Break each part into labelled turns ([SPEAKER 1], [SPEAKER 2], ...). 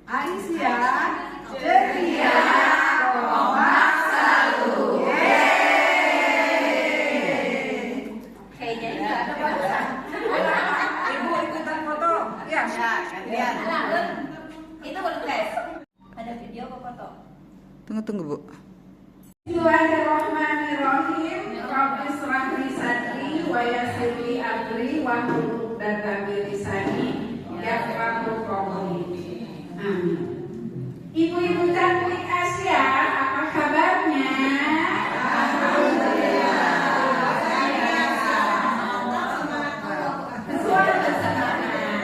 [SPEAKER 1] Aisyah ceria, kompak selalu.
[SPEAKER 2] Kayaknya enggak ada bahasa.
[SPEAKER 1] Ibu ikutan foto? Ya.
[SPEAKER 2] Ya, itu boleh tes. Ada video apa foto?
[SPEAKER 3] Tunggu Bu.
[SPEAKER 1] Bismillahirrahmanirrahim. Rabbi shrah li sadri wa yassir li amri wahlul 'uqdatam min lisani yafqahu qawli. Amin. Ibu-ibu cantik Asia, apa kabarnya?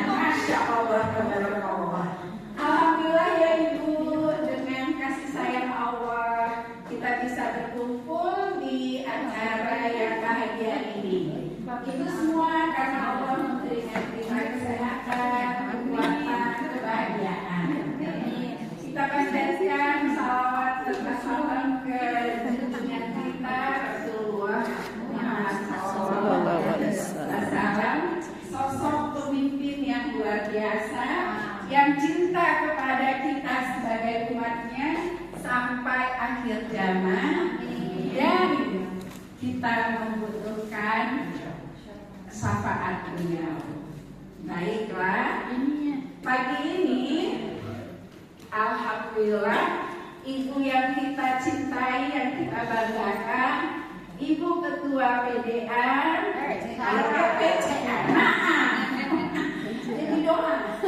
[SPEAKER 1] Masya Allah, tabarakallah. Alhamdulillah ya Ibu, dengan kasih sayang Allah kita bisa berkumpul di acara yang bahagia ini. Itu semua karena Allah memberikan kita kesehatan, kekuatan, kebahagiaan. Kita panjatkan salawat serta salam ke junjungan kita Rasulullah Muhammad SAW, sosok pemimpin yang luar biasa yang cinta kepada kita sebagai umatnya sampai akhir zaman, dan kita membutuhkan syafaat beliau. Baiklah, pagi ini alhamdulillah ibu yang kita cintai, yang kita banggakan, Ibu Ketua PDA, PCA, jadi doa.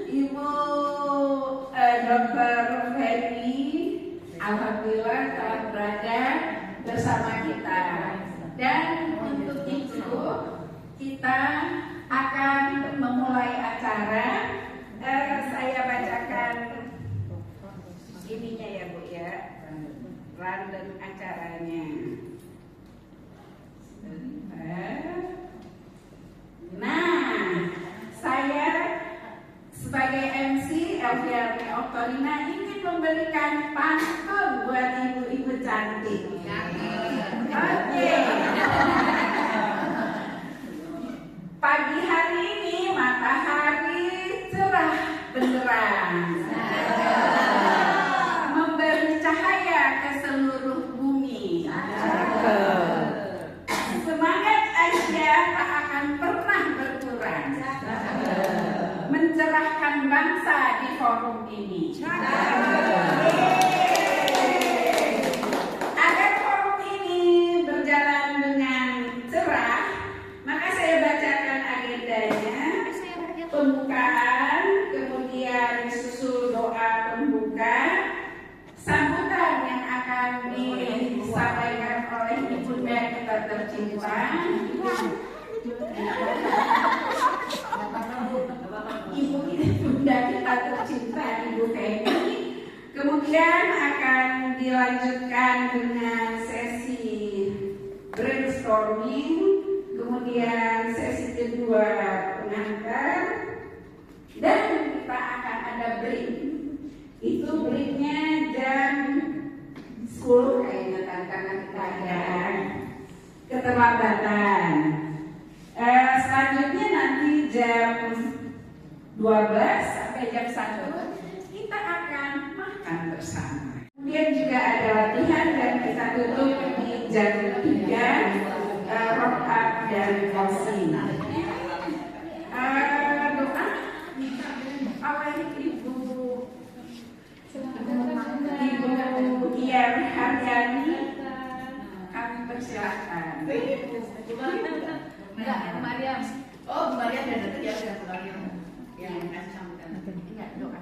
[SPEAKER 1] Ibu Dr. Ferry, alhamdulillah telah berada bersama kita. Dan untuk itu kita akan memulai acara. Saya bacakan ininya ya Bu ya, rundown acaranya. Nah, saya sebagai MC Elviarni Oktorina ingin memberikan pantun buat ibu-ibu cantik. Oke. Pagi hari ini matahari cerah benderang, memberi cahaya ke seluruh bumi. Semangat Aisyah tak akan pernah berkurang, mencerahkan bangsa di forum ini. Agar forum ini berjalan dengan cerah, maka saya bacakan agendanya. Pembukaan, kemudian disusul doa pembuka, sambutan yang akan disampaikan oleh ibunda kita tercinta, ibunda kita tercinta Ibu Feni. Kemudian akan dilanjutkan dengan sesi brainstorming, kemudian sesi kedua pengantar, dan kita akan ada break. Itu breaknya jam 10 kayaknya kan, karena kita ada keterlambatan. Selanjutnya nanti jam 12 sampai jam 1 kita akan makan bersama. Kemudian juga ada latihan dan kita tutup di jam 3 rokat dan closing. Doa oleh Ibu Dian Haryani, kami persilakan.
[SPEAKER 2] Enggak, Mariam. Oh, Mariam dan datang ya, sudah Mariam. Yang kasih sambutan. Enggak, doa.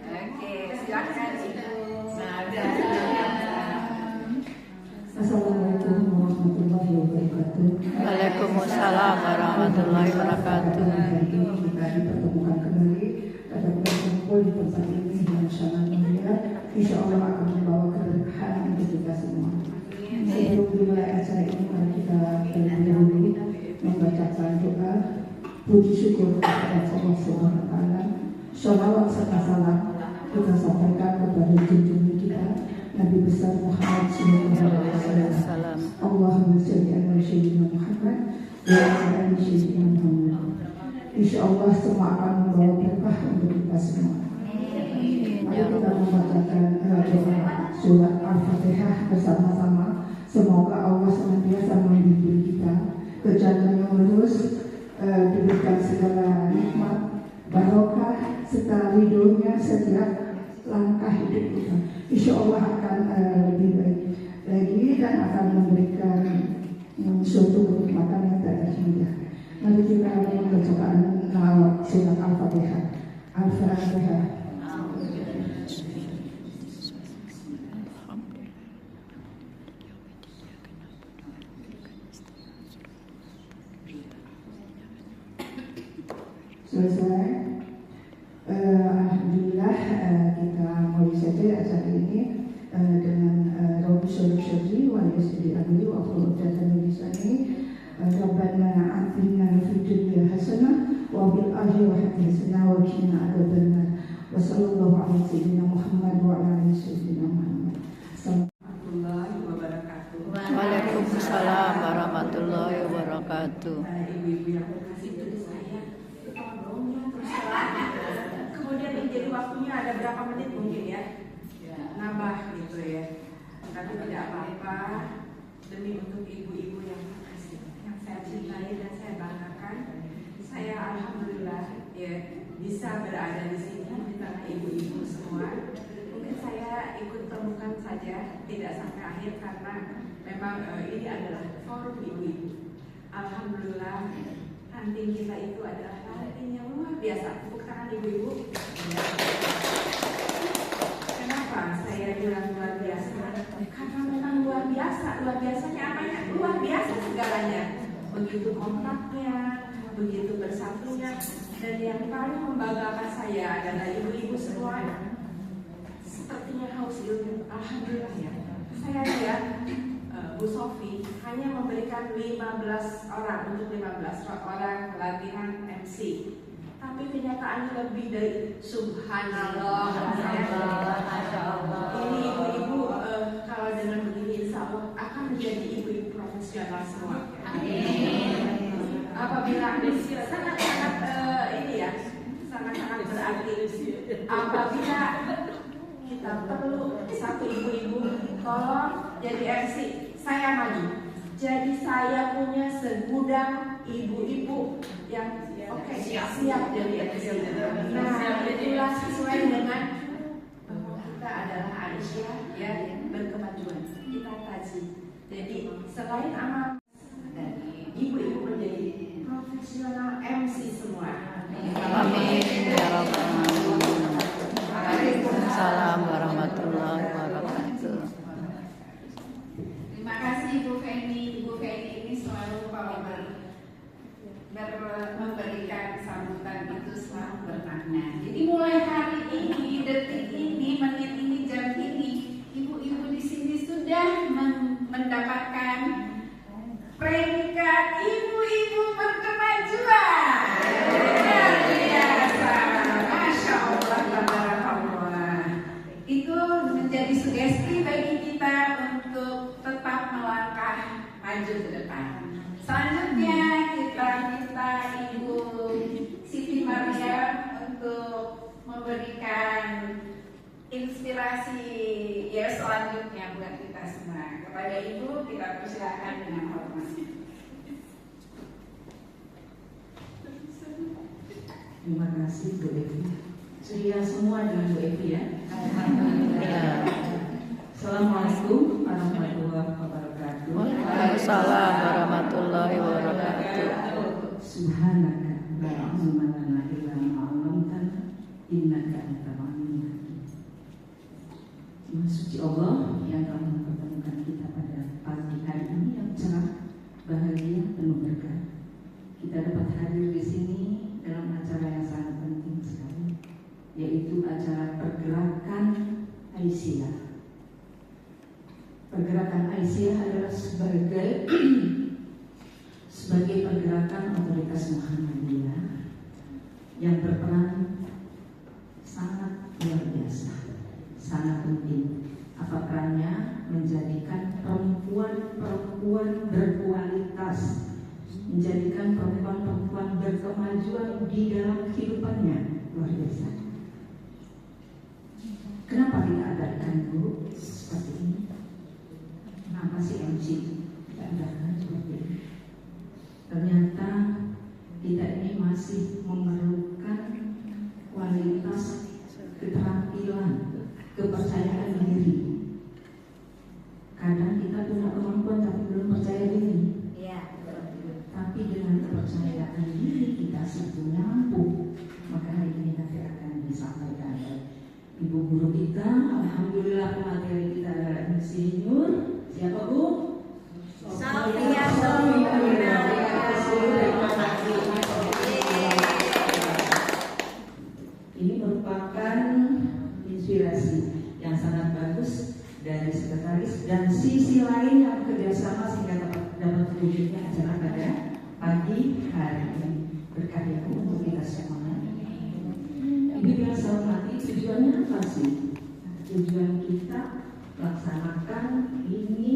[SPEAKER 2] Oke, silakan Ibu.
[SPEAKER 4] Assalamualaikum warahmatullahi wabarakatuh.
[SPEAKER 3] Waalaikumsalam warahmatullahi wabarakatuh.
[SPEAKER 4] Hari ini kita dipertemukan kembali pada berkumpul di tempat ini yang sangat mulia. Insya Allah akan membawa keberkahan untuk kita semua. Sebelum dimulai acara ini, mari kita terlebih dahulu membacakan doa puji syukur kepada Allah Subhanahu Wa Taala. Sholawat serta salam kita sampaikan kepada junjungan kita Nabi besar Muhammad sallallahu alaihi wasallam. Allahumma shalli ala sayyidina Muhammad wa ala ali sayyidina Muhammad. Insya Insya Allah semua akan membawa berkah untuk kita semua. Mari kita membacakan doa surat Al-Fatihah bersama-sama. Semoga Allah senantiasa membimbing kita ke jalan yang lurus, diberikan segala nikmat, barokah serta ridhonya setiap langkah hidup kita. Insya Allah akan lebih baik lagi dan akan memberikan suatu kenikmatan yang tak terhingga. Mari kita membacakan surat Al-Fatihah. Al-Fatihah. Selesai. Alhamdulillah kita mulai saja acara ini dengan Rabbi Syarri wa Yasri Abi wa Qurratan Lisani. Rabbana atina fid dunya hasanah wa fil akhirati hasanah wa qina adzabannar. Wa sallallahu ala sayyidina Muhammad wa ala ali sayyidina Muhammad.
[SPEAKER 1] Warahmatullahi wabarakatuh.
[SPEAKER 3] Waalaikumsalam warahmatullahi wabarakatuh.
[SPEAKER 1] Ibu-ibu yang kasih itu di saya, tolongnya terus terang. Kemudian menjadi waktunya ada berapa menit mungkin ya, nambah gitu ya. Tapi tidak apa-apa, demi untuk ibu-ibu yang kasih, yang saya cintai dan saya banggakan. Saya alhamdulillah ya bisa berada di sini di tengah ibu-ibu semua. Mungkin saya ikut temukan saja, tidak sampai akhir karena memang ini adalah forum ibu-ibu. Alhamdulillah, hunting kita itu adalah hunting yang luar biasa. Tepuk tangan ibu-ibu. Kenapa saya bilang luar biasa? Karena memang luar biasa. Luar biasanya apanya? Luar biasa segalanya. Begitu kompaknya, begitu bersatunya. Dan yang paling membanggakan saya adalah ibu-ibu semua. Sepertinya haus ilmu. Alhamdulillah ya. Saya lihat Bu Sofi hanya memberikan 15 orang untuk 15 orang pelatihan MC, tapi kenyataannya lebih dari subhanallah.
[SPEAKER 2] Masya Allah.
[SPEAKER 1] Ini ibu-ibu kalau dengan begini insya Allah akan menjadi ibu-ibu profesional semua.
[SPEAKER 2] Amin.
[SPEAKER 1] Apabila sangat-sangat ini ya, sangat-sangat berarti. Apabila kita perlu satu ibu-ibu tolong jadi MC, saya maju. Jadi saya punya segudang ibu-ibu yang oke, siap jadi MC. Nah, itulah sesuai dengan bahwa kita adalah Aisyah ya, berkemajuan. Kita kaji. Jadi selain amal, ibu-ibu menjadi profesional MC semua.
[SPEAKER 3] Amin ya rabbal alamin. Waalaikumsalam warahmatullahi wabarakatuh.
[SPEAKER 1] Terima kasih Bu Feni. Bu Feni ini selalu kalau memberikan sambutan itu selalu bermakna. Jadi mulai hari ini, detik ini, menit ini, jam ini, ibu-ibu di sini sudah mendapatkan predikat ibu-ibu berkemajuan. Luar biasa, masya Allah, tabarakallah. Itu menjadi sugesti bagi kita untuk tetap melangkah maju ke depan. Selanjutnya kita minta Ibu Siti Maryam untuk memberikan inspirasi ya selanjutnya buat kita semua. Kepada Ibu kita persilakan dengan hormat.
[SPEAKER 5] Terima kasih Bu Evi. Ceria semua dengan Bu Evi ya.
[SPEAKER 3] Alhamdulillah.
[SPEAKER 5] Assalamualaikum warahmatullahi wabarakatuh.
[SPEAKER 3] Waalaikumsalam warahmatullahi wabarakatuh.
[SPEAKER 5] Subhanaka la ilma lana illa ma 'allamtana innaka antal alimul hakim. Maha suci Allah yang telah mempertemukan kita pada pagi hari ini yang cerah, bahagia, penuh berkah. Kita dapat hadir di sini dalam acara yang sangat penting sekali, yaitu acara pergerakan Aisyah. Pergerakan Aisyah adalah sebagai pergerakan otoritas Muhammadiyah yang berperan sangat luar biasa, sangat penting. Apa perannya? Menjadikan perempuan berkualitas menjadikan perempuan-perempuan berkemajuan di dalam kehidupannya. Luar biasa. Kenapa kita adakan Bu seperti ini? Kenapa sih MC kita adakan seperti ini? Ternyata kita ini masih memerlukan kualitas keterampilan, kepercayaan diri. Kadang kita punya kemampuan tapi belum percaya diri. Tapi dengan kepercayaan diri kita sebetulnya mampu. Maka hari ini nanti akan disampaikan oleh Ibu guru kita. Alhamdulillah pemateri kita adalah insinyur. Siapa Bu?
[SPEAKER 2] Sofia.
[SPEAKER 5] Ini merupakan inspirasi yang sangat bagus dari sekretaris dan sisi lain yang kerjasama sehingga dapat terwujudnya acara pada pagi hari ini. Berkarya untuk kita semua. Ibu yang saya hormati, tujuannya apa sih? Tujuan kita laksanakan ini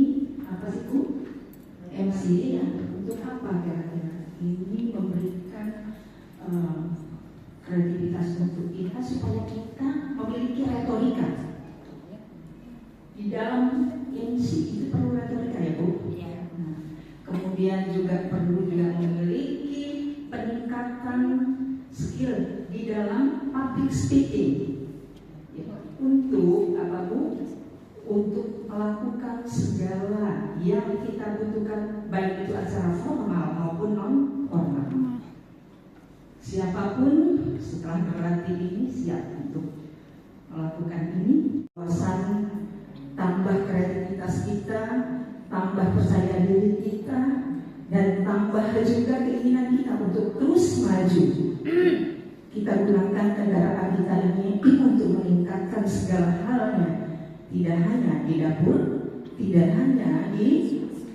[SPEAKER 5] apa sih Bu? MC ya, untuk apa kira-kira? Ini memberikan kreativitas untuk kita supaya kita memiliki retorika. Di dalam MC itu perlu retorika ya Bu? Nah, kemudian juga perlu memiliki peningkatan skill di dalam public speaking ya, untuk apa Bu? Untuk melakukan segala yang kita butuhkan, baik itu acara formal maupun non formal. Siapapun setelah berlatih ini siap untuk melakukan ini. Wawasan, tambah kreativitas kita, tambah percaya diri kita, dan tambah juga keinginan kita untuk terus maju. Kita gunakan kendaraan kita ini untuk meningkatkan segala halnya, tidak hanya di dapur, tidak hanya di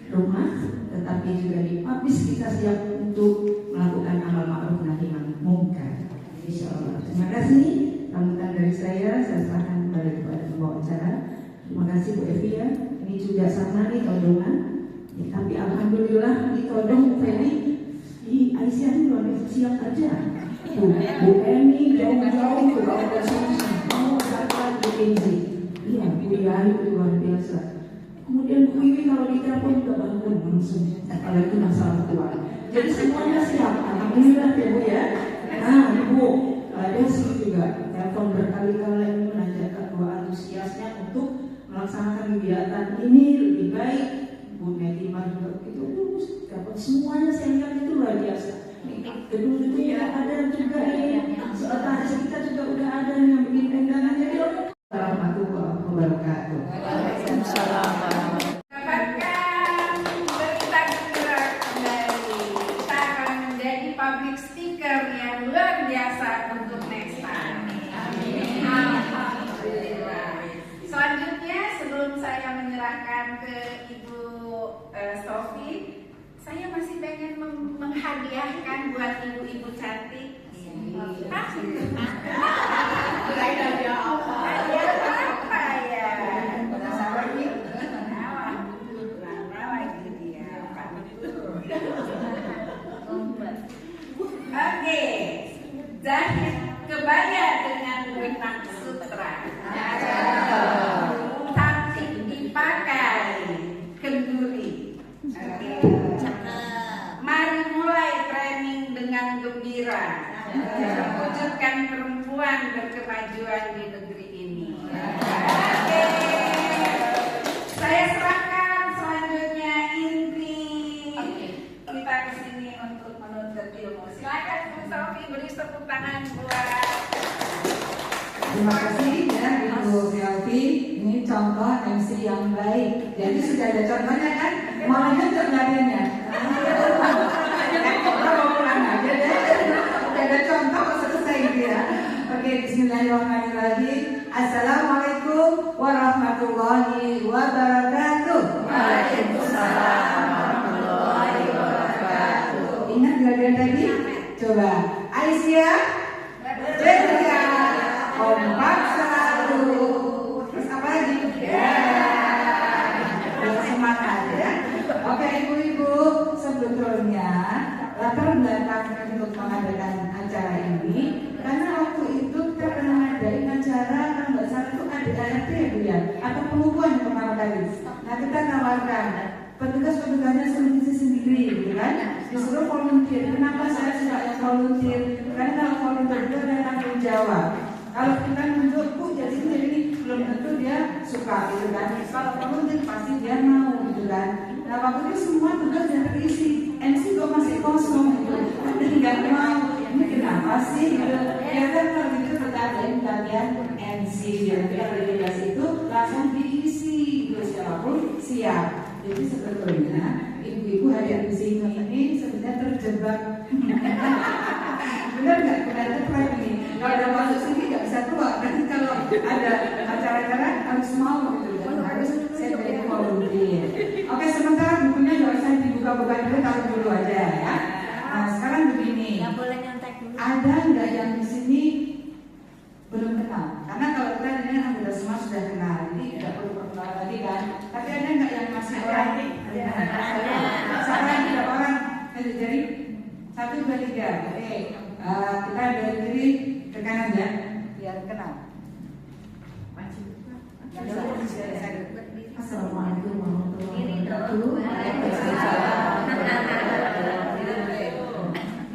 [SPEAKER 5] rumah, tetapi juga di publis. Kita siap untuk melakukan amal ma'ruf nahi munkar. Insyaallah. Terima kasih. Sambutan dari saya serahkan kembali kepada pembawa acara. Terima kasih Bu Evi ya. Ini juga sama nih todongan. Ya, tapi alhamdulillah ditodong Feli di Aisyah ini luar biasa siap aja. Tuh, Bu Eni jauh-jauh tuh ada susah. Mau dapat Bu Enzi. Iya, Bu Yayu itu luar biasa. Kemudian Bu Iwi kalau ditelepon juga bangun langsung. Apalagi masalah tua. Jadi semuanya siap. Alhamdulillah ya Bu ya. Nah, Ibu Desi juga telepon berkali-kali menanyakan bahwa antusiasnya untuk melaksanakan kegiatan ini lebih baik. Bu Netima juga begitu. Dapat semuanya saya lihat itu luar biasa. Gedung-gedungnya ada juga ini. Sekretaris kita juga udah ada yang bikin undangan. Jadi warahmatullahi wabarakatuh.
[SPEAKER 3] Waalaikumsalam warahmatullahi
[SPEAKER 1] Dapatkan berita gembira kembali. Kita akan menjadi public speaker yang luar biasa untuk next time. Amin. Alhamdulillah. Selanjutnya sebelum saya menyerahkan ke Ibu Sofi, saya masih pengen menghadiahkan buat ibu-ibu cantik. Hadiah apa ya? Oke, jahit kebaya dengan benang sutra. Cantik dipakai kenduri. Oke. Mari mulai training dengan gembira. Wujudkan perempuan berkemajuan di negeri ini. Oke. Saya serahkan selanjutnya Indri. Kita kesini untuk menuntut ilmu. Silakan Bu Sofi beri tepuk tangan buat.
[SPEAKER 6] Terima kasih ya Ibu Selvi. Ini contoh MC yang baik. Jadi sudah ada contohnya kan? Mau lanjut latihannya? Ada contoh selesai gitu ya. Oke, bismillahirrahmanirrahim. Assalamualaikum warahmatullahi wabarakatuh.
[SPEAKER 3] Waalaikumsalam warahmatullahi wabarakatuh.
[SPEAKER 6] Ingat gerakan tadi? Coba Aisyah bergerak kompak satu. Terus apa lagi? Ya, semangat ya. Oke ibu-ibu, sebetulnya Nah kita nawarkan petugas-petugasnya sendiri sendiri, gitu kan? Disuruh volunteer. Kenapa saya suka yang volunteer? Karena kalau volunteer itu ada tanggung jawab. Kalau kita nunjuk, jadi ini belum tentu dia suka, gitu kan? Kalau volunteer pasti dia mau, gitu kan? Nah waktu itu semua tugas sudah terisi, MC kok masih kosong, gitu. Nggak mau. Ini kenapa sih? Gitu. Biarkan kalau gitu kita adain latihan MC. Jadi tugas itu langsung diisi, gitu. Siapapun siap. Jadi sebetulnya ibu-ibu hadir di sini ini sebenarnya terjebak. Benar nggak? Benar terjebak ini. Kalau ada masuk sini nggak bisa keluar. Nanti kalau ada acara-acara harus mau gitu. Dan harus saya jadi volunteer. Oke, sementara bukunya nggak usah dibuka-buka dulu, taruh dulu aja ya. Nah sekarang begini.
[SPEAKER 3] Yang boleh nyontek dulu.
[SPEAKER 6] Ada nggak yang di sini belum kenal? Karena kalau kita ini anggota semua sudah kenal, jadi tidak perlu perkenalan lagi kan. Tapi ada nggak yang masih orang? Ada 3 orang. Jadi 1, 2, 3. Oke, kita dari kiri ke kanan ya, biar kenal.
[SPEAKER 4] Assalamualaikum warahmatullahi wabarakatuh.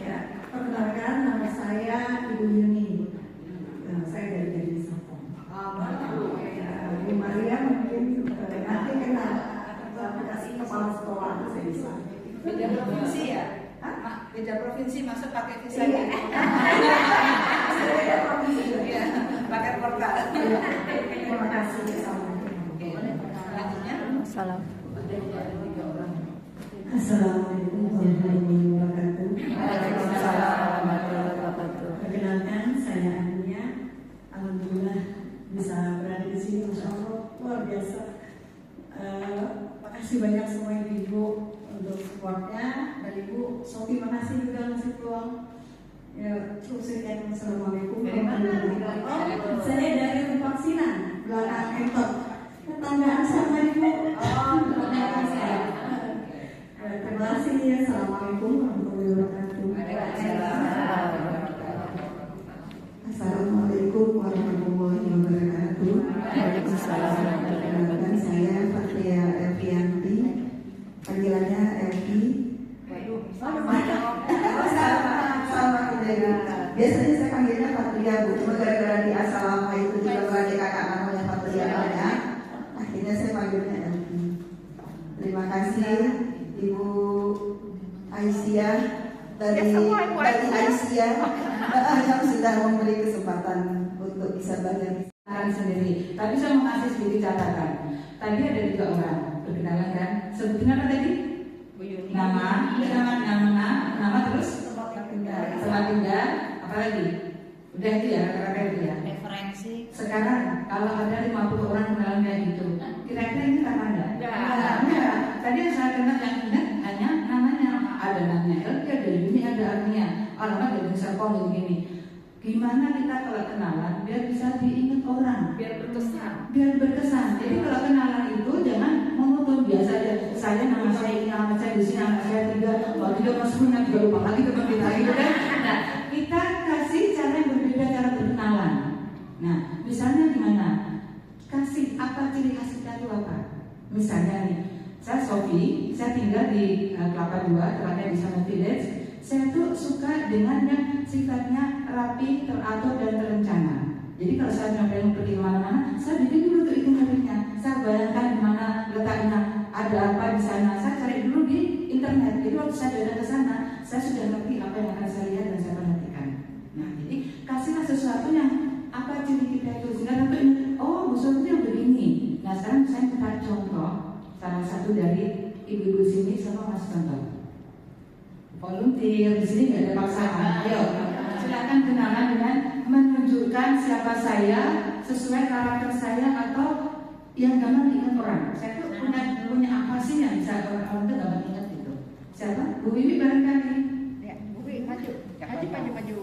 [SPEAKER 4] Ya, perkenalkan nama saya Ibu Yuni. Saya dari Sapong. Bu Maria mungkin nanti kenal kasih kepala sekolah saya bisa.
[SPEAKER 6] Beda provinsi ya? Beda provinsi maksud pakai visa
[SPEAKER 4] Iya.
[SPEAKER 6] Beda provinsi ya, pakai portal.
[SPEAKER 4] Terima kasih.
[SPEAKER 6] Oke, selanjutnya.
[SPEAKER 3] Salam.
[SPEAKER 4] Assalamualaikum warahmatullahi wabarakatuh.
[SPEAKER 3] Waalaikumsalam warahmatullahi wabarakatuh.
[SPEAKER 4] Perkenalkan saya Ania. Alhamdulillah bisa berada di sini, Masya Allah luar biasa. Makasih banyak semua ibu untuk supportnya, dan Ibu Sofi makasih juga ngasih peluang. Ya, terus sekian. Assalamualaikum warahmatullahi wabarakatuh. Saya dari Pempaksinan, belakang Entot. Tetanggaan sama Ibu. Tetanggaan saya. Terima kasih. Assalamualaikum warahmatullahi wabarakatuh. Assalamualaikum warahmatullahi wabarakatuh.
[SPEAKER 3] Waalaikumsalam warahmatullahi wabarakatuh.
[SPEAKER 4] Perkenalkan saya Fatria Elvianti, panggilannya Elvi. Sama Ibu. Biasanya saya panggilnya Fatria Bu, cuma gara-gara di Assalama itu juga berada kakak namanya Fatria banyak, akhirnya saya panggilnya Elvi. Terima kasih Ibu Aisyah dari Aisyah yang sudah memberi kesempatan untuk bisa belajar
[SPEAKER 6] Sendiri. Tapi saya mau kasih sedikit catatan. Tadi ada 3 orang berkenalan kan. Sebutin apa tadi? Nama terus tempat tinggal, apa lagi? Udah itu ya, rata-rata itu ya.
[SPEAKER 3] Referensi.
[SPEAKER 6] Sekarang kalau ada 50 orang kenalan kayak gitu, kira-kira ini apa enggak?
[SPEAKER 2] Enggak.
[SPEAKER 6] Tadi yang saya kenal yang ingat hanya namanya. Ada namanya Elvi, ada Yuni, ada Arnia. Alamat dari Serpong gini. Gimana kita kalau kenalan biar bisa diingat orang,
[SPEAKER 2] Biar berkesan.
[SPEAKER 6] Jadi kalau kenalan itu jangan monoton biasa aja. Saya nama saya ini, nama saya di sini, nama saya 3. Kalau 3 masuk juga lupa lagi teman kita gitu kan. Nah, kita kasih cara yang berbeda cara berkenalan. Nah, misalnya gimana? Kasih apa ciri khas kita itu apa? Misalnya nih, saya Sofi, saya tinggal di Kelapa 2, tepatnya di Sana Village. Saya tuh suka dengan yang sifatnya rapi, teratur dan terencana. Jadi kalau saya nyampein pergi kemana-mana, saya bikin dulu tuh itinerary-nya. Saya bayangkan di mana letaknya, ada apa di sana. Saya cari dulu di internet. Jadi waktu saya datang ke sana, saya sudah ngerti apa yang akan saya lihat dan saya perhatikan. Nah, jadi kasihlah sesuatu yang apa ciri kita itu. Sehingga nanti oh, Bu Sofi yang begini. Nah, sekarang saya minta contoh salah satu dari ibu-ibu sini sama Mas contoh. Volunteer di sini nggak ada paksaan. Ayo, silakan kenalan dengan menunjukkan siapa saya sesuai karakter saya atau yang gampang diingat orang. Saya tuh punya apa sih yang bisa orang itu gampang ingat gitu. Siapa? Bu Wiwi barangkali.
[SPEAKER 2] Ya, Bu Wiwi maju. Maju.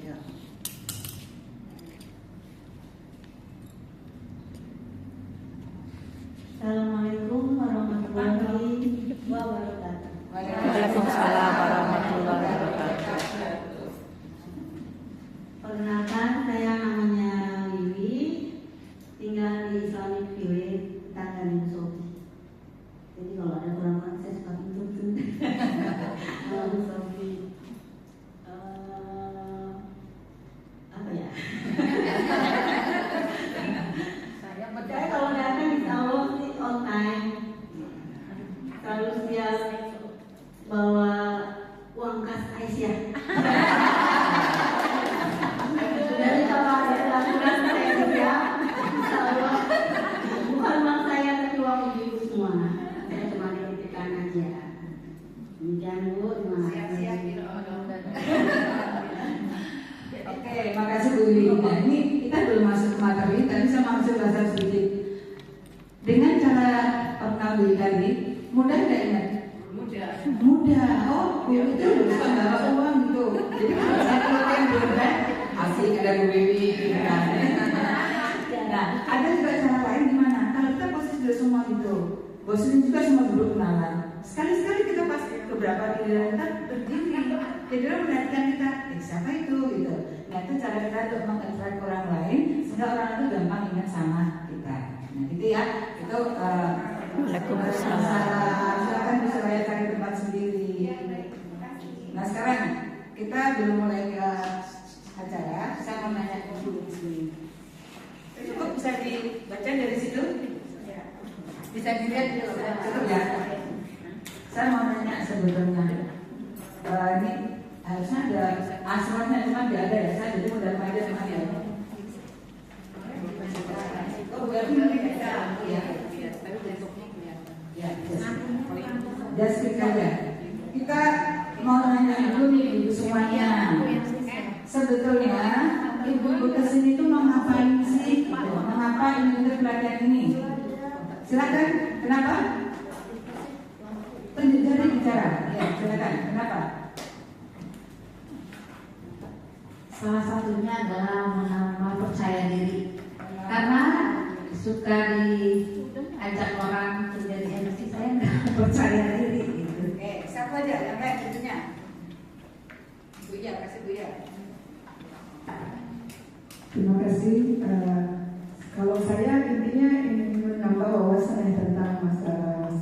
[SPEAKER 6] Ya.
[SPEAKER 4] Assalamualaikum warahmatullahi wabarakatuh.
[SPEAKER 3] Waalaikumsalam warahmatullahi wabarakatuh.
[SPEAKER 4] Perkenalkan, saya namanya Wiwi, tinggal di Islamic Village, Tangga
[SPEAKER 6] Bu tadi, mudah nggak ingat? Mudah. Oh, Bu itu bukan bawa uang gitu. Jadi kalau saya kelihatan dompet, asik ada Bu Bibi. Nah, ada juga cara lain gimana? Kalau kita posisi sudah semua gitu, bosan juga semua duduk kenalan. Sekali-sekali kita pas beberapa giliran kita berdiri, jadi orang menanyakan kita, siapa itu gitu. Nah itu cara kita untuk mengattract orang lain sehingga orang itu gampang ingat sama kita. Nah gitu ya, itu
[SPEAKER 3] Waalaikumsalam.
[SPEAKER 6] silakan bisa bayar cari tempat sendiri. Nah sekarang kita belum mulai ke acara, saya mau nanya dulu di sini. Cukup bisa dibaca dari situ? Bisa dilihat cukup ya? Saya mau nanya sebetulnya ini harusnya ada asrornya, cuma tidak ada ya, saya jadi modal aja cuma ya. Oh bukan ya. Ya, just aja. Kita mau nanya dulu nih ibu semuanya. Sebetulnya ibu-ibu kesini tuh mau ngapain sih? Mengapa ini pelatihan ini? Silakan. Kenapa? Jadi bicara. Ya, silakan. Kenapa?
[SPEAKER 5] Salah satunya adalah menambah percaya diri. Karena suka diajak orang menjadi MC, saya nggak percaya diri gitu.
[SPEAKER 6] Oke, siapa aja yang kayak gitunya? Bu Ya, kasih Bu Ya.
[SPEAKER 4] Terima kasih. Kalau saya intinya ingin menambah wawasan tentang masalah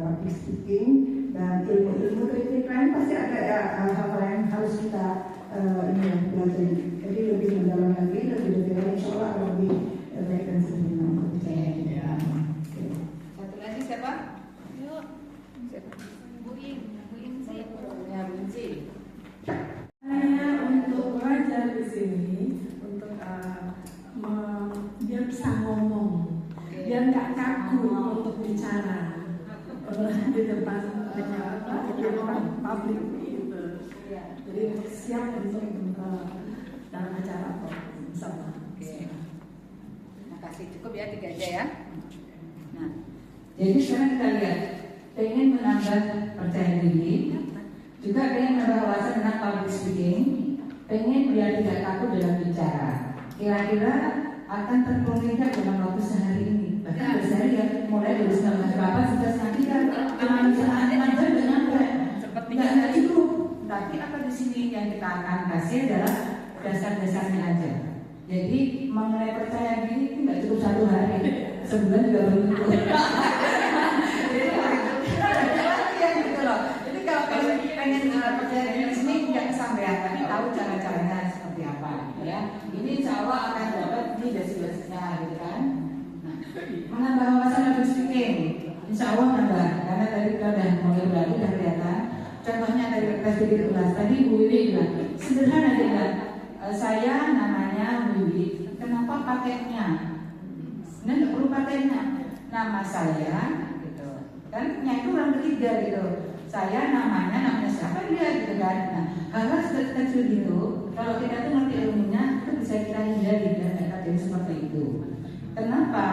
[SPEAKER 4] public speaking dan ilmu-ilmu kritik lain, pasti ada ya hal-hal yang harus kita pelajari. Jadi lebih mendalam lagi, lebih detail, insya Allah lebih baik dan sebelumnya.
[SPEAKER 6] Satu lagi siapa?
[SPEAKER 2] Bu Im sih.
[SPEAKER 6] Ya, Bu Inci.
[SPEAKER 7] Saya untuk belajar di sini untuk biar bisa ngomong, biar nggak kaku untuk bicara di depan orang publik gitu. Jadi siap untuk dalam acara bersama.
[SPEAKER 6] Oke. Terima kasih, cukup ya 3 aja ya. Nah, jadi sekarang kita lihat, pengen menambah percaya diri, juga pengen menambah wawasan tentang public speaking, pengen biar tidak takut dalam bicara. Kira-kira akan terpenuhi dalam waktu sehari ini. Bahkan sehari ya, mulai dari 19 berapa sudah nanti kan cuma jam dengan nggak cukup. Tapi apa di sini yang kita akan kasih adalah dasar-dasarnya aja. Jadi mengenai percaya diri itu nggak cukup 1 hari, sebulan juga belum cukup. Jadi gitu loh. Jadi kalau pengen percaya diri di sini nggak kesampaian, tapi tahu cara-caranya seperti apa, ya. Ini insya Allah akan dapat di basic-basicnya, gitu kan. Nah, menambah wawasan public speaking, insya Allah nambah, karena tadi kita udah mulai berarti udah kelihatan. Contohnya dari kertas sedikit ulas tadi Bu Wiwi bilang sederhana dia bilang, saya namanya Wiwi, kenapa pakainya? Sebenarnya nggak perlu pakainya, nama saya gitu kan, itu orang ketiga gitu. Saya namanya siapa dia gitu kan. Nah, hal-hal kecil gitu, kalau kita tuh ngerti ilmunya, itu bisa kita hindari dan tidak jadi seperti itu. Kenapa?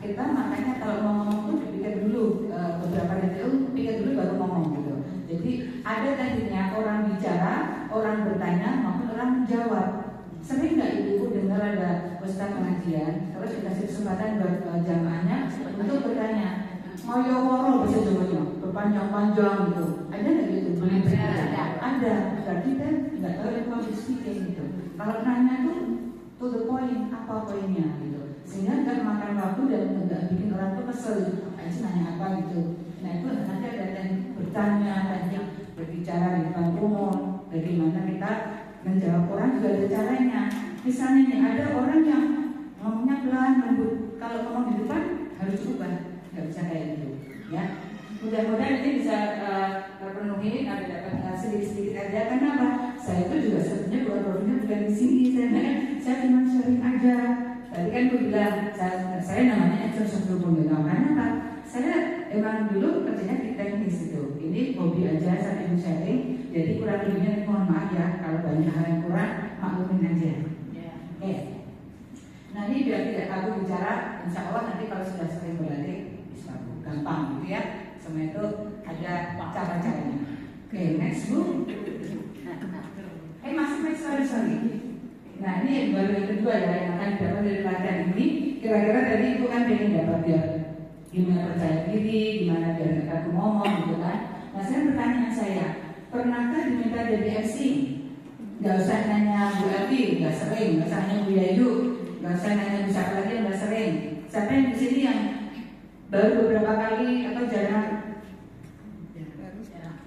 [SPEAKER 6] Kita makanya kalau mau ngomong tuh dipikir dulu beberapa detik, pikir dulu baru ngomong gitu. Jadi ada tadinya orang bicara, orang bertanya maupun orang menjawab. Sering nggak ibu dengar ada ustaz pengajian, terus dikasih kesempatan buat jamaahnya untuk bertanya, mau yoworo bahasa Jawanya, berpanjang-panjang gitu. Ada nggak gitu? Ada. Berarti kan nggak tahu yang public speaking gitu. Kalau nanya tuh to the point, apa poinnya gitu. Sehingga nggak makan waktu dan nggak bikin orang tuh kesel. Aja nanya apa gitu. Nah itu nanti ada yang bertanya, tanya, berbicara di depan umum. Dari mana kita menjawab orang juga ada caranya. Misalnya nih ada orang yang ngomongnya pelan, lembut. Kalau ngomong di depan harus ubah, nggak bisa kayak gitu, ya. Mudah-mudahan ini bisa terpenuhi. Nanti dapat sedikit-sedikit aja. Kenapa? Saya itu juga sebenarnya bukan profilnya bukan di sini. Saya cuma sharing aja. Tadi kan gue bilang saya namanya Edson Sofrupun. Karena apa? Saya emang dulu kerjanya di teknis gitu. Ini hobi aja sambil sharing. Jadi kurang lebihnya mohon maaf ya kalau banyak hal yang kurang, maklumin aja. Oke. Nah ini biar tidak takut bicara, insya Allah nanti kalau sudah sering berlatih bisa gampang. next Bu. Mas, sorry. Nah ini baru yang kedua ya yang akan dapat dari pelatihan ini. Kira-kira tadi Ibu kan pengen dapat biar gimana percaya diri, gimana biar nggak kaku ngomong gitu kan. Nah saya pertanyaan saya, pernahkah diminta jadi MC? Gak usah nanya Bu Elvi, gak sering. Gak usah nanya Bu Yayu, gak usah nanya Bu siapa lagi, gak sering. Siapa yang di sini yang baru beberapa kali atau jarang?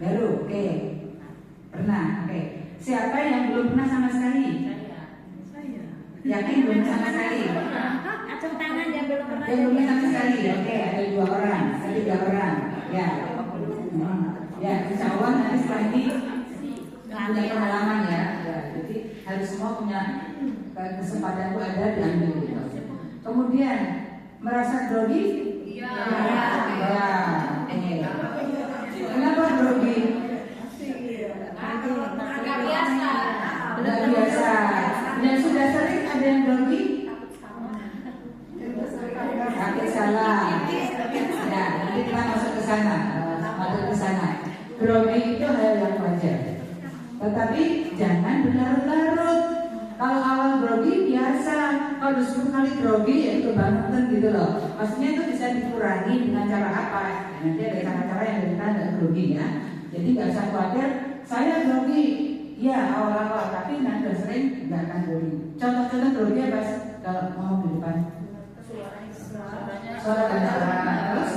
[SPEAKER 6] Baru, oke. Pernah, oke. Siapa yang belum pernah sama sekali? Saya. Yakin belum sama sekali?
[SPEAKER 2] Acung tangan yang belum pernah.
[SPEAKER 6] Yang belum sama sekali, oke. Ada 2 orang, ada 3 orang. Ya, ya. Insya Allah nanti setelah ini punya pengalaman ya. Jadi harus semua punya kesempatan itu ada diambil. Gitu. Kemudian merasa grogi? Iya. Ya. Oke. Kenapa grogi? Agak biasa. Yang sudah sering ada yang grogi? Sakit salah. Ya, nanti kita masuk ke sana. Grogi itu hal yang wajar. Tetapi jangan berlarut-larut. Kalau awal grogi biasa, kalau 10 kali grogi ya itu kebangetan gitu loh. Maksudnya itu bisa dikurangi dengan cara apa? Nanti ada cara-cara yang kita tidak grogi ya. Jadi nggak usah khawatir. Saya grogi, ya awal-awal, tapi nanti sering nggak akan grogi. Contoh-contoh grogi apa? Kalau ngomong di depan. Suara kedengaran. Terus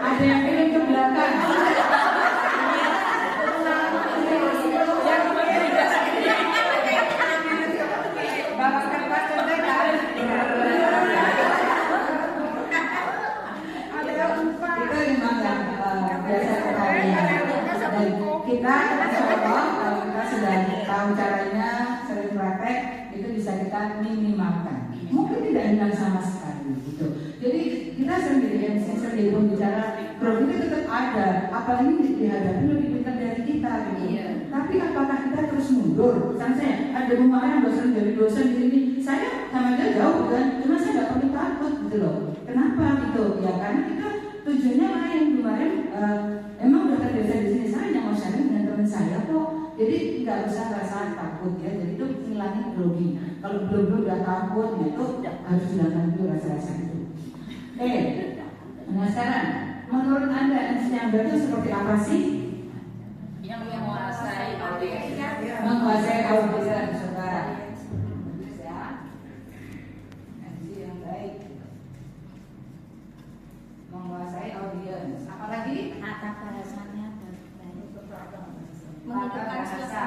[SPEAKER 6] ada yang pengen ke belakang. Kita insya Allah kalau kita sudah tahu caranya, sering praktek, itu bisa kita minimalkan. Mungkin tidak hilang sama sekali gitu. Jadi kita sendiri pembicara grogi itu tetap ada, apalagi dihadapi lebih pintar dari kita gitu. Tapi apakah kita terus mundur? Misalnya ada kemarin dosen dari dosen ini, saya sama dia jauh kan, cuma saya nggak perlu takut gitu loh. Kenapa gitu? Ya karena kita tujuannya lain. Kemarin emang udah terbiasa di sini, saya yang mau sharing dengan teman saya kok. Jadi nggak usah rasa takut ya. Jadi itu ngilangin grogi. Kalau belum udah takut, ya itu harus hilangkan dulu rasa-rasa itu. Nah sekarang menurut Anda yang berarti seperti apa sih?
[SPEAKER 2] Yang menguasai
[SPEAKER 6] Menguasai audiens saudara. Yang baik. Menguasai audiens. Apalagi?
[SPEAKER 2] tata bahasanya
[SPEAKER 6] Tata bahasa. Tata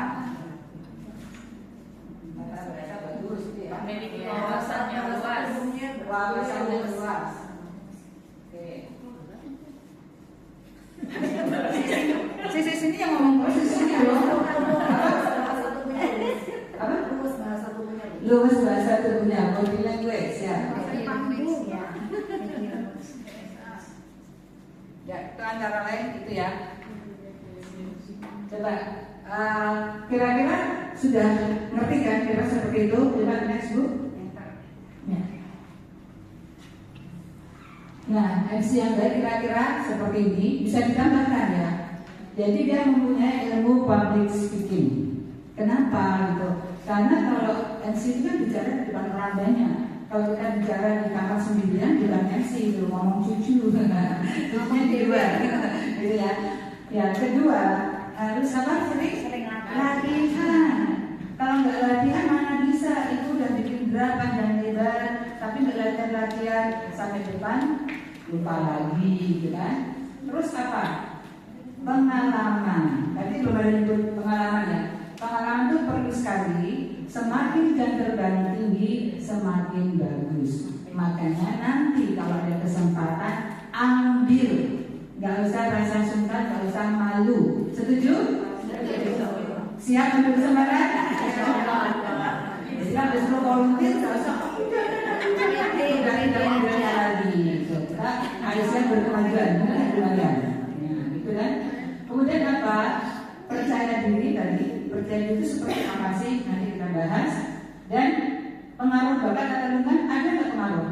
[SPEAKER 6] bahasa bagus itu ya.
[SPEAKER 2] memiliki wawasannya luas.
[SPEAKER 6] Wawasannya luas. Oke. Sisi sini yang ngomong terus sisi sini loh. Apa? Luas bahasa tubuhnya. Body language ya. Ya, itu antara lain itu ya. Coba kira-kira sudah ngerti kan kira seperti itu? Coba next Bu. Ya. Nah, MC yang baik kira-kira seperti ini bisa ditambahkan ya. Jadi dia mempunyai ilmu public speaking. Kenapa gitu? Karena kalau MC itu kan bicara di depan orang banyak. Kalau kita bicara di kamar sendirian, bilang MC itu ngomong cucu, ngomong di luar, gitu ya. Ya kedua, harus apa? Sering latihan. Kalau nggak latihan mana bisa? Itu udah bikin draft panjang lebar, tapi nggak latihan sampai depan lupa lagi, gitu kan? Terus apa? Pengalaman. Tadi belum ada nyebut pengalaman ya. Pengalaman itu perlu sekali. Semakin jam terbang tinggi, semakin bagus. Makanya nanti kalau ada kesempatan, ambil. Gak usah rasa sungkan, gak usah malu. Setuju? Siap ambil kesempatan? Jadi kalau disuruh volunteer, gak usah. Tidak lagi. Kita harusnya berkemajuan, benar? Gitu kan? Kemudian apa? Percaya diri tadi. perjanjian itu seperti apa sih? Nanti kita bahas. Dan pengaruh bakat atau bukan, ada nggak pengaruh?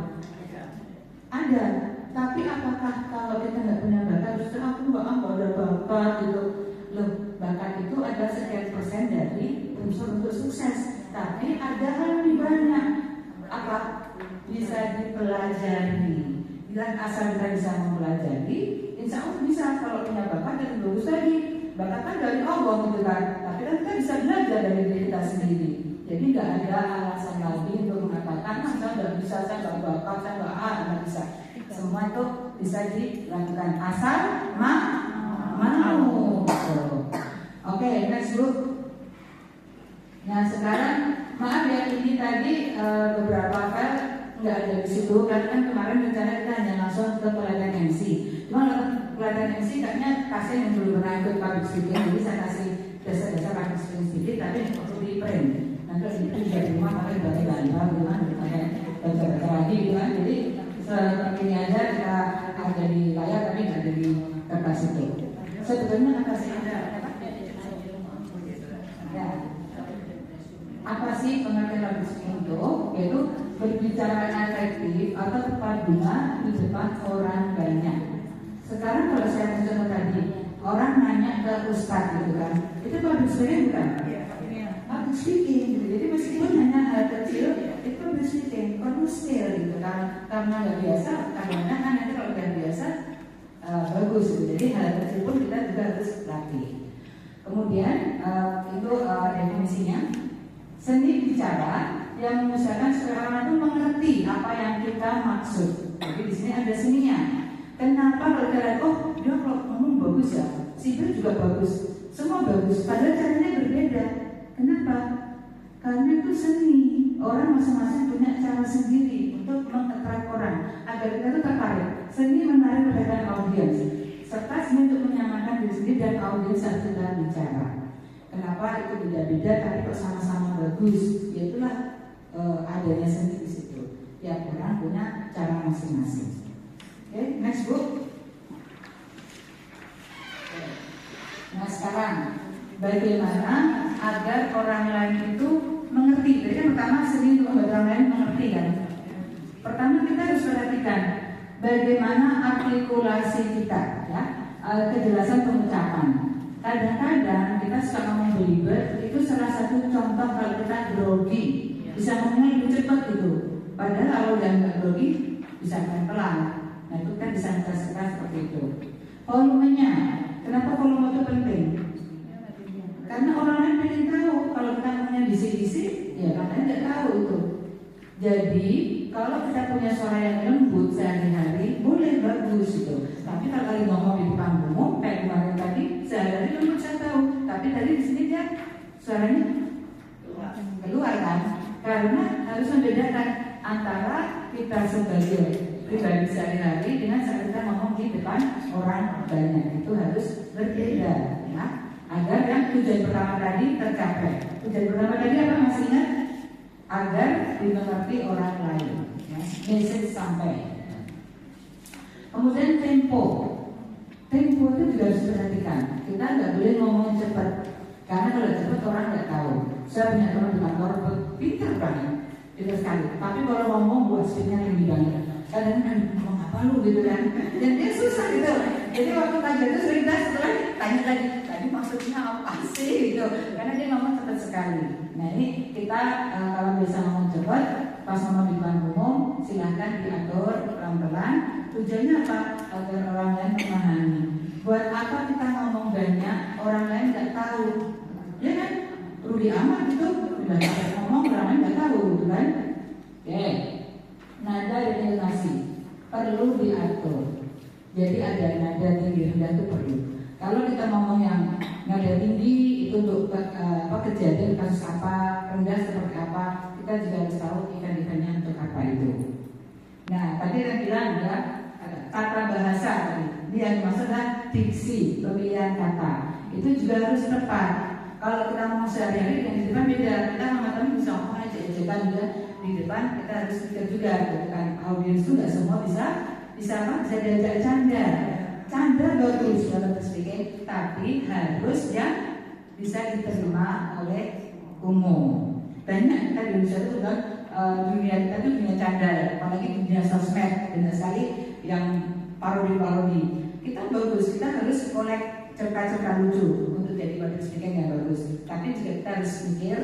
[SPEAKER 6] Ada. Tapi apakah kalau kita nggak punya bakat, terus aku nggak ada bakat gitu? Loh, bakat itu ada sekian persen dari unsur untuk sukses. Tapi ada hal lebih banyak. Apa? Bisa dipelajari. Dan asal kita bisa mempelajari, insya Allah bisa. Kalau punya bakat dan bagus tadi, bakat kan dari Allah gitu kan. Tapi kan kita bisa belajar dari diri kita sendiri. Jadi nggak ada alasan lagi untuk mengatakan, saya nggak bisa, saya nggak bakat, saya nggak bisa. Semua itu bisa dilakukan asal mau. Oke, next group. Nah sekarang maaf ya, ini tadi beberapa file nggak ada di situ karena kan kemarin rencana kita hanya langsung ke pelatihan MC. Cuma pelatihan MC kayaknya kasih yang belum pernah ikut public speaking, jadi saya kasih dasar-dasar public speaking sedikit, tapi waktu di print. Nanti itu juga di rumah pakai baca-baca, gimana pakai baca-baca lagi gitu kan. Jadi seperti ini aja kita ada di layar tapi nggak ada di kertas itu. Sebetulnya apa sih ya, apa sih pengertian public speaking itu? Yaitu berbicara efektif atau tepat guna di depan orang banyak. Sekarang kalau saya mencontoh tadi, orang nanya ke ustadz gitu kan, itu public speaking bukan? Public speaking gitu. Jadi meskipun hanya hal kecil, itu public speaking, perlu skill gitu kan. Karena nggak biasa, karena kan nanti kalau udah biasa bagus gitu. Jadi hal kecil pun kita juga harus latih. Kemudian itu definisinya, seni bicara yang mengusahakan supaya orang itu mengerti apa yang kita maksud. Jadi di sini ada seninya. Kenapa kalau kita lihat, oh dia kalau ngomong bagus ya, si B juga bagus, semua bagus, padahal caranya berbeda. Kenapa? Karena itu seni. Orang masing-masing punya cara sendiri untuk mengattract orang agar kita itu tertarik. Seni menarik perhatian audiens, serta seni untuk menyamakan diri sendiri dan audiens saat kita bicara. Kenapa itu beda-beda tapi kok sama-sama bagus? Yaitulah adanya seni di situ. Ya orang punya cara masing-masing. Oke, next book. Nah sekarang bagaimana agar orang lain itu mengerti? Jadi kan pertama seni untuk membuat orang lain mengerti kan. Pertama kita harus perhatikan bagaimana artikulasi kita, ya, kejelasan pengucapan. Kadang-kadang kita suka ngomong belibet, itu salah satu contoh kalau kita grogi, bisa ngomongnya lebih cepat gitu. Padahal kalau udah nggak grogi bisa pelan. Nah itu kan bisa kita seperti itu. Volumenya, kenapa volume itu penting? Karena orang lain pengen tahu. Kalau kita ngomongnya bisik-bisik, ya orang lain nggak tahu itu. Jadi kalau kita punya suara yang lembut sehari-hari, boleh bagus gitu. Tapi kalau kali ngomong di depan umum, kayak kemarin tadi, sehari-hari lembut saya tahu. Tapi tadi di sini dia suaranya keluar kan? Karena harus membedakan antara kita sebagai pribadi sehari-hari dengan saat kita ngomong di depan orang banyak. Itu harus berbeda, ya. Agar yang tujuan pertama tadi tercapai. Tujuan pertama tadi apa, masih ingat? Agar dimengerti orang lain, ya. Message sampai. Kemudian tempo itu juga harus diperhatikan. Kita nggak boleh ngomong cepat, karena kalau cepat orang nggak tahu. Saya punya teman di kantor pintar banget, pintar sekali. Tapi kalau ngomong buat speednya tinggi banget. Kadang-kadang ngomong apa lu gitu kan, dan dia susah gitu. Jadi waktu tanya itu sering setelah tanya lagi, tadi maksudnya apa sih gitu, karena dia ngomong cepat sekali. Nah ini kita kalau bisa ngomong cepat, pas ngomong di depan umum, silahkan diatur pelan-pelan. Tujuannya apa? Agar orang lain memahami. Buat apa kita ngomong banyak, orang lain nggak tahu, ya kan? Rugi amat gitu, udah ngomong orang lain nggak tahu, gitu kan? Oke. Nada dan intonasi perlu diatur. Jadi ada nada tinggi rendah itu perlu. Kalau kita ngomong yang nada tinggi itu untuk kejadian kasus apa, rendah seperti apa, kita juga harus tahu event-eventnya untuk apa itu. Nah tadi yang bilang ya kata bahasa tadi, ini yang dimaksud adalah diksi, pemilihan kata. Itu juga harus tepat. Kalau kita ngomong sehari-hari dengan di depan beda. Kita sama teman bisa ngomong aja ejekan juga. Di depan kita harus pikir juga, kan audiens itu nggak semua bisa apa? Bisa diajak canda bagus dalam speaking, tapi harus yang bisa diterima oleh umum. Banyak kita di Indonesia itu kan dunia kita itu dunia canda, apalagi dunia sosmed, banyak sekali yang parodi-parodi. Kita bagus, kita harus kolek cerita-cerita lucu untuk jadi public speaking yang bagus. Tapi juga kita harus mikir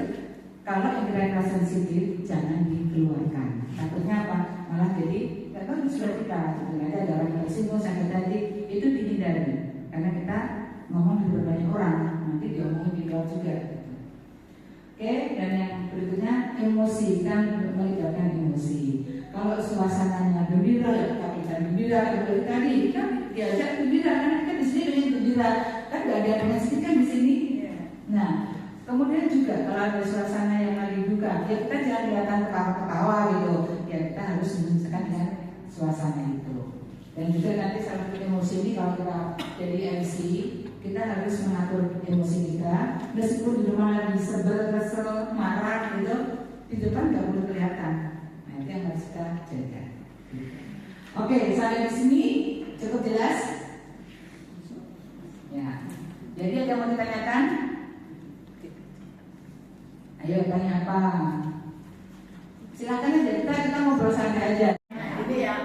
[SPEAKER 6] kalau yang kira-kira sensitif jangan dikeluarkan. Takutnya apa? Malah jadi nggak bagus buat kita. Sebenarnya ada orang yang tersinggung, sakit hati, itu dihindari karena kita ngomong di banyak orang, nanti diomongin di luar juga. Oke, dan yang berikutnya emosi, kan melibatkan emosi. Kalau suasananya gembira, ya kita berikan gembira. Tadi kan diajak gembira, karena kan di sini dengan gembira, kan nggak ada dengan sedih kan di sini. Nah, kemudian juga kalau ada suasana yang lagi duka, ya kita jangan kelihatan ketawa-ketawa gitu. Ya kita harus menunjukkan dengan suasana itu. Dan juga nanti salah satu emosi ini kalau kita jadi MC, kita harus mengatur emosi kita. Meskipun di rumah lagi sebel, kesel, marah gitu, di depan nggak perlu kelihatan. Nah itu yang harus kita jaga. Oke, sampai di sini cukup jelas. Ya. Jadi ada yang mau ditanyakan? Ayo tanya apa? Silakan aja, kita ngobrol santai aja.
[SPEAKER 2] Ini ya,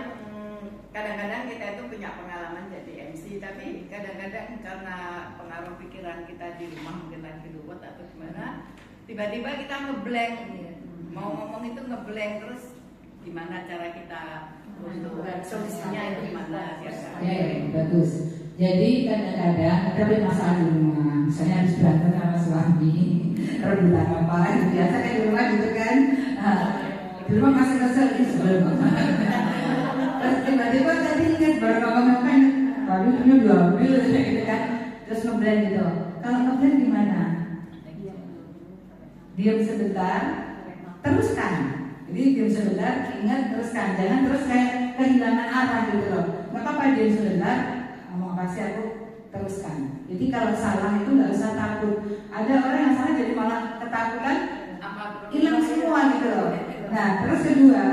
[SPEAKER 2] kadang-kadang kita itu punya pengalaman jadi MC, tapi kadang-kadang karena pengaruh pikiran kita di rumah mungkin lagi luwet atau gimana, tiba-tiba kita ngeblank, mau ngomong itu ngeblank, terus gimana cara kita untuk solusinya itu gimana?
[SPEAKER 6] Oke, bagus. Jadi kadang-kadang kita punya masalah di rumah, misalnya harus berantem sama suami, rebutan apa, biasa kan di rumah gitu kan. Di rumah masih kesel sebelum terus tiba-tiba tadi ingat baru ngomong-ngomong baru punya diambil gitu kan, terus ngeblend gitu. Kalau ngeblend gimana? Diam sebentar, teruskan. Jadi diam sebentar, ingat teruskan, jangan terus kayak kehilangan arah gitu loh. Nggak apa-apa diam sebentar, mau kasih aku teruskan. Jadi kalau salah itu nggak usah takut. Ada orang yang salah jadi malah ketakutan, hilang semua gitu loh. Nah, terus kedua,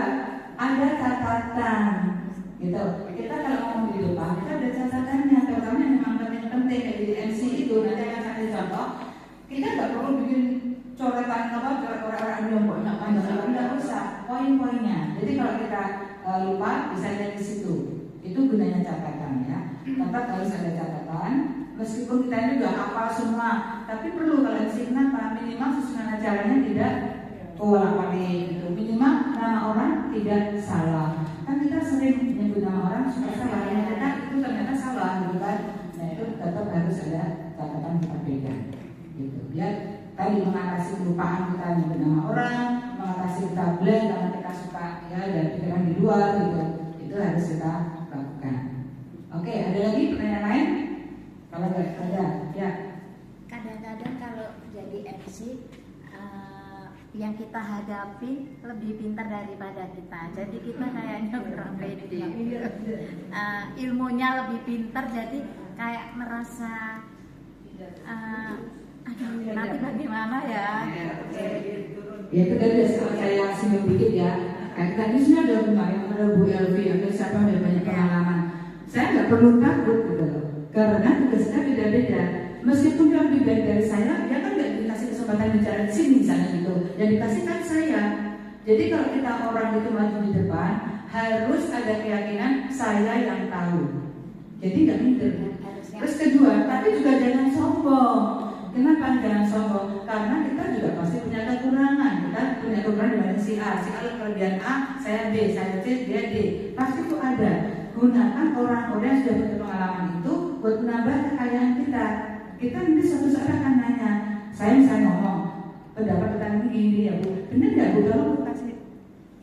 [SPEAKER 6] ada catatan gitu. Kita kalau ngomong di depan, kita ada catatannya, terutama yang memang penting-penting kayak di MC itu. Nanti akan saya contoh. Kita nggak perlu bikin coretan apa, coret-coretan yang banyak, nggak usah. Poin-poinnya. Jadi kalau kita lupa, bisa lihat di situ. Itu gunanya catatan ya. Tetap harus ada catatan. Meskipun kita ini udah hafal semua, tapi perlu kalau MC kenapa? Minimal susunan acaranya tidak bolak-balik gitu. Minimal nama orang tidak salah. Kan kita sering menyebut nama orang suka salah, yang ternyata itu ternyata salah gitu kan. Nah itu tetap harus ada catatan kita beda gitu. Biar tadi mengatasi kelupaan kita menyebut nama orang, mengatasi kita blank karena kita suka ya dan pikiran di luar gitu. Itu harus kita lakukan. Oke, ada lagi pertanyaan lain? Kalau nggak ada, ya.
[SPEAKER 8] Kadang-kadang kalau jadi MC yang kita hadapi lebih pintar daripada kita, jadi kita kayaknya kurang pede. Ilmunya lebih pintar, jadi kayak merasa aduh nanti bagaimana ya.
[SPEAKER 6] Ya itu tadi saya singgung dikit ya. Tadi sebenarnya ada kemarin ada Bu Elvi atau siapa yang banyak pengalaman. Saya nggak perlu takut gitu loh, karena tugasnya beda-beda. Meskipun dia lebih baik dari saya, dia kan nggak dikasih kesempatan bicara di sini misalnya gitu. Yang dikasih kan saya. Jadi kalau kita orang itu maju di depan, harus ada keyakinan saya yang tahu. Jadi nggak minder. Terus kedua, tapi juga jangan sombong. Kenapa jangan sombong? Karena kita juga pasti punya kekurangan. Kita punya kekurangan dengan si A. Si A kelebihan A, saya B, saya C, dia D. Pasti itu ada. Gunakan orang-orang yang sudah punya pengalaman itu buat menambah kekayaan kita. Kita nanti suatu saat akan nanya, saya misalnya ngomong, pendapat tentang ini ya Bu, benar nggak Bu kalau kasih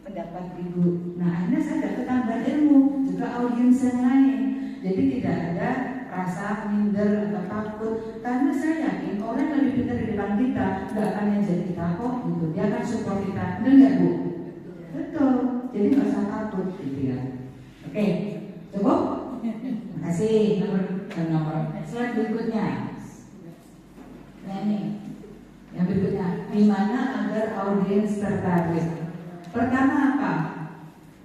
[SPEAKER 6] pendapat Ibu? Nah akhirnya saya dapat tambah ilmu, juga audiens yang lain. Jadi tidak ada rasa minder atau takut, karena saya yakin orang yang lebih pintar di depan kita nggak akan ngejek kita kok gitu. Dia akan support kita, benar nggak Bu? Betul. Jadi nggak usah takut gitu ya. Oke, cukup? Terima kasih. Nomor slide berikutnya. Nah ini yang berikutnya, gimana agar audiens tertarik? Pertama apa?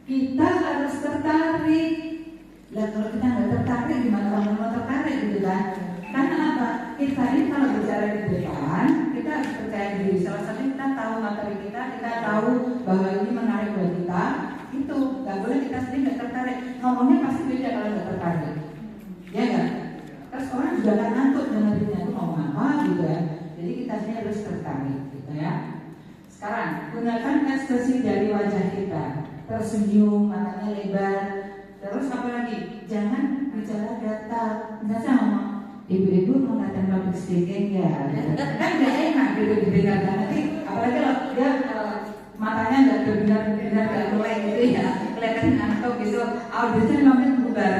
[SPEAKER 6] Kita harus tertarik. Lah kalau kita nggak tertarik, gimana orang mau tertarik gitu kan? Karena apa? Kita kita ini kalau bicara di depan, kita harus percaya diri. Salah satunya kita tahu materi kita tahu bahwa ini menarik buat kita. Itu nggak boleh kita sendiri nggak tertarik. Ngomongnya pasti beda kalau nggak tertarik, ya nggak? Terus orang juga akan ngantuk dengerinnya itu ngomong apa gitu ya. Jadi kita sendiri harus tertarik, gitu ya. Sekarang gunakan ekspresi dari wajah kita, tersenyum, matanya lebar. Terus apa lagi? Jangan bicara datar. Misalnya saya ngomong, ibu-ibu mau datang public speaking ya? Kan nggak enak gitu didengarkan. Nanti apalagi kalau dia matanya nggak berbinar-binar nggak mulai gitu ya, kelihatan ngantuk gitu. Audiensnya makin bubar.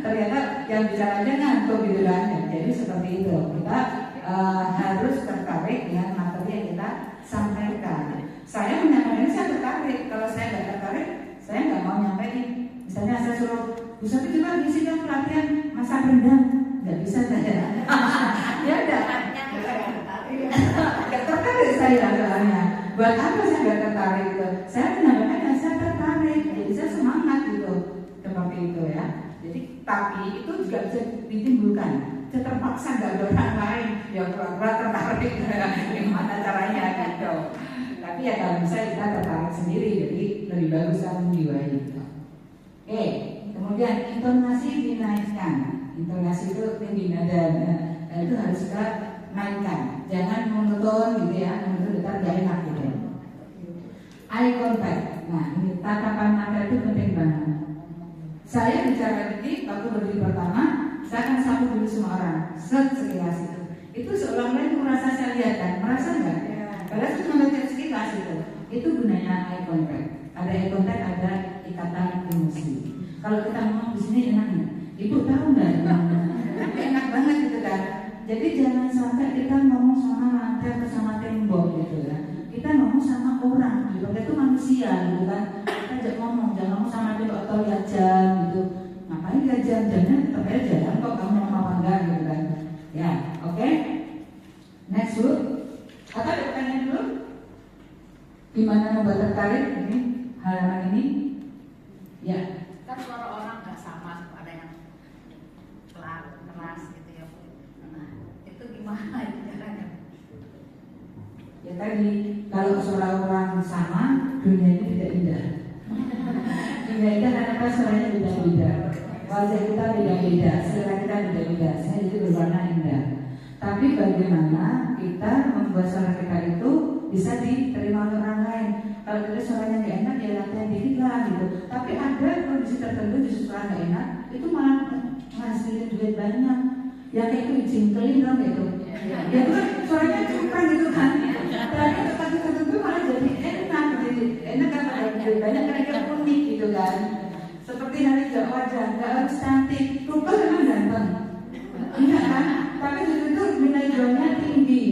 [SPEAKER 6] Ternyata yang bicaranya ngantuk gitu kan. Jadi seperti itu. Kita harus tertarik dengan materi yang kita sampaikan. Saya menyampaikan saya tertarik. Kalau saya nggak tertarik, saya nggak mau nyampein. Misalnya saya suruh, Bu Sofi coba ngisi dong pelatihan masak rendang, nggak bisa saya. Ya udah, nggak tertarik saya soalnya. Buat apa saya nggak tertarik gitu? Saya menyampaikan yang saya tertarik, jadi saya semangat gitu, seperti itu ya. Jadi tapi itu juga bisa ditimbulkan. Saya terpaksa nggak ada orang lain yang pura-pura tertarik. Gimana caranya gitu? Tapi ya kalau bisa kita tertarik sendiri, jadi lebih bagus kan menjiwai gitu. Oke, kemudian intonasi dinaikkan. Intonasi itu tinggi nada, itu harus kita naikkan. Jangan monoton gitu ya, monoton kita nggak enak gitu. Eye contact. Nah, ini tatapan mata itu penting banget. Saya bicara ini waktu berdiri pertama, saya akan sapa dulu semua orang, sekilas itu. Itu seolah-olah merasa saya lihat kan, merasa nggak? Padahal itu cuma lihat sekilas itu. Itu gunanya eye contact. Ada eye contact, ada ikatan emosi. Kalau kita ngomong di sini enak nggak? Ibu tahu nggak? Enak banget gitu kan. Jadi jangan sampai kita ngomong sama lantai atau sama tembok gitu ya. Kita ngomong sama orang, gitu. Kita itu manusia gitu kan. Kita jangan ngomong sama tembok atau lihat jam gitu. Ngapain lihat jam-jamnya? Tetap aja jalan kok kamu ngomong apa enggak gitu kan. Ya, oke. Next Bu. Atau ada pertanyaan dulu? Gimana membuat tertarik ini halaman ini? Ya.
[SPEAKER 2] Kan suara orang nggak sama, ada yang keras gitu ya Bu. Nah, itu gimana itu caranya?
[SPEAKER 6] Ya tadi kalau suara orang sama, dunia ini tidak indah. Dunia indah karena suaranya beda-beda, wajah kita beda-beda, selera kita beda-beda, saya itu berwarna indah. Tapi bagaimana kita membuat suara kita itu bisa diterima oleh orang lain? Kalau kita suaranya nggak enak ya latihan dikit lah gitu. Tapi ada kondisi tertentu di suara nggak enak, itu malah menghasilkan duit banyak. Ya kayak itu jingkelin dong gitu. Ya itu kan suaranya cupang gitu kan. Tapi tempat tertentu malah jadi enak kan ada duit banyak karena dia unik gitu kan. Seperti hari nggak wajah, nggak harus cantik, rupa memang ganteng. Enggak kan? Tapi itu nilai jualnya tinggi.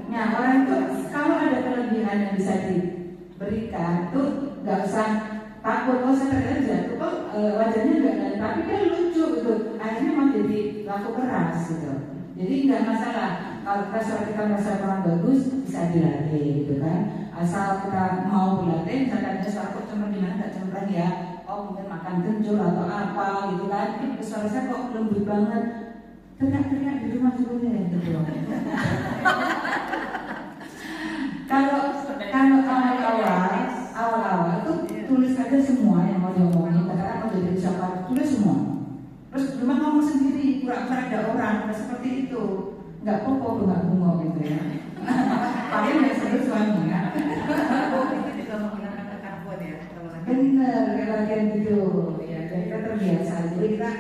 [SPEAKER 6] Nah orang itu kalau ada kelebihan yang bisa diberikan itu nggak usah takut. Oh saya terkerja, kok wajahnya nggak ganteng, tapi dia lucu gitu. Akhirnya mau jadi laku keras gitu. Jadi nggak masalah kalau kita merasa kurang bagus bisa dilatih gitu kan. Asal kita mau berlatih, misalkan dia suara kok cempreng gimana nggak cempreng ya. Oh mungkin makan kencur atau apa gitu kan. Suara saya kok lembut banget. Teriak-teriak di rumah juga ya gitu. Kalau awal-awal itu tulis aja semua yang mau diomongin. Katakan mau jadi siapa, tulis semua. Terus cuma ngomong sendiri, pura-pura ada orang, seperti itu. Nggak popo, nggak bungo gitu ya. Paling nggak sebut suami ya.
[SPEAKER 2] Itu juga menggunakan karbon ya.
[SPEAKER 6] Bener, kayak gitu. Ya, kita terbiasa. Jadi kita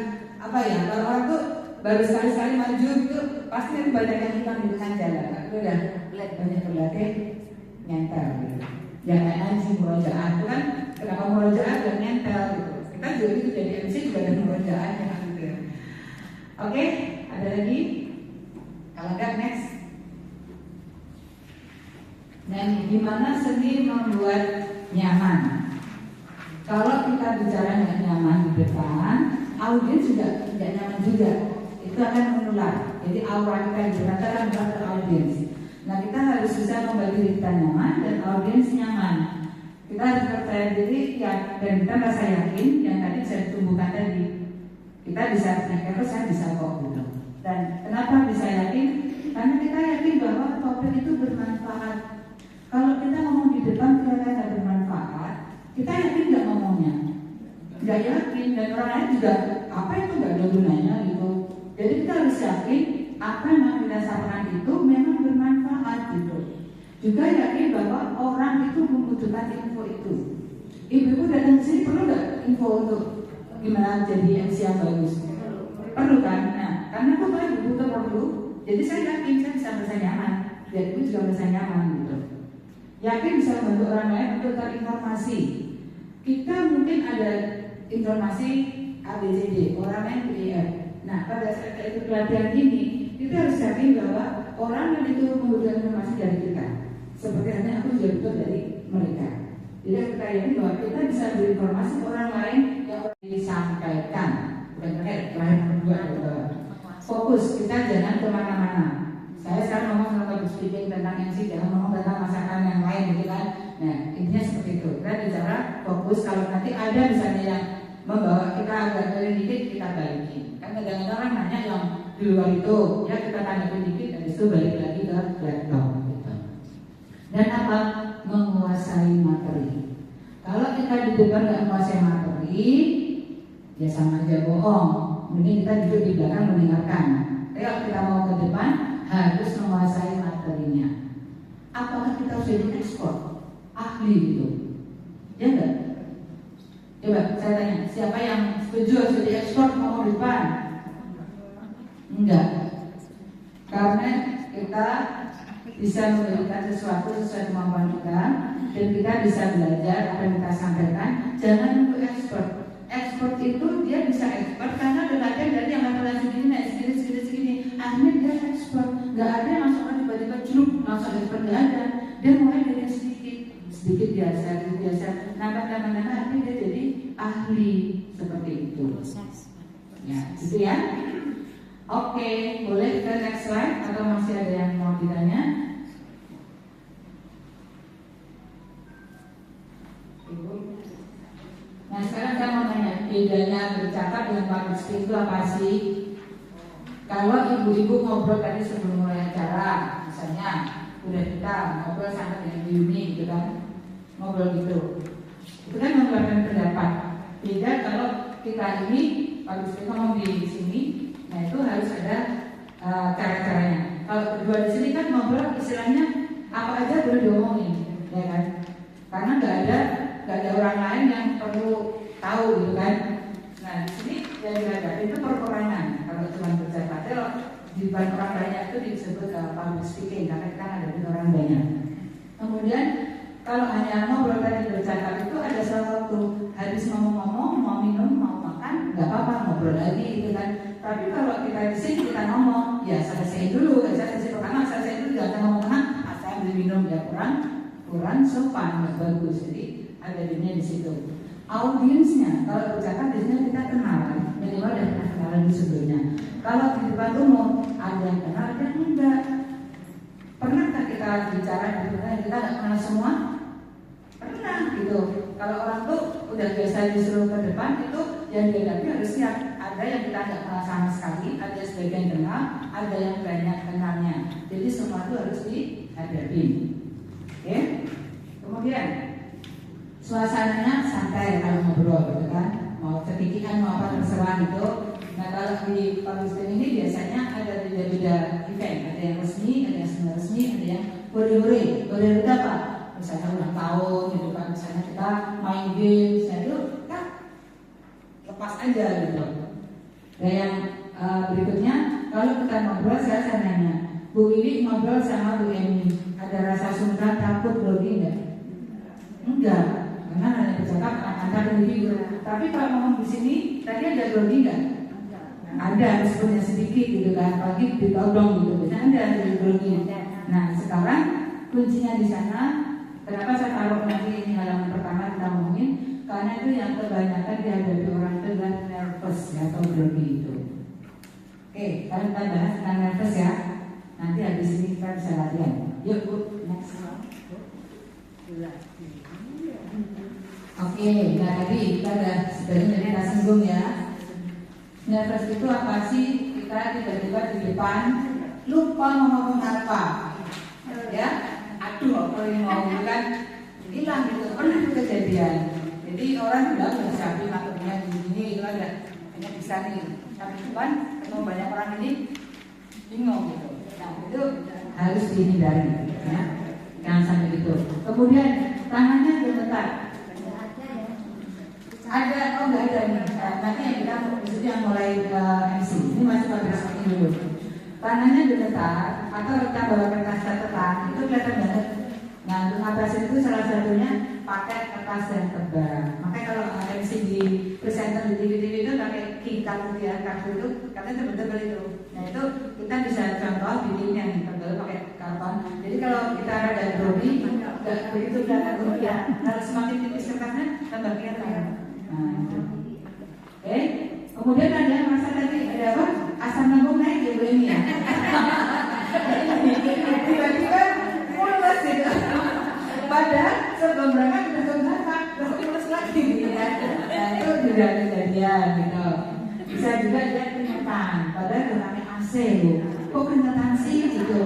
[SPEAKER 6] apa ya? Kalau orang tuh baru sekali-sekali maju itu pasti nanti banyak yang hilang di tengah jalan. Itu udah banyak berlatih nyentel gitu. Ya kayak ngaji murojaah itu kan kenapa murojaah dan nyentel gitu. Kita juga itu jadi MC juga ada murojaahnya gitu. Oke, ada lagi? Kalau enggak next. Dan gimana seni membuat nyaman? Kalau kita bicara nggak nyaman di depan, audiens juga tidak nyaman juga. Itu akan menular. Jadi aura kita yang dirasakan ke audiens. Nah kita harus bisa membuat diri kita nyaman dan audiens nyaman. Kita harus percaya diri ya, dan kita merasa yakin yang tadi saya tumbuhkan tadi. Kita bisa terus saya bisa kok gitu. Dan kenapa bisa yakin? Kita yakin nggak ngomongnya? Nggak yakin, dan orang lain juga apa itu nggak ada gunanya gitu. Jadi kita harus yakin apa yang kita sampaikan itu memang bermanfaat gitu. Juga yakin bahwa orang itu membutuhkan info itu. Ibu-ibu datang ke sini perlu nggak info untuk gimana jadi MC yang bagus? Perlu kan? Nah, karena aku tahu ibu perlu, jadi saya yakin saya bisa merasa nyaman. Dan ibu juga merasa nyaman gitu. Yakin bisa membantu orang lain untuk terinformasi. Kita mungkin ada informasi ABCD, orang lain BF. Nah, pada saat itu pelatihan ini, kita harus yakin bahwa orang yang itu membutuhkan informasi dari kita. Seperti halnya aku juga butuh dari mereka. Jadi kita yakin bahwa kita bisa berinformasi orang lain yang disampaikan. Bukan terakhir kedua gitu. Fokus, kita jangan kemana-mana. Saya sekarang ngomong tentang public speaking tentang MC, jangan ngomong tentang masakan yang lain gitu kan. Nah, intinya seperti itu. Kita bicara fokus, kalau nanti ada misalnya yang membawa kita agak dari dikit, kita balikin. Kan kadang-kadang orang nanya yang di luar itu, ya kita tanyakan dikit, dan itu balik lagi ke laptop gitu. Dan apa? Menguasai materi. Kalau kita di depan nggak menguasai materi, ya sama aja bohong. Mending kita duduk di belakang mendengarkan. Tapi kalau kita mau ke depan, harus menguasai materinya. Apakah kita harus jadi ekspor? Ahli itu, ya enggak? Coba saya tanya, siapa yang setuju harus jadi ekspor ngomong di depan? Enggak. Karena kita bisa memberikan sesuatu sesuai kemampuan kita, dan kita bisa belajar apa yang kita sampaikan. Jangan untuk ekspor. Ekspor itu dia bisa ekspor karena belajar dari yang level segini, naik segini. Akhirnya dia ekspor. Nggak ada yang langsung tiba-tiba jeruk langsung ekspor, nggak ada. Dia mulai dari sedikit biasa. Nambah. Akhirnya dia jadi ahli seperti itu. Ya, gitu ya. Oke, boleh ke next slide atau masih ada yang mau ditanya? Nah, sekarang saya mau tanya, bedanya bercakap dengan public speaking itu apa sih? Kalau ibu-ibu ngobrol tadi sebelum mulai acara, misalnya udah kita ngobrol sama dengan Yuni gitu kan, ngobrol gitu, itu kan mengeluarkan pendapat. Beda kalau kita ini public speaking ngomong di sini, nah itu harus ada cara-caranya. Kalau berdua di sini kan ngobrol istilahnya apa aja boleh diomongin, ya kan? Karena nggak ada orang lain yang perlu tahu gitu kan. Nah di sini yang dihadapi itu perorangan. Kalau cuma bercakap, kalau di depan orang banyak itu disebut public speaking karena kita ada orang banyak. Kemudian kalau hanya ngobrol tadi bercakap itu ada salah satu habis ngomong-ngomong, mau minum, mau makan, nggak apa-apa ngobrol lagi gitu kan. Tapi kalau kita di sini kita ngomong, ya selesai dulu. Sesi pertama selesai dulu, jangan ngomong saya ambil minum, ya kurang sopan, nggak bagus. Jadi ada dunia di situ. Audiensnya kalau bercakap biasanya kita kenal, minimal udah pernah kenalan sebelumnya. Kalau di depan umum ada yang kenal, ada yang enggak. Pernahkah kita bicara di depan kita nggak kenal semua? Pernah gitu. Kalau orang tuh udah biasa disuruh ke depan itu yang dihadapi harus siap. Ada yang kita nggak kenal sama sekali, ada sebagian kenal, ada yang banyak kenalnya. Jadi semua itu harus dihadapi. Oke? Kemudian suasananya santai kalau ngobrol gitu kan, mau cekikikan mau apa terserah gitu. Nah kalau di public speaking ini biasanya ada beda-beda event, ada yang resmi, ada yang semi resmi, ada yang hore-hore apa? Misalnya ulang tahun gitu kan, misalnya kita main game, misalnya itu kan lepas aja gitu. Dan yang berikutnya kalau kita ngobrol saya nanya, Bu Wiwi ngobrol sama Bu Emi, ada rasa sungkan, takut, grogi enggak? Enggak. Karena hanya bercakap antar individu. Tapi kalau ngomong di sini, tadi ada grogi nggak? Ada, meskipun sedikit gitu kan. Apalagi ditodong gitu, biasanya ada grogi. Nah sekarang kuncinya di sana. Kenapa saya taruh nanti ini halaman pertama kita ngomongin? Karena itu yang kebanyakan dihadapi orang itu adalah nervous ya, atau grogi itu. Oke, kalau kita bahas tentang nervous ya. Nanti habis ini kita bisa latihan. Yuk Bu, next. Oke, nah tadi kita sebenarnya kita singgung ya. Nervous itu apa sih? Kita tiba-tiba di depan lupa ngomong apa, ya? Aduh, apa yang mau kan hilang gitu. Pernah itu kejadian. Jadi orang bilang udah siapin materinya begini, itu ada hanya bisa nih. Tapi depan ketemu banyak orang ini bingung gitu. Nah itu harus dihindari, ya. Jangan sampai gitu. Kemudian tangannya gemetar. Ada, oh nggak ada nih. Nanti yang kita maksudnya yang mulai MC ini masih pada seperti dulu. Tangannya gemetar atau kita bawa kertas catatan itu kelihatan banget. Nah untuk ngatasin itu salah satunya pakai kertas yang tebal. Makanya kalau MC di presenter di TV-TV itu pakai kartu kartu itu katanya tebal-tebal itu. Nah itu kita bisa contoh bikin yang tebal pakai karton. Jadi kalau kita ada grogi nggak begitu kelihatan ya. Kalau semakin tipis kertasnya tambah kelihatan. Nah itu. Oke. Kemudian ada yang masa tadi ada apa? Asam lambung naik ya Bu ini ya. Tiba-tiba mulus gitu. Padahal sebelum berangkat udah keberangkat, udah mulus lagi gitu ya. Nah itu juga kejadian gitu. Bisa juga dia keringetan, padahal kena AC loh. Kok keringetan sih gitu.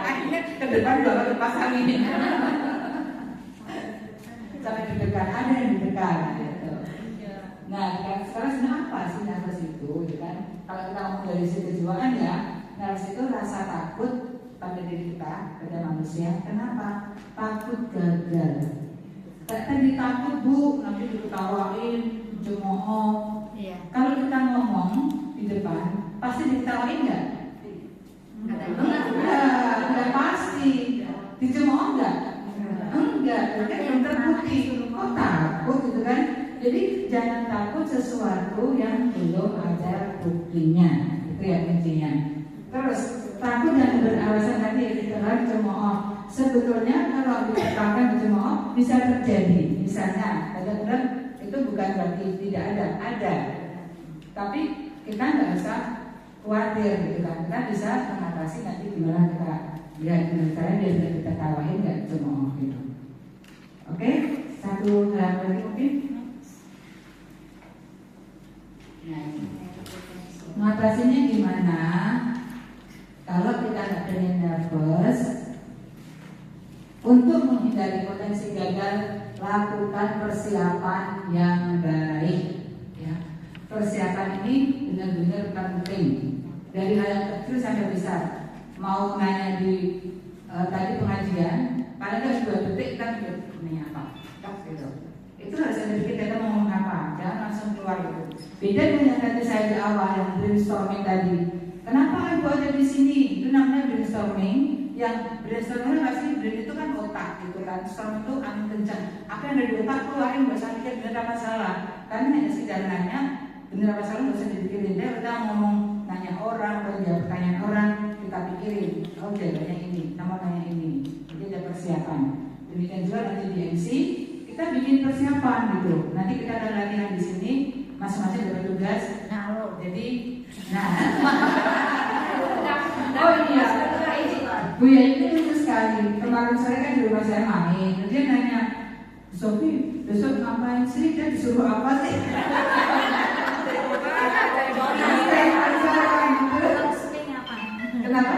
[SPEAKER 6] Akhirnya ke depan bawa kipas angin. Sampai deg-degan, ada yang deg-degan gitu. Nah, sekarang sebenarnya apa sih nervous itu? Ya kan? Kalau kita ngomong dari sisi kejiwaan ya, nervous itu rasa takut pada diri kita, pada manusia. Kenapa? Takut gagal. Tadi takut Bu, nanti diketawain, cemooh.
[SPEAKER 8] Iya.
[SPEAKER 6] Kalau kita ngomong di depan, pasti diketawain nggak? Enggak pasti. Dicemooh nggak? Enggak, kan belum terbukti. Kok takut gitu kan? Jadi jangan takut sesuatu yang belum ada buktinya, itu ya intinya. Terus takut dan beralasan tadi ditelan cemooh. Sebetulnya kalau dikatakan cemooh bisa terjadi. Misalnya kadang-kadang itu bukan berarti tidak ada. Tapi kita nggak usah khawatir gitu kan. Kita bisa mengatasi nanti gimana kita lihat gimana caranya biar kita kawain nggak cemooh gitu. Oke, satu hal lagi mungkin. Mengatasinya gimana? Kalau kita nggak pengen nervous, untuk menghindari potensi gagal, lakukan persiapan yang baik. Ya. Persiapan ini benar-benar penting. Dari hal yang kecil sampai besar. Mau nanya di tadi pengajian, paling nggak 2 detik kita nanya apa? Gitu. Itu harus ada dikit kita mau ngomong apa, jangan langsung keluar gitu. Beda dengan tadi saya di awal yang brainstorming tadi. Kenapa ibu ada di sini? Itu namanya brainstorming. Yang brainstorming pasti brain itu kan otak gitu kan. Storm itu angin kencang. Apa yang ada di otak keluarin, nggak usah pikir benar apa salah. Karena hanya sekedar nanya benar apa salah nggak usah dipikirin. Dia kita ngomong nanya orang atau jawab pertanyaan orang kita pikirin. Oh jawabannya ini, sama nanya ini. Jadi ada persiapan. Demikian juga nanti di MC kita bikin persiapan gitu. Nanti kita ada latihan di sini, masing-masing dapat tugas. Jadi, oh iya, Bu ya ini lucu sekali. Kemarin sore kan di rumah saya main, dia nanya, Sofi besok ngapain sih? Dia disuruh apa sih? Kenapa?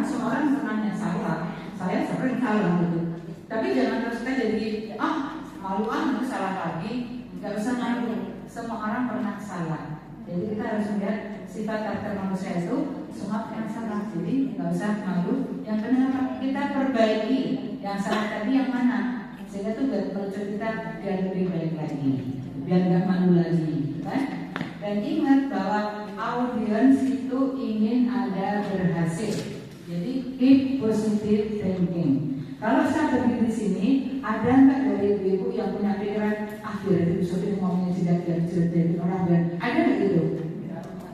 [SPEAKER 6] Semua orang nanya saya sering salah gitu. Tapi jangan terus kita jadi malu nanti salah lagi. Nggak usah malu. Semua orang pernah salah. Jadi kita harus melihat sifat karakter manusia itu semua pernah salah. Jadi nggak usah malu. Yang kenapa kita perbaiki yang salah tadi yang mana? Sehingga itu buat culture kita biar lebih baik lagi, biar nggak malu lagi, kan? Dan ingat bahwa audiens itu ingin Anda berhasil. Jadi keep positive thinking. Kalau saya berdiri di sini, ada nggak dari ibu yang punya pikiran, biar itu Sofi ngomongnya tidak dari orang biar ada nggak gitu?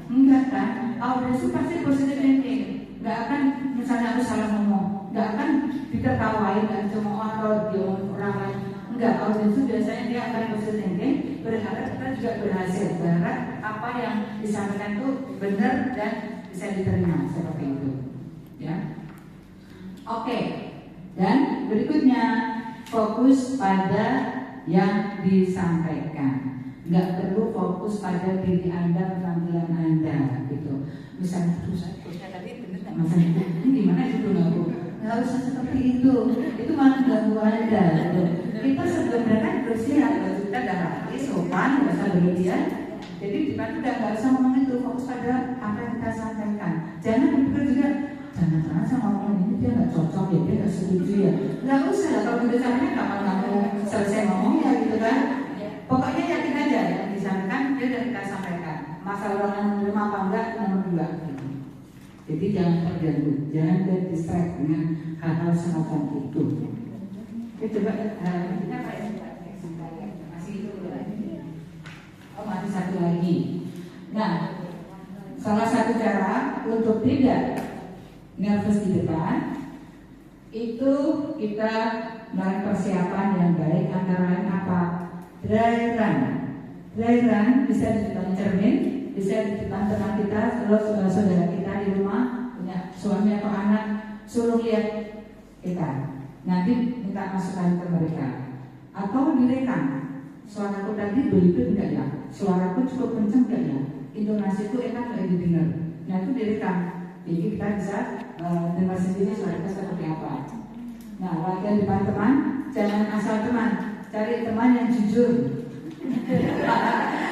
[SPEAKER 6] Enggak kan? Audiens itu pasti positive thinking. Nggak akan misalnya aku salah ngomong, nggak akan ditertawain dan cuma atau diomongin orang lain. Enggak, audiens itu biasanya dia akan positive thinking, berharap kita juga berhasil, berharap apa yang disampaikan itu benar dan bisa diterima seperti itu. Ya, oke. Dan berikutnya fokus pada yang disampaikan. Nggak perlu fokus pada diri Anda, penampilan Anda, gitu. Misalnya, saya tadi benar nggak masalah ini gimana itu nggak Bu? Nggak usah seperti itu. itu malah ganggu Anda. Kita sebenarnya kan bersiap, kita udah rapi, sopan, nggak usah berlebihan. Jadi di depan udah nggak usah ngomong itu, fokus pada apa yang kita sampaikan. Jangan berpikir juga, jangan-jangan saya ngomong ini dia nggak cocok ya, dia nggak setuju ya. Nggak usah, kalau gitu caranya kapan kamu selesai ngomongnya gitu kan. Pokoknya yakin aja yang disampaikan dia udah kita sampaikan. Masalah orang menerima apa enggak nomor 2. Jadi jangan terganggu, jangan terdistract dengan hal-hal semacam itu. Oke, coba kita masih itu lagi. Oh, masih satu lagi. Nah, salah satu cara untuk tidak nervous di depan itu kita melakukan persiapan yang baik, antara lain apa? Dry run. Dry run bisa di depan cermin, bisa di depan teman kita, terus saudara kita di rumah punya suami atau anak, suruh lihat kita. Nanti minta masukan ke mereka. Atau direkam. Suaraku tadi belibet enggak ya? Suaraku cukup kenceng enggak ya? Intonasiku enak enggak didengar? Nah itu direkam. Jadi kita bisa dengar sendiri suara kita seperti apa. Nah, latihan depan teman, jangan asal teman, cari teman yang jujur.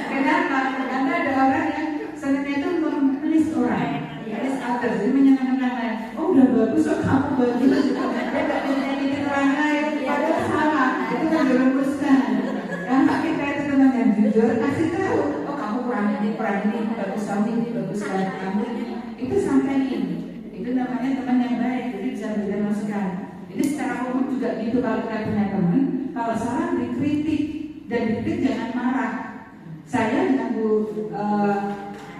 [SPEAKER 6] Kenapa? Karena ada orang yang senangnya itu menulis orang, menulis others, jadi menyenangkan orang lain. Oh udah bagus, kok kamu bagus. Dia gak menyakitin orang lain, padahal salah. Itu kan dirumuskan. Karena kita itu teman yang jujur, kasih tahu. Oh kamu kurang ini, bagus kamu ini, bagus kamu ini. Itu sampaikan. Itu namanya teman yang baik, jadi bisa berikan masukan. Jadi secara umum juga gitu, kalau kita punya teman, kalau salah dikritik dan dikritik jangan marah. Saya dengan Bu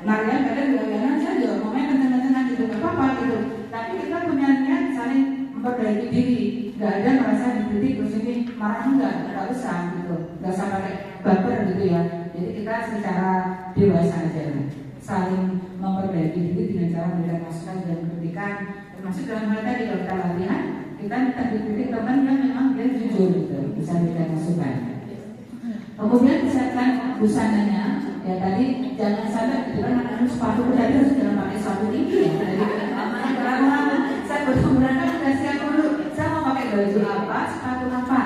[SPEAKER 6] Maria kadang bilang saya juga ngomongnya kencang-kencangan gitu, nggak apa-apa gitu. Tapi kita punya niat saling memperbaiki diri, nggak ada merasa dikritik terus ini marah, nggak usah gitu, nggak usah pakai baper gitu ya. Jadi kita secara dewasa aja, saling memperbaiki diri dengan cara memberikan masukan dan kritikan. Termasuk dalam hal tadi kalau kita latihan, kita minta dikritik teman yang memang dia jujur gitu, bisa memberikan masukan. Kemudian siapkan busananya. Ya tadi jangan sampai di depan anak sepatu tadi harus jangan pakai sepatu tinggi ya. Jadi lama-lama saya benar-benar kan udah siap dulu. Saya mau pakai baju apa, sepatu apa.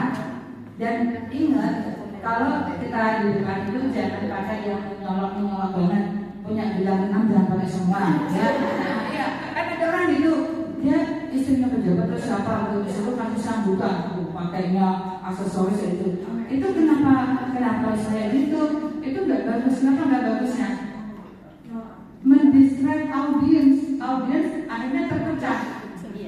[SPEAKER 6] Dan ingat kalau kita di depan itu jangan pakai yang menyolok banget. Punya bilang 6 jangan pakai semua. Ya, ya. Kan ada orang gitu. Dia istrinya pejabat terus siapa untuk disuruh kasih sambutan, pakainya aksesoris itu kenapa saya gitu? Itu nggak bagus. Kenapa nggak bagusnya? Mendistract audiens akhirnya terpecah.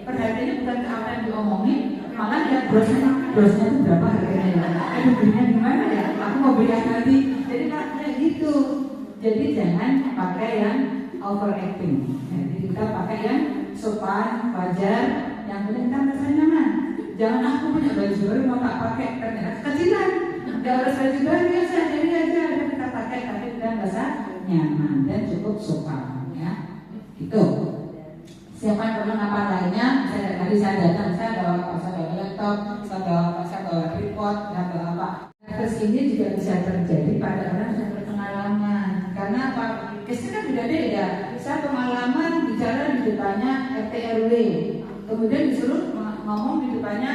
[SPEAKER 6] Perhatiannya bukan ke apa yang diomongin, malah dia brosnya itu berapa harganya? Belinya gimana ya? Aku mau beli nanti. Jadi kayak gitu. Jadi jangan pakai yang overacting. Jadi kita pakai yang sopan, wajar, yang penting kita merasa nyaman. Jangan aku punya baju baru mau tak pakai ternyata kecilan. Gak harus baju baru ya, jadi aja kita pakai tapi kita merasa nyaman dan cukup sopan ya. Itu. Siapkan perlengkapan lainnya. Tadi saya datang, saya bawa laptop, saya bawa tripod, saya bawa apa. Terus ini juga bisa terjadi pada orang yang berpengalaman. Karena apa? Kesnya kan beda-beda. Saya pengalaman bicara di depannya RT RW, kemudian disuruh ngomong di depannya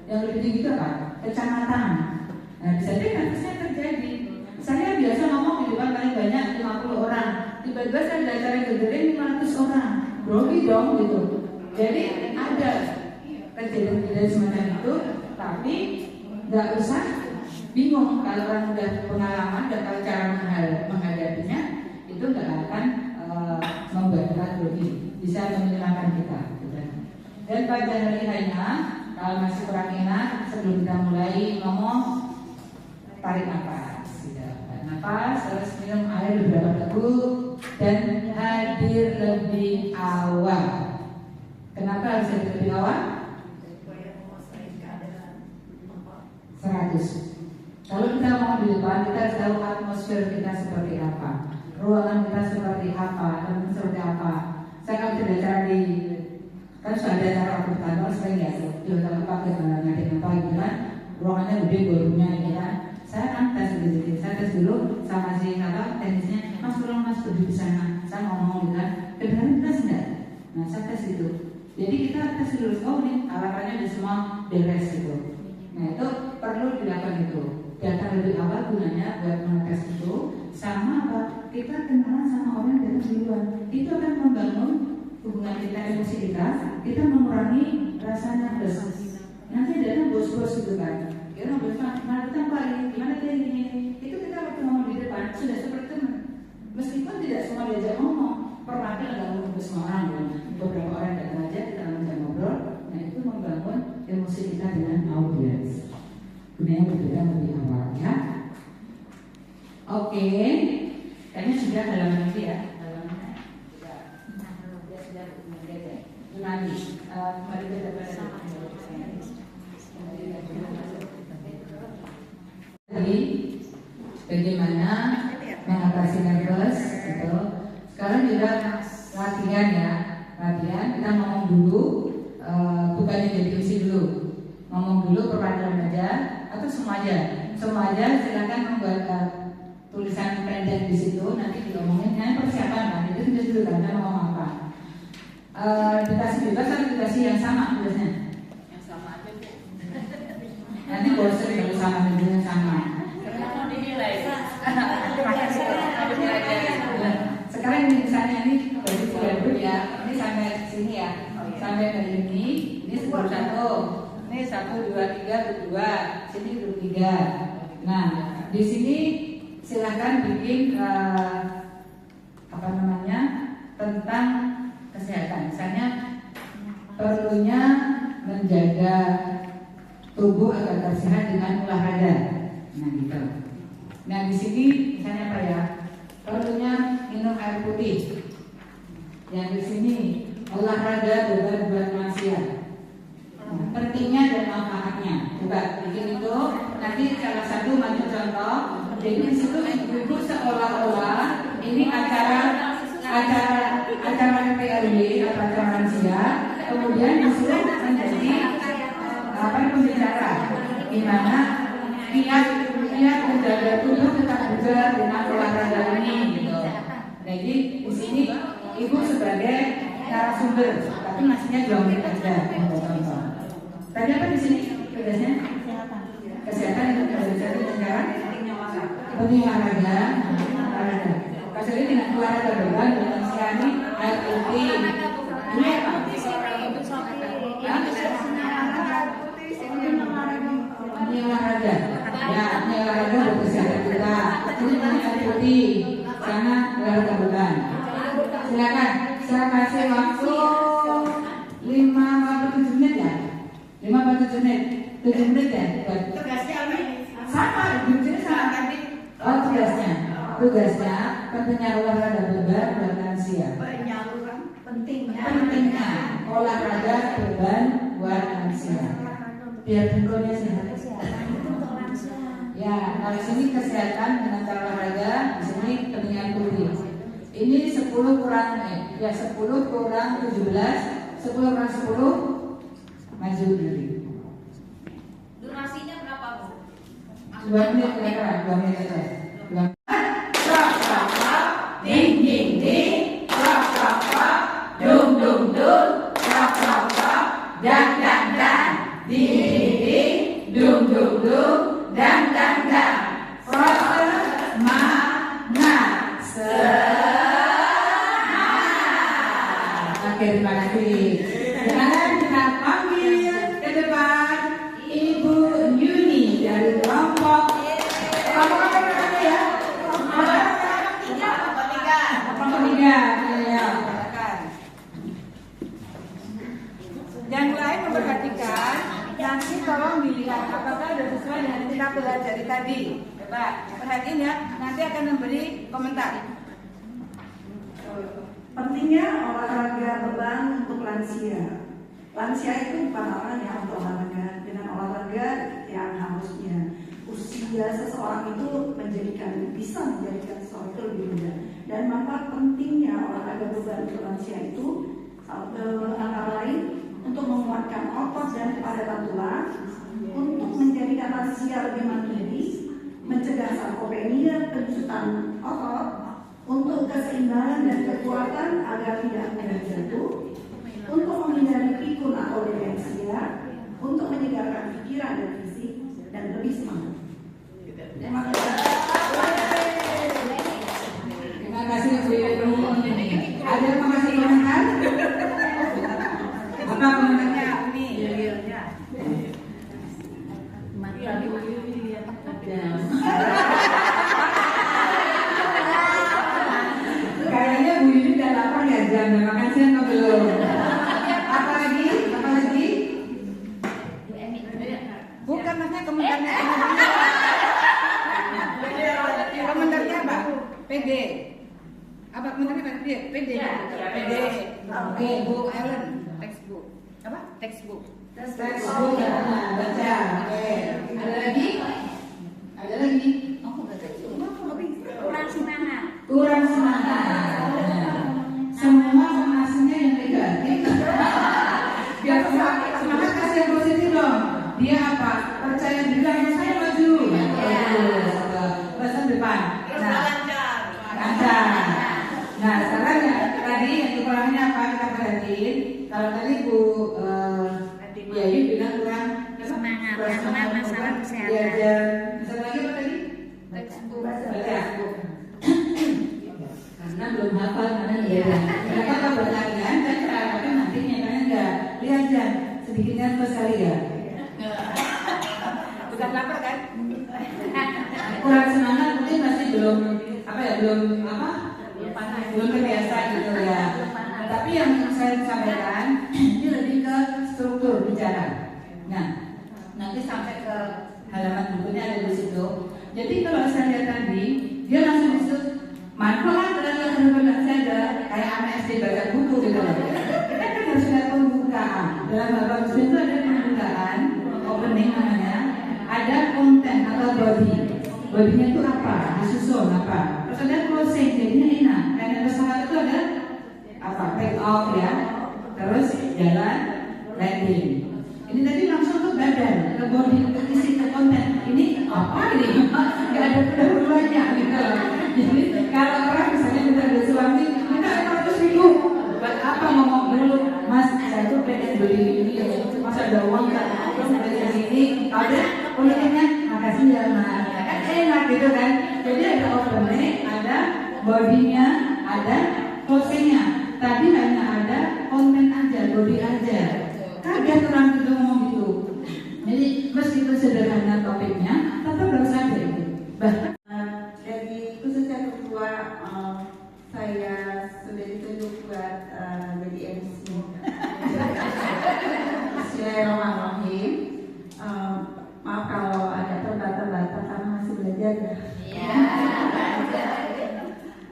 [SPEAKER 6] yang lebih tinggi itu apa? Kecamatan. Nah bisa jadi kasusnya terjadi. Saya biasa ngomong di depan paling banyak 50 orang, tiba-tiba saya belajar gede 500 orang, grogi dong gitu. Jadi ada kejadian-kejadian semacam itu, tapi nggak usah bingung kalau orang udah pengalaman dan tahu cara menghadapinya, itu nggak akan membuat kita grogi, bisa menyenangkan kita. Dan pada hari hanya kalau masih kurang enak, sebelum kita mulai ngomong, tarik nafas, nafas, terus minum air beberapa teguk dan hadir lebih awal. Kenapa harus hadir lebih awal? 100. Kalau kita mau di depan, kita harus tahu atmosfer kita seperti apa, ruangan kita seperti apa, dan seperti apa. Saya kalau tidak bicara di kan sudah ada cara berkantor sering ya, di hotel apa ngajarin apa gitu kan, ruangannya gede, gorumnya gitu kan. Saya kan tes dulu, saya tes dulu sama si kakak teknisnya, mas tolong mas berdiri di sana, saya ngomong gitu kan, kebenaran tes enggak? Nah saya tes itu, jadi kita tes dulu, oh ini alat-alatnya udah semua beres gitu. Nah itu perlu dilakukan itu. Datang lebih awal gunanya buat mengetes itu. Sama apa? Kita kenalan sama orang yang datang duluan. Itu akan membangun hubungan kita, emosi kita mengurangi rasa nervous. Nanti datang bos-bos gitu kan. Kita ngobrol, mana datang Pak ini, gimana kayak gini. Itu kita waktu ngomong di depan sudah seperti teman. Meskipun tidak semua diajak ngomong, perwakilan nggak ngomong ke semua orang kan. Beberapa orang datang aja kita ngajak ngobrol. Nah itu membangun emosi kita dengan audiens. Gunanya berbeda lebih awal ya. Oke, kayaknya sudah halaman ini ya. Halaman sudah Yunani. Mari kita tadi bagaimana mengatasi nervous gitu. Sekarang juga latihan ya. Latihan kita ngomong dulu, bukannya jadi MC dulu. Ngomong dulu perwakilan aja atau semua aja. Semua aja silakan membuat tulisan pendek di situ, nanti diomongin. Nah, persiapan kan, itu tulis dulu kan, ngomong apa. Dikasih bebas atau dikasih yang sama tulisnya?
[SPEAKER 2] Yang sama aja Bu.
[SPEAKER 6] Nanti bosan kalau sama dengan sama.
[SPEAKER 2] Karena mau dinilai.
[SPEAKER 6] Sekarang ini misalnya ini bagi dulu ya, ini sampai sini ya, sampai dari ini 10 1, ini 1 2 3 2, sini 3. Nah di sini silahkan bikin apa namanya tentang kesehatan, misalnya perlunya menjaga tubuh agar sehat dengan olahraga. Nah gitu. Nah di sini misalnya apa ya? Perlunya minum air putih. Yang di sini olahraga beban buat manusia. Nah, pentingnya dan manfaatnya. Coba bikin itu. Nanti salah satu maju contoh. Jadi di situ ibu seolah-olah ini acara PRD atau acara lansia. Kemudian di situ menjadi pembicara. Gimana pihak menjaga tubuh tetap bugar dengan olahraga ini gitu. Jadi di sini ibu sebagai narasumber, tapi masihnya 2 menit aja untuk contoh. Tadi apa di sini tugasnya? Kesehatan itu berdasarkan dengan olahraga. Pas ini dengan olahraga beban dengan siani air putih. Ini apa? Ini olahraga. Ya, ini olahraga buat kesehatan kita. Ini air putih, karena olahraga beban. Silakan, saya kasih waktu 5-7 menit ya. 5-7 menit, 7 menit ya.
[SPEAKER 2] Tugasnya apa ini?
[SPEAKER 6] Sama, tugasnya sama. Oh tugasnya pentingnya olahraga beban buat lansia.
[SPEAKER 2] Penyaluran
[SPEAKER 6] Pentingnya olahraga beban buat lansia. Biar dengkulnya sehat. Ya, kalau sini kesehatan dengan cara olahraga, di sini pentingnya putih. Ini 10 kurang 10 kurang 17, 10 kurang 10 maju diri.
[SPEAKER 2] durasinya berapa Bu?
[SPEAKER 6] 2 menit kira-kira, 2 menit aja. Ding ding ding, klap klap klap, dung dung dung, klap klap klap, dang dang dang, ding ding ding, dung dung dung, dang dang dang. Oke, terima kasih. Sekarang kita panggil ke depan Ibu Yuni dari kelompok apa ya? Kelompok 3. Ya. Yang lain memperhatikan, nanti tolong dilihat apakah sudah sesuai dengan yang kita pelajari tadi. Coba perhatiin ya, nanti akan memberi komentar.
[SPEAKER 7] Pentingnya olahraga beban untuk lansia. Lansia itu bukan orang yang untuk olahraga. Dengan olahraga yang harusnya usia seseorang itu bisa menjadikan seseorang itu lebih muda. Dan manfaat pentingnya olahraga beban untuk lansia itu antara lain untuk menguatkan otot dan kepadatan tulang, untuk menjadikan lansia lebih mandiri, mencegah sarkopenia, penyusutan otot, untuk keseimbangan dan kekuatan agar tidak mudah jatuh, untuk menghindari pikun atau demensia, untuk menyegarkan pikiran dan fisik, dan lebih semangat. Terima kasih.
[SPEAKER 6] Terima kasih Bu Yuni. Ada yang mau kasih komentar? Apa komentarnya Uni?
[SPEAKER 8] Mata Bu Yuni lihat ada.
[SPEAKER 6] Kayaknya Bu Yuni udah lapar ya, jam makan siang atau belum? Apa lagi? Apa lagi? Bukan maksudnya komentarnya. Komentarnya apa? PD. Apa komentarnya apa? PD. PD. Oke, Bu Ellen. Textbook. Apa? Textbook. Textbook. Baca. Oke. Ada lagi? Ada lagi?
[SPEAKER 8] Kurang semangat.
[SPEAKER 6] Kurang semangat. Semua aslinya yang negatif. Biar semangat kasih yang positif dong. Dia apa? Percaya diri, saya maju. Bahasa depan. Nah, lancar. Nah, sekarang ya tadi yang kekurangannya apa kita perhatiin. Kalau tadi Bu Yayu bilang kurang
[SPEAKER 8] Semangat karena masalah kesehatan.
[SPEAKER 6] Belajar. Masalah lagi apa tadi? Baca. Karena belum hafal mana ya. Mereka kan berlarian baca, tapi nanti nyatanya enggak. Lihat Jan, sedikitnya sekali ya. Bukan lapar kan? Kurang semangat mungkin masih belum belum terbiasa gitu ya. Tapi yang saya sampaikan ini lebih ke struktur bicara. Nah, nanti sampai ke halaman bukunya ada di situ. Jadi kalau saya lihat tadi, dia langsung disebut manfaat dalam benar saja kayak anak SD baca buku gitu loh. Kita kan harus ada pembukaan. Dalam bahasa Inggris itu ada pembukaan, opening namanya, ada konten atau body. Bodinya itu apa? Disusun apa? Terus ada closing, jadinya enak. Dan yang pesawat itu ada apa? Take off ya. Terus jalan, landing. Ini tadi langsung ke badan, ke body, ke isi, ke konten. Ini apa ini? Gak ada pendahuluannya gitu. Jadi kalau orang misalnya minta dari suami, minta 500.000. Buat apa ngomong dulu? Mas, saya tuh pengen beli ini. Masa ada uang kan? Terus beli ini. Ada politiknya, makasih ya Mas. Kan enak gitu kan? Jadi ada opening, ada bodinya, ada closingnya. Tadi hanya ada konten aja, body aja. Kaget orang itu ngomong gitu. Jadi meskipun sederhana topiknya, tetap harus ada itu. Bahkan
[SPEAKER 7] Dari khususnya ketua, saya sudah ditunjuk buat jadi MC. Bismillahirrahmanirrahim. Maaf kalau ada terbata-bata karena masih belajar ya.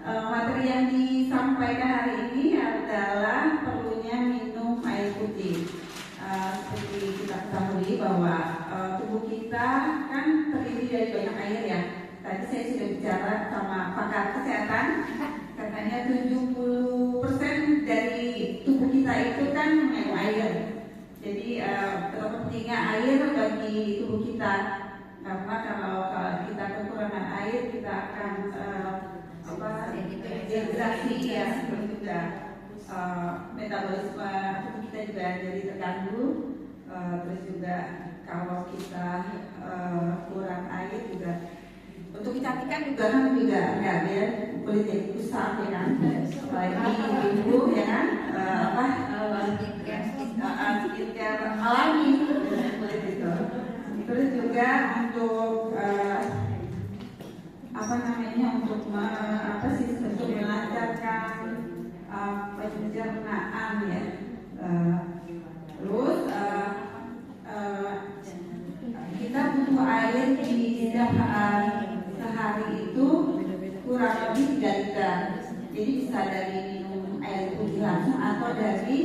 [SPEAKER 7] Materi yang disampaikan hari ini adalah perlunya minum air putih. Seperti kita ketahui bahwa tubuh kita kan terdiri dari banyak air ya. Tadi saya sudah bicara sama pakar kesehatan, katanya 70% dari tubuh kita itu kan mengandung air. Jadi betapa pentingnya air bagi tubuh kita, karena kalau kita kekurangan air kita akan dehidrasi ya, seperti juga metabolisme tubuh kita juga jadi terganggu. Terus juga kalau kita kurang air juga untuk kecantikan juga kan juga enggak ya, kulit jadi kusam ya kan, apalagi ibu ya kan, skincare alami kulit itu. Terus juga untuk untuk melancarkan pencernaan ya. Terus kita butuh air di sehari itu kurang lebih 3 liter. Jadi bisa dari minum air putih langsung atau dari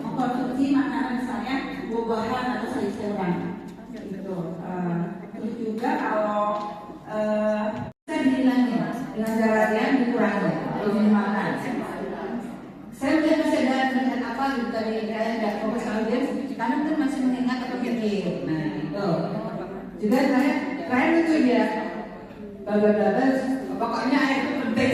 [SPEAKER 7] mengkonsumsi makanan misalnya buah-buahan atau sayur-sayuran. Gitu. Terus juga kalau
[SPEAKER 6] saya dihilangin dengan cara yang dikurangi, makan. Saya melihat masih ada melihat apa gitu tadi, kayak tidak fokus kalau dia karena kan masih mengingat atau pikir. Nah itu juga saya itu dia pokoknya air itu penting.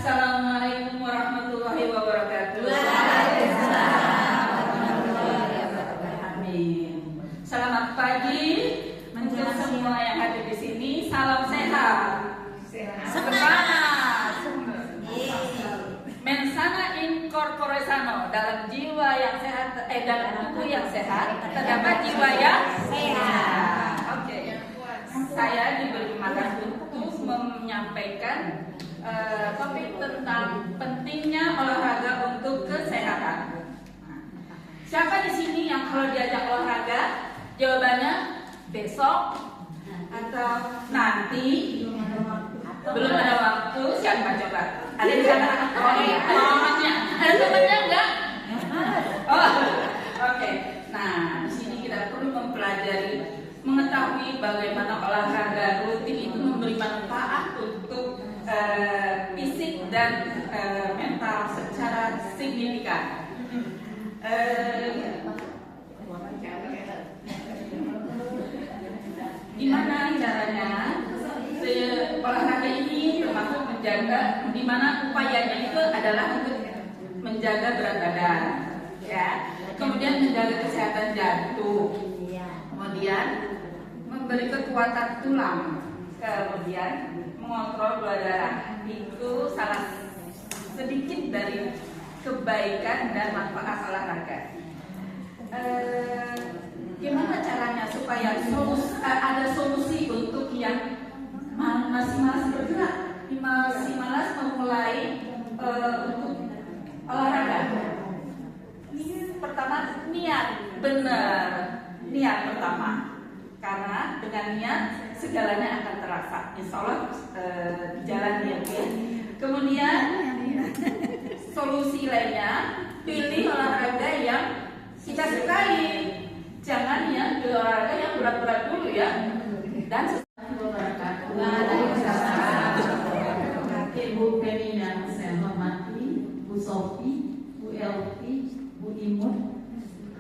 [SPEAKER 1] Assalamualaikum warahmatullahi wabarakatuh. Amin. Selamat pagi untuk semua yang hadir di sini. Salam sehat. Semangat. Mensana in corpore sano, dalam jiwa yang sehat, dalam tubuh yang sehat terdapat jiwa yang sehat. Oke. Saya diberi mandat untuk menyampaikan topik tentang pentingnya olahraga untuk kesehatan. Siapa di sini yang kalau diajak olahraga jawabannya besok atau nanti? Belum ada waktu. Siapa coba? Ada di sana? Oh iya, ada temannya. Ada temannya enggak? Oh, oke. Nah, di sini kita perlu mengetahui bagaimana olahraga rutin itu memberi manfaat untuk fisik dan mental secara signifikan. Gimana caranya? Olahraga ini termasuk menjaga, di mana upayanya itu adalah untuk menjaga berat badan, ya. Kemudian menjaga kesehatan jantung, kemudian memberi kekuatan tulang, kemudian mengontrol gula darah. Itu salah sedikit dari kebaikan dan manfaat olahraga. Gimana caranya supaya ada solusi untuk yang masih malas bergerak, masih malas memulai untuk olahraga? Ini pertama niat, benar, niat pertama. Karena dengan niat segalanya akan terasa. Insya Allah jalan ya. Kemudian solusi lainnya, pilih olahraga yang kita sukai. Jangan ya pilih olahraga yang berat-berat dulu ya. Dan
[SPEAKER 6] Ibu Penny yang saya hormati, Bu Sofi, Bu Elvi, Bu Imut,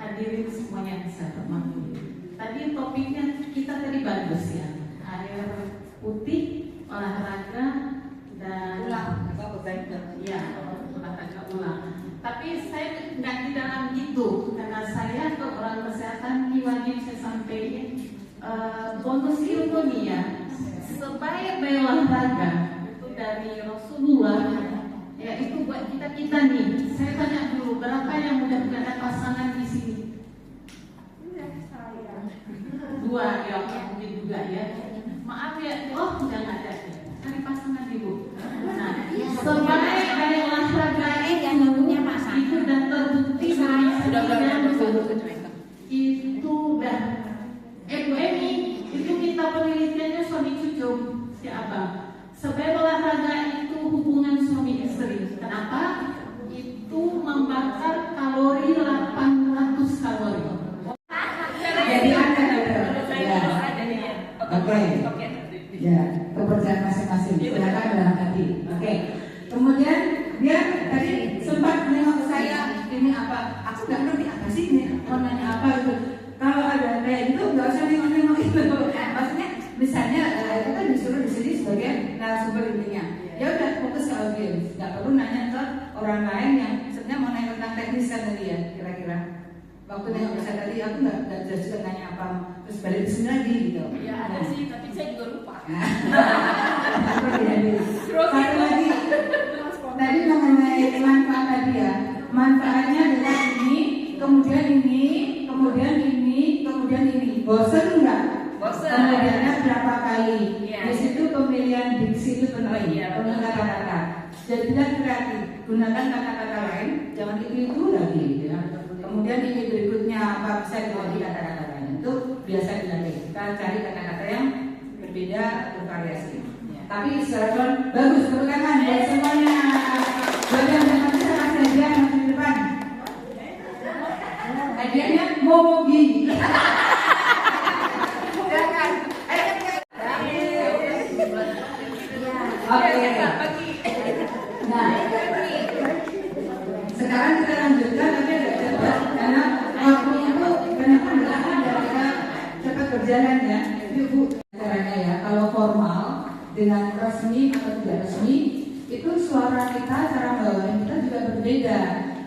[SPEAKER 6] hadirin semuanya yang saya hormati. Tadi topiknya kita tadi bagus ya, air putih, olahraga dan ya olahraga ulang. Tapi saya nggak di dalam itu, karena saya ke orang kesehatan wajib saya sampaikan bonus ilmu nih ya, sebaik-baik olahraga itu dari Rasulullah, ya itu buat kita nih. Saya tanya dulu, berapa yang udah ada pasangan di sini? Dua ya, mungkin juga ya. Maaf ya, oh udah nggak ada. Cari pasangan ibu. Nah, sebaik-baik olahraga itu dan terbukti itu udah Bu Emi, itu kita penelitiannya suami cucu si abang. Sebaik olahraga itu hubungan suami istri. Kenapa? Itu membakar kalori 800 kalori.
[SPEAKER 4] Jadi akan ada. Oke. Ya, kepercayaan masing-masing. Silakan dalam hati. Oke. Kemudian dia tadi sempat nengok saya, ini apa? Aku nggak ngerti apa sih ini. Mau nanya apa itu? Kalau ada kayak gitu nggak usah nengok-nengok itu. Maksudnya, misalnya kita disuruh di sini sebagai narasumber intinya. Ya udah fokus ke audiens. Nggak perlu nanya ke orang lain yang sebenarnya mau nanya tentang teknis kan tadi ya, kira-kira. Waktu nengok saya tadi aku nggak jelas juga nanya apa, terus balik di sini lagi gitu.
[SPEAKER 1] Ya ada sih, tapi saya juga lupa.
[SPEAKER 4] Satu lagi, tadi mengenai manfaat tadi ya, manfaatnya adalah ini, kemudian ini, kemudian ini, kemudian ini. Bosen nggak?
[SPEAKER 1] Bosen.
[SPEAKER 4] Kemudiannya berapa kali?
[SPEAKER 1] Ya.
[SPEAKER 4] Di situ pemilihan diksi itu penting, pemilihan kata-kata. Jadilah kreatif, gunakan kata-kata lain, jangan itu lagi. Ya. Kemudian ini berikutnya apa bisa diganti kata-kata lain, itu biasa dilatih. Kita cari kata-kata yang berbeda, bervariasi. Tapi secara bagus, tepuk tangan buat semuanya. Buat yang dapat saya kasih hadiah nanti di depan. Hadiahnya mogi. Oke. Nah, sekarang kita lanjutkan, tapi agak cepat karena waktu itu kenapa nggak ada, kita cepat berjalan ya. Ibu caranya ya, kalau formal dengan resmi atau tidak resmi itu suara kita
[SPEAKER 6] kita, cara membawakan kita juga berbeda.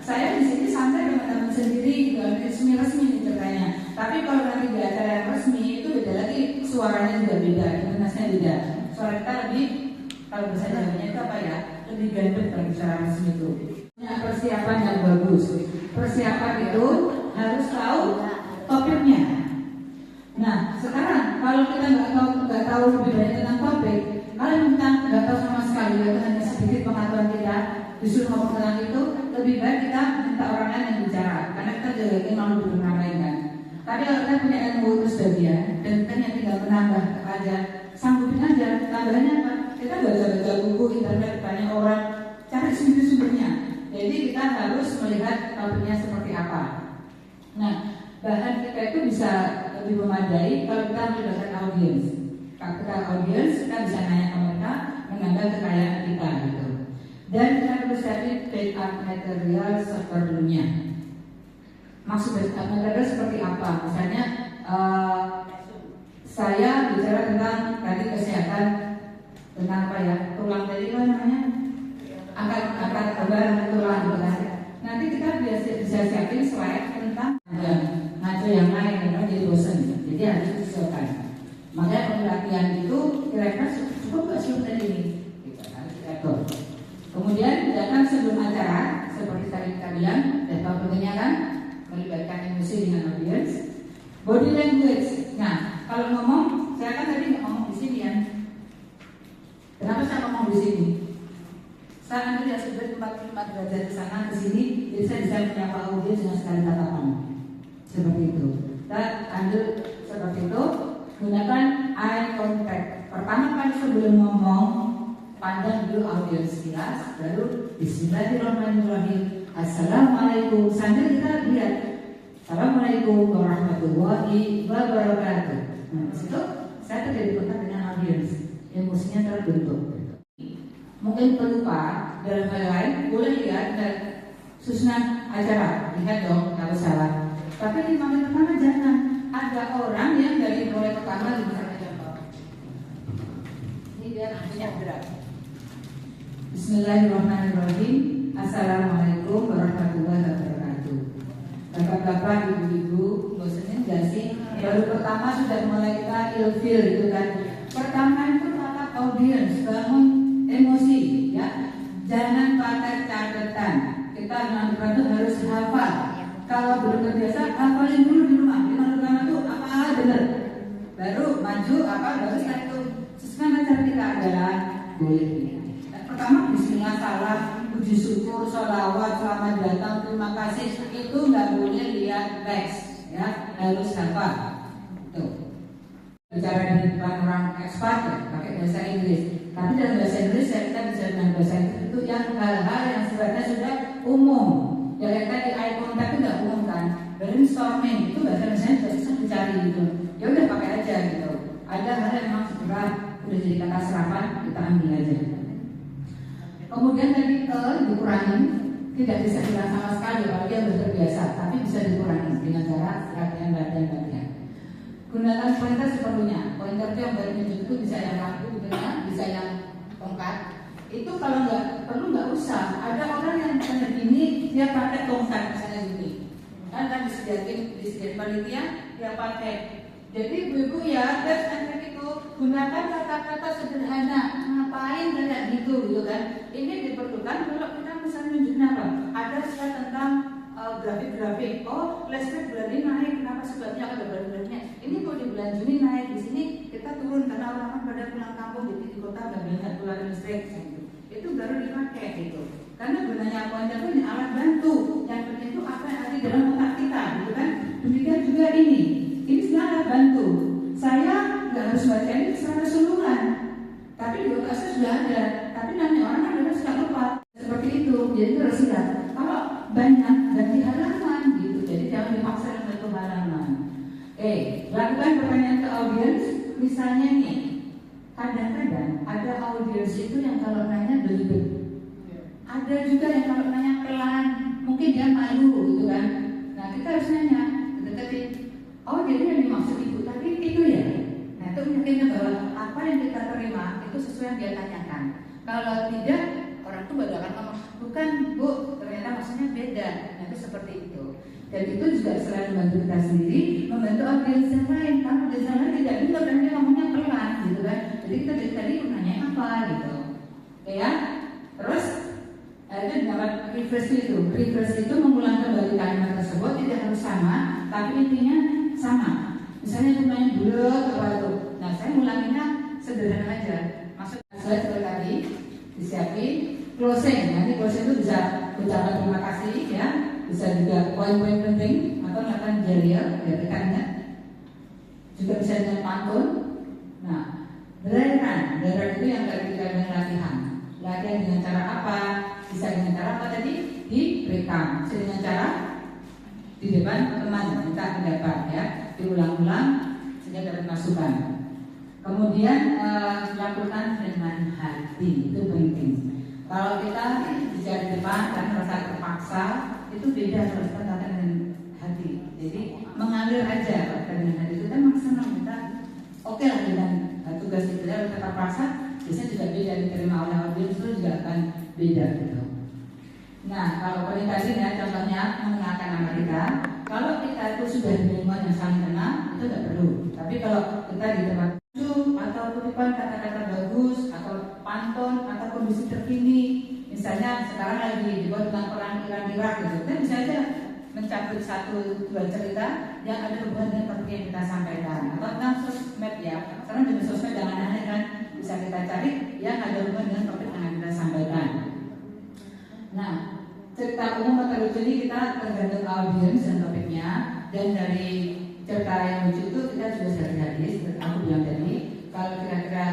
[SPEAKER 6] Saya di sini santai dengan teman sendiri, resmi-resmi nih ceritanya. Tapi kalau nanti di acara yang resmi itu beda lagi, suaranya juga beda, intonasinya beda. Suara kita lebih, kalau bahasa Jawanya itu apa ya, lebih gandeng dari suara resmi itu. Persiapan yang bagus. Persiapan itu harus tahu topiknya. Nah, sekarang kalau kita nggak tahu lebih banyak tentang topik, kalau kita nggak tahu sama sekali, itu hanya sedikit pengetahuan kita, disuruh ngomong tentang itu, lebih baik kita minta orang lain yang bicara, karena kita juga ingin mau diperkenalkan. Tapi kalau kita punya ilmu itu sebagian, dan kita yang tinggal menambah aja, sanggupin aja, tambahannya apa? Kita baca-baca buku internet banyak orang, cari sumber-sumbernya. Jadi kita harus melihat topiknya seperti apa. Nah, bahan kita itu bisa lebih memadai kalau kita melibatkan audiens. Kalau kita audiens, kita bisa nanya ke mereka, menambah kekayaan kita gitu. Dan kita perlu siapin backup material seperlunya. Maksud backup material seperti apa? Misalnya saya bicara tentang tadi kesehatan, tentang apa ya? Tulang tadi apa namanya? Angkat beban tulang gitu kan. Nanti kita bisa siapin slide tentang ngaco yang lain karena jadi bosan, jadi harus disesuaikan. Makanya pengertian itu kira-kira cukup nggak sih tadi ini? Kita harus diatur. Kemudian datang sebelum acara, seperti tadi kita bilang, dan tahu pentingnya kan melibatkan emosi dengan audiens. Body language. Nah, kalau ngomong, saya kan tadi nggak ngomong di sini ya. Kenapa saya ngomong di sini? Saya ambil yang sudah 45 derajat ke sana ke sini, jadi saya bisa menyapa audiens dengan sekali tatapan. Seperti itu. Kita ambil seperti itu, gunakan eye contact. Pertama kali sebelum ngomong, pandang dulu audiens sekilas, baru Bismillahirrahmanirrahim. Assalamualaikum. Sambil kita lihat. Assalamualaikum warahmatullahi wabarakatuh. Nah, disitu saya terjadi kontak dengan audiens, emosinya terbentuk. Mungkin pelupa dalam hal lain boleh lihat dan susunan acara, lihat dong kalau salah. Tapi di menit pertama jangan. Ada orang yang dari mulai pertama misalnya contoh. Ini dia punya berat. Bismillahirrahmanirrahim. Assalamualaikum warahmatullahi wabarakatuh. Bapak-bapak, ibu-ibu, bosannya nggak sih? Baru pertama sudah mulai kita ilfil gitu kan. Pertama itu tatap audiens, bangun emosi, ya. Jangan pakai catatan. Kita nanti harus hafal. Kalau belum terbiasa, hafalin dulu di rumah. Di mana itu apa benar. Baru maju apa baru setelah itu sesuai cara kita adalah boleh. Pertama Bismillah, salam, puji syukur, sholawat, selamat datang, terima kasih. Itu nggak boleh lihat teks, ya harus hafal. Tuh. Bicara di depan orang ekspat ya, pakai bahasa Inggris. Tapi dalam bahasa Inggris kita bisa dengan bahasa Inggris itu yang hal-hal yang sifatnya sudah umum. Ya kayak tadi eye contact itu nggak umum kan. Brainstorming itu bahasa misalnya sudah susah dicari gitu. Ya udah pakai aja gitu. Ada hal yang memang segera udah jadi kata serapan, kita ambil aja. Kemudian tadi dikurangi, tidak bisa hilang sama sekali apalagi yang sudah terbiasa, tapi bisa dikurangi dengan cara latihan. Gunakan pointer seperlunya. Pointer itu yang baru menunjuk itu bisa yang lampu, bisa yang tongkat. Itu kalau nggak perlu nggak usah. Ada orang yang misalnya gini dia pakai tongkat misalnya gini. Kan disediakan panitia dia pakai. Jadi ibu-ibu ya, itu gunakan kata-kata sederhana. Ngapain kayak gitu kan? Ini diperlukan kalau kita misalnya nunjukin apa? Ada slide tentang grafik-grafik. Oh, listrik bulan ini naik. Kenapa sebabnya? Ada bulan-bulannya. Ini kok di bulan Juni naik, di sini kita turun karena orang-orang pada pulang kampung, jadi di kota nggak banyak keluar listrik. Gitu. Itu baru dipakai gitu. Karena gunanya pointer itu alat bantu. Yang penting itu apa yang ada di dalam otak kita, gitu kan? Demikian juga ini. Ini sebenarnya alat bantu. Saya nggak harus baca ini secara keseluruhan, tapi di otak saya sudah ada. Tapi nanti orang kan suka lupa. Seperti itu. Jadi harus lihat. Kalau banyak ganti halaman gitu. Jadi jangan dipaksa dengan satu halaman. Lakukan pertanyaan ke audiens. Misalnya nih, kadang-kadang ada audiens itu yang kalau nanya belibet. Ada juga yang kalau nanya pelan, mungkin dia malu gitu kan. Nah kita harus nanya, deketin. Oh jadi yang dimaksud itu tadi itu ya. Nah itu mungkin bahwa apa yang kita terima itu sesuai yang dia tanyakan. Kalau tidak, orang itu baru akan ngomong bukan Bu, ternyata maksudnya beda. Nah, itu seperti itu. Dan itu juga selain membantu kita sendiri, membantu audiens yang lain. Karena audiens yang lain tidak dengar dan dia ngomongnya pelan gitu kan. Jadi kita dari tadi nanya apa gitu. Oke ya. Terus itu dapat refresh itu. Refresh itu mengulang kembali kalimat tersebut, tidak harus sama, tapi intinya sama. Misalnya jumlahnya bulat apa itu. Nah, saya ngulanginnya sederhana aja. Maksud saya seperti tadi disiapin closing. Nanti closing itu bisa ucapan terima kasih ya, bisa juga poin-poin penting atau melakukan jariah ya rekannya. Juga bisa dengan pantun. Nah, beneran itu yang tadi kita bilang latihan. Latihan dengan cara apa? Bisa dengan cara apa tadi? Direkam. Bisa dengan cara di depan teman minta pendapat ya, diulang-ulang sehingga dapat masukan. Kemudian lakukan dengan hati, itu penting. Kalau kita bicara di depan dan merasa terpaksa, itu beda kalau kita katakan dengan hati. Jadi mengalir aja dengan hati, kita memang senang, kita oke lah dengan tugas itu. Kalau kita terpaksa, biasanya juga beda diterima oleh audiens, itu juga akan beda gitu. Nah, kalau paling tadi ya contohnya mengenalkan nama kita. Kalau kita itu sudah di lingkungan yang saling kenal, itu tidak perlu. Tapi kalau kita di tempat atau kutipan kata-kata bagus atau pantun atau kondisi terkini, misalnya sekarang lagi dibuat tentang perang Iran-Irak gitu, kita bisa aja mencabut 1-2 cerita yang ada hubungan dengan topik yang kita sampaikan. Atau tentang sosmed ya, sekarang di sosmed jangan aneh kan, bisa kita cari yang ada hubungan dengan topik yang kita sampaikan. Nah, cerita umum atau lucu ini kita tergantung audiens dan topiknya, dan dari cerita yang lucu itu kita sudah sehari-hari seperti aku bilang tadi. Kalau kira-kira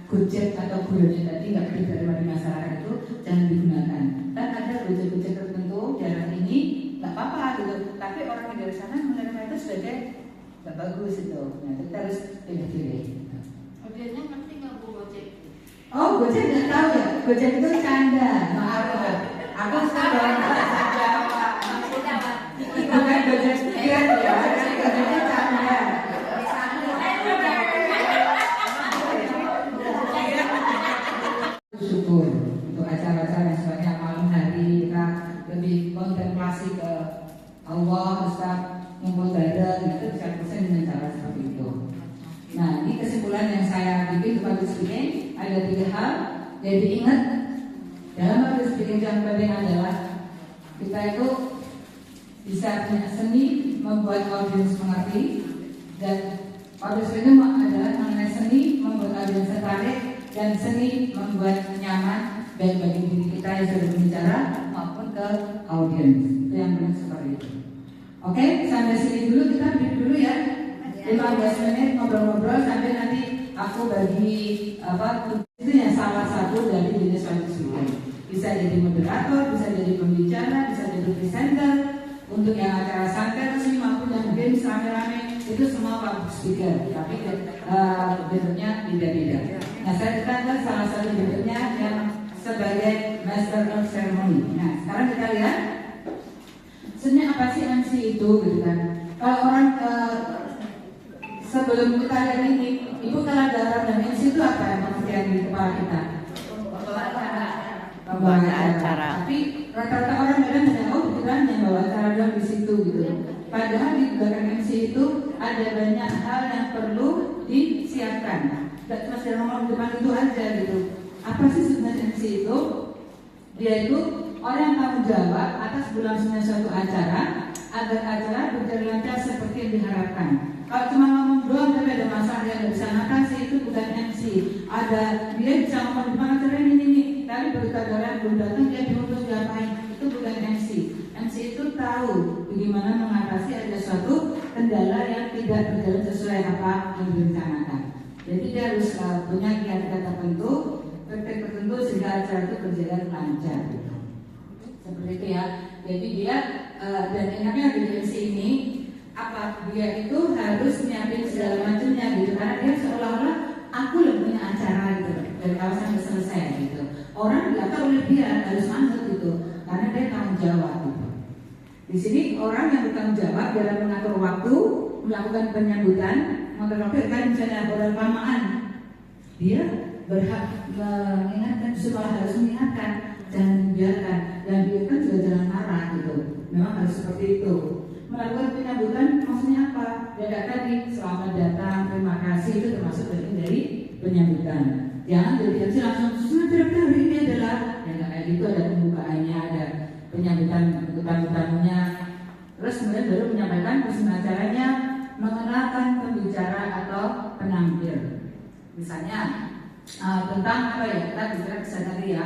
[SPEAKER 6] gojek atau guyonnya tadi nggak diterima di masyarakat itu jangan digunakan. Dan ada gojek-gojek tertentu daerah ini nggak apa-apa gitu, tapi orang yang dari sana menerima itu sebagai nggak bagus itu. Nah, kita harus pilih-pilih.
[SPEAKER 2] Audiensnya ngerti nggak Bu gojek?
[SPEAKER 6] Oh, gojek nggak tahu ya? Gojek itu canda. Maaf ya. Aku sekarang bukan gojek pikiran ya, gojeknya canda. Syukur untuk acara-acara yang sebenarnya malam hari kita lebih kontemplasi ke Allah, Ustaz, ngumpul bareng, itu bisa dengan cara seperti itu. Nah, ini kesimpulan yang saya bikin public speaking ada 3 hal. Jadi ingat, dalam public speaking yang penting adalah kita itu bisa punya seni membuat audiens mengerti, dan public speaking adalah mengenai seni membuat audiens tertarik, dan seni membuat nyaman baik bagi diri kita yang sudah berbicara maupun ke audiens. Itu yang benar seperti itu. Oke, sampai sini dulu, kita break dulu ya. 15 menit ngobrol-ngobrol sampai nanti aku bagi itu yang salah satu dari jenis public speaking. Bisa jadi moderator, bisa jadi pembicara, bisa jadi presenter. Untuk yang acara santai sih maupun yang games rame-rame itu semua public speaker, tapi bentuknya beda-beda. Nah, saya katakan salah satu bentuknya yang sebagai master of ceremony. Nah, sekarang kita lihat sebenarnya apa sih MC itu gitu kan. Kalau orang sebelum kita lihat ini, Ibu kalau dalam dan MC itu apa yang mengertikan di kepala kita? Membawa acara. Tapi rata-rata orang kadang tidak tahu pikiran yang bawa acara dalam di situ gitu. Padahal di belakang MC itu ada banyak hal yang perlu disiapkan. Tidak cuma saya ngomong di depan itu aja gitu. Apa sih sebenarnya MC itu? Dia itu orang yang tanggung jawab atas berlangsungnya suatu acara agar acara berjalan lancar seperti yang diharapkan. Kalau cuma ngomong doang tapi ada masalah yang nggak bisa ngatasi, itu bukan MC. Dia bisa ngomong di mana acara ini, tapi berita-berita belum datang dia bingung terus diapain. Itu bukan MC. MC itu tahu bagaimana mengatasi ada suatu kendala yang tidak berjalan sesuai apa yang direncanakan. Jadi dia harus punya kiat-kiat tertentu, praktek tertentu sehingga acara itu berjalan lancar. Seperti itu ya. Jadi dia dan enaknya di MC ini apa, dia itu harus nyiapin segala macamnya gitu, karena dia seolah-olah aku yang punya acara gitu dari awal sampai selesai gitu. Orang dilakukan oleh dia harus manut gitu, karena dia tanggung jawab gitu. Di sini orang yang bertanggung jawab dalam mengatur waktu, melakukan penyambutan, mengatur waktu kan misalnya orang pamaan, dia berhak mengingatkan, supaya harus mengingatkan, jangan dibiarkan, dan memang harus seperti itu. Melakukan penyambutan maksudnya apa? Ya tadi selamat datang, terima kasih itu termasuk bagian dari penyambutan. Jangan dari MC langsung selamat hari ini adalah ya nggak kayak gitu, ada pembukaannya, ada penyambutan tamu-tamunya. Terus kemudian baru menyampaikan pesan acaranya, mengenalkan pembicara atau penampil. Misalnya tentang apa ya, kita bicara kesehatan ya,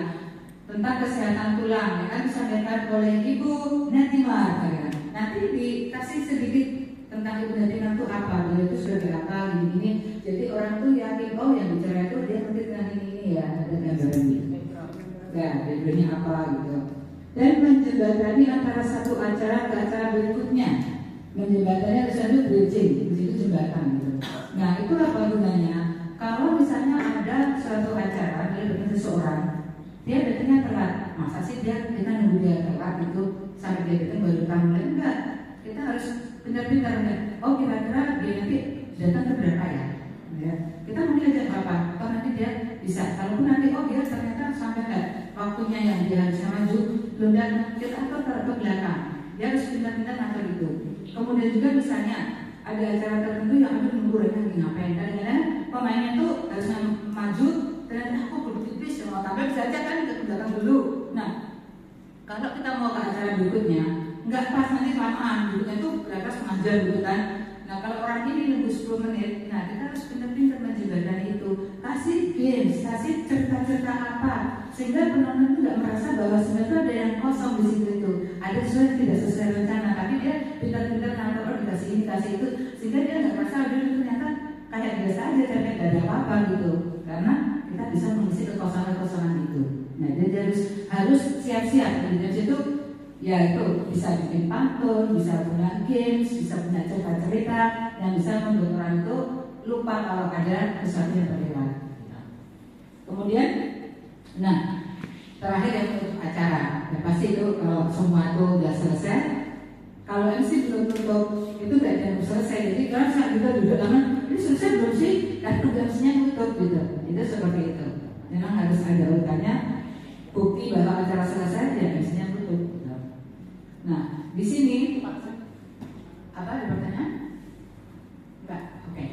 [SPEAKER 6] tentang kesehatan tulang, ya kan disampaikan oleh Ibu Natimar, ya. Nanti dikasih sedikit tentang Ibu Natimar itu apa, beliau itu sebagai apa, gini-gini. Jadi orang tuh yakin, oh yang bicara itu dia ngerti tentang ini ya, ada gambaran gitu. Ya, backgroundnya apa gitu. Dan menjembatani antara satu acara ke acara berikutnya. Menjembatani ada satu bridging, di situ jembatan gitu. Nah, itu apa gunanya? Kalau misalnya ada suatu acara dari seseorang, dia datangnya telat, masa sih kita nunggu dia telat itu sampai dia datang baru mulai? Enggak, kita harus pintar-pintar. Oh kira-kira dia nanti datang ke berapa ya? Kita mulai jam berapa? Oh nanti dia bisa. Kalaupun nanti oh dia ternyata sampai enggak waktunya yang dia harus maju, belum dan kita atur ke belakang. Dia harus pintar-pintar ngatur itu. Kemudian juga misalnya ada acara tertentu yang harus nunggu mereka lagi ngapain, kadang-kadang pemainnya tuh harus maju, ternyata aku belum tipis, mau tampil bisa aja kan ke belakang dulu. Nah, kalau kita mau ke acara berikutnya, nggak pas nanti kelamaan, duduknya tuh berapa setengah jam gitu kan. Nah, kalau orang ini nunggu 10 menit, nah kita harus pintar-pintar menjembatani itu. Kasih games, kasih cerita-cerita apa, sehingga penonton itu nggak merasa bahwa sebenarnya ada yang kosong di situ itu. Ada sesuatu yang tidak sesuai rencana, tapi dia pintar-pintar ngatur, oh dikasih ini, kasih itu, sehingga dia nggak merasa itu ternyata kayak biasa aja, tapi nggak ada apa-apa gitu. Karena kita bisa mengisi kekosongan-kekosongan itu. Nah, dia harus siap-siap. Dari situ, ya itu bisa bikin pantun, bisa punya games, bisa punya cerita-cerita yang bisa membuat orang itu lupa kalau ada sesuatu yang terlewat. Kemudian, nah terakhir yang untuk acara, ya pasti itu kalau semua itu sudah selesai. Kalau MC belum tutup, itu nggak ada yang selesai. Jadi kalau saat kita duduk lama, ini selesai belum sih? Dan MC-nya tutup gitu. Itu seperti itu. Memang harus ada urutannya. Bukti bahwa acara selesai, ya MC-nya tutup. Gitu. Nah, di sini apa ada pertanyaan? Enggak, oke.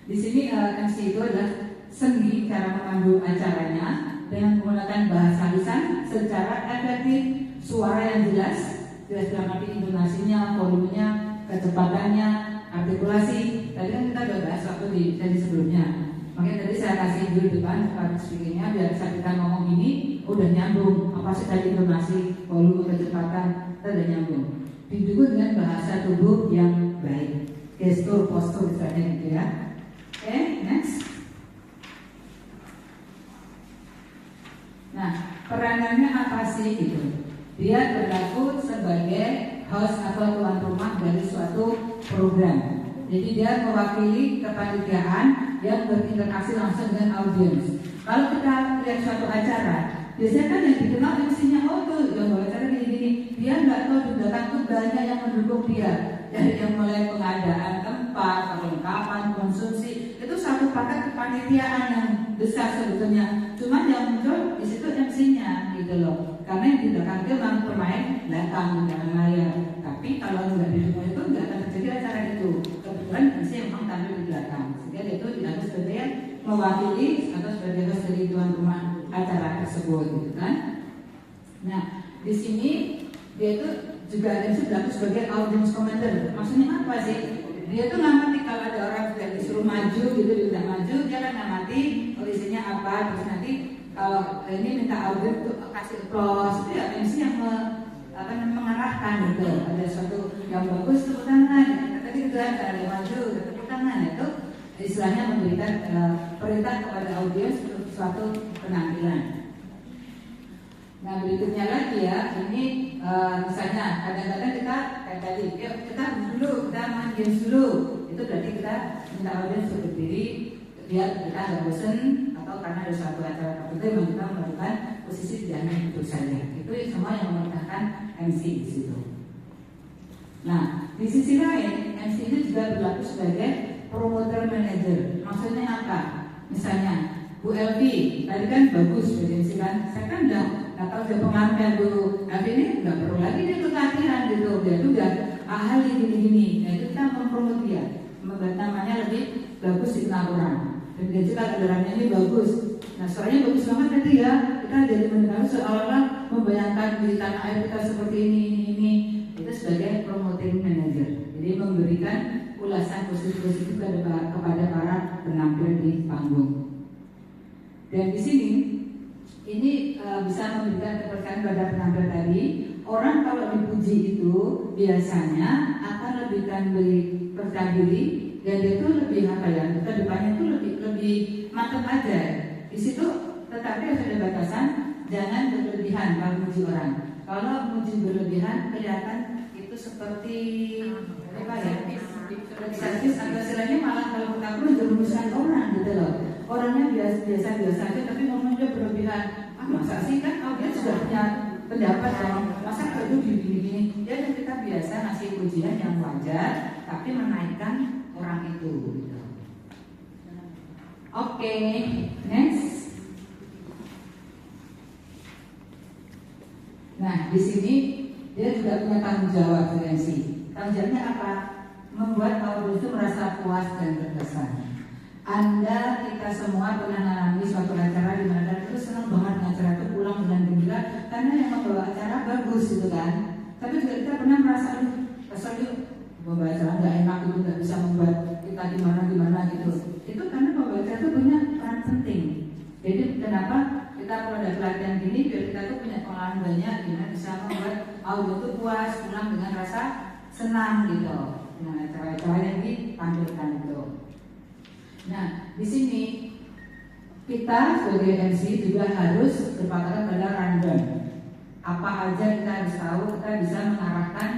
[SPEAKER 6] Di sini MC itu adalah seni cara memandu acaranya dengan menggunakan bahasa lisan secara efektif, suara yang jelas dalam arti intonasinya, volumenya, kecepatannya, artikulasi. Tadi kan kita sudah bahas waktu di sebelumnya. Makanya tadi saya kasih dulu depan public speaking-nya biar saat kita ngomong ini udah nyambung. Apa sih tadi intonasi, volume, kecepatan, kita udah nyambung. Didukung dengan bahasa tubuh yang baik, gestur, postur misalnya gitu ya. Oke, next. Nah, peranannya apa sih gitu? Dia berlaku sebagai host atau tuan rumah dari suatu program. Jadi dia mewakili kepanitiaan yang berinteraksi langsung dengan audiens. Kalau kita lihat suatu acara, biasanya kan yang dikenal MC-nya, oh tuh yang bawa acara gini-gini. Dia nggak tahu di belakang tuh banyak yang mendukung dia. Dari yang mulai pengadaan tempat, perlengkapan, konsumsi, itu satu paket kepanitiaan yang besar sebetulnya. Cuma yang muncul di situ MC-nya gitu loh. Karena yang di belakang itu memang pemain datang di belakang layar. Tapi kalau nggak didukung itu nggak akan terjadi acara itu. Kebetulan MC memang tampil di belakang. Sehingga dia itu dianggap sebagai mewakili atau sebagai host dari tuan rumah acara tersebut, gitu kan? Nah, di sini dia itu juga ada yang berlaku sebagai audience commenter. Maksudnya apa sih? Dia tuh ngamati kalau ada orang tidak disuruh maju gitu, tidak maju, dia akan ngamati kondisinya apa, terus nanti kalau ini minta audience untuk kasih applause, itu ya MC yang mengarahkan gitu. Ada sesuatu yang bagus, tepuk tangan. Tadi itu ada maju, tepuk tangan, itu istilahnya memberikan perintah kepada audiens untuk suatu penampilan. Nah berikutnya lagi ya, ini misalnya kadang-kadang kita kayak tadi, kita main games dulu. Itu berarti kita minta audiens untuk berdiri, biar kita nggak bosan atau karena ada suatu acara tertentu yang kita melakukan posisi tidak hanya duduk saja. Itu semua yang memerintahkan MC di situ. Nah di sisi lain, MC itu juga berlaku sebagai promoter manager. Maksudnya apa? Misalnya Bu Elvi, tadi kan bagus jadi MC kan, saya kan udah kalau dia pengantin Bu Elvi ini nggak perlu lagi dia ikut latihan gitu dia itu udah ahli gini-gini. Nah itu kita mempromot dia, membuat namanya lebih bagus di tengah orang. Dan dia juga kedengarannya ini bagus. Nah suaranya bagus banget nanti ya. Kita jadi mendengar seolah-olah membayangkan di tanah air kita seperti ini. Itu sebagai promoting manager. Jadi memberikan ulasan positif-positif kepada para penampil di panggung. Dan di sini ini bisa memberikan kepercayaan pada penampil tadi. Orang kalau dipuji itu biasanya akan lebih percaya diri dan dia itu lebih apa ya? Ke depannya itu lebih mantap aja. Di situ tetapi harus ada batasan, jangan berlebihan kalau memuji orang. Kalau memuji berlebihan kelihatan itu seperti apa ya? Sadis atau istilahnya malah kalau kita perlu merumuskan orang gitu loh. Orangnya biasa aja tapi ngomongnya berlebihan. Masa sih kan audiens sudah punya pendapat dong. Masa kalau itu gini-gini. Ya kita biasa ngasih pujian yang wajar tapi menaikkan orang itu gitu. Oke, next. Nah, di sini dia juga punya tanggung jawab sih. Tanggung jawabnya apa? Membuat audiens itu merasa puas dan terkesan. Anda, kita semua pernah mengalami suatu acara di mana terus senang banget acara itu pulang dengan gembira karena yang membawa acara bagus gitu kan. Tapi juga kita pernah merasa kesal yuk membawa acara nggak enak itu nggak bisa membuat kita gimana gitu. Itu karena membawa acara itu punya peran penting. Jadi kenapa kita perlu ada pelatihan gini biar kita tuh punya pengalaman banyak gimana bisa membuat audiens itu puas pulang dengan rasa senang gitu dengan acara-acara yang ditampilkan itu. Nah, di sini kita sebagai MC juga harus berpatokan pada rundown. Apa aja kita harus tahu, kita bisa mengarahkan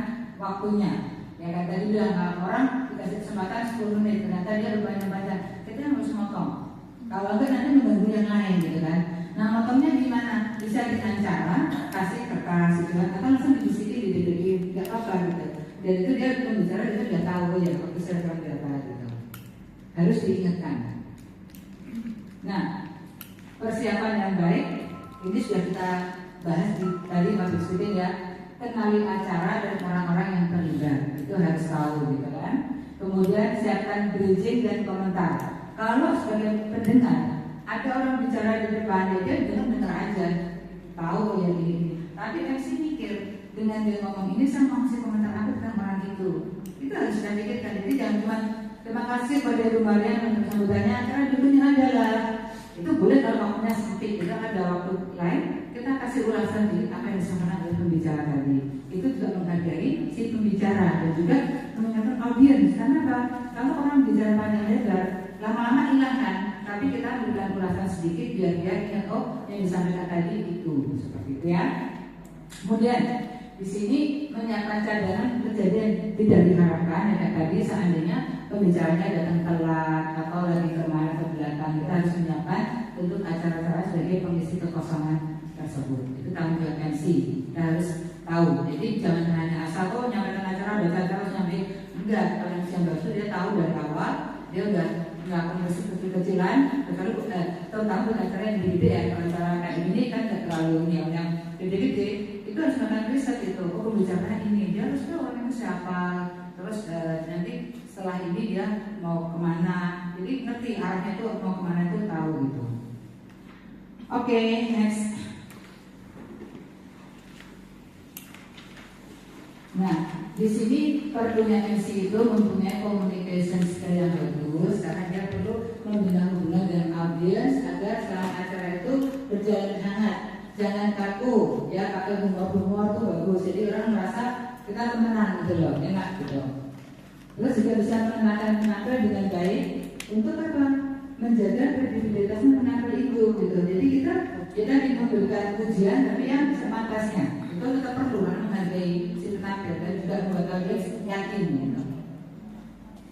[SPEAKER 6] waktunya. Ya kan tadi bilang orang dikasih kesempatan 10 menit, ternyata dia berpanjang-panjang. Kita harus motong. Kalau enggak nanti mengganggu yang lain gitu kan. Nah, motongnya gimana? Bisa dengan cara kasih kertas gitu kan, atau langsung dibisikin, didedekin, nggak apa-apa gitu. Dan itu dia pembicara itu udah tahu ya waktu saya bilang berapa gitu. Harus diingatkan. Nah, persiapan yang baik ini sudah kita bahas tadi public speaking ya. Kenali acara dan orang-orang yang terlibat itu harus tahu gitu kan. Kemudian siapkan bridging dan komentar. Kalau sebagai pendengar ada orang bicara di depan dia dengar aja, tahu ya ini. Tapi MC mikir dengan dia ngomong ini sama ngasih komentar apa tentang orang itu. Itu harus kita pikirkan. Jadi jangan cuma terima kasih pada Rumarian yang sambutannya acara dulunya adalah itu boleh kalau waktunya sempit. Kita ada waktu lain kita kasih ulasan dikit apa yang disampaikan oleh pembicara tadi. Itu juga menghargai si pembicara dan juga mengingatkan audiens. Karena apa? Kalau orang bicara panjang lebar lama-lama hilang kan. Tapi kita berikan ulasan sedikit biar dia ingat oh yang disampaikan tadi itu seperti itu ya. Kemudian di sini menyiapkan cadangan kejadian tidak diharapkan ya tadi seandainya pembicaranya datang telat atau lagi kemana ke belakang kita harus menyiapkan untuk acara-acara sebagai pengisi kekosongan tersebut. Itu tanggung jawab MC. Kita harus tahu. Jadi jangan hanya asal oh nyampaikan acara baca acara harus nyampe enggak. Kalau MC yang baru dia tahu dari awal dia udah melakukan kecil-kecilan terutama acara yang gede ya. Kalau acara kayak ini kan nggak terlalu yang gede-gede itu harus melakukan riset itu. Oh pembicaranya ini dia harus tahu orangnya siapa. Terus nanti setelah ini dia mau kemana. Jadi ngerti arahnya itu mau kemana itu tahu gitu. Oke, next. Nah, di sini perlunya MC itu mempunyai communication skill yang bagus karena dia perlu membina hubungan dengan audiens agar selama acara itu berjalan hangat. Jangan kaku, ya pakai humor-humor tuh bagus. Jadi orang merasa kita temenan gitu loh, enak gitu. Terus juga bisa mengenalkan penampil dengan baik untuk apa? Menjaga kredibilitasnya penampil itu gitu. Jadi kita memberikan pujian tapi yang sepantasnya. Itu kita perlu menghargai si penampil dan juga membuat audiens yakin gitu.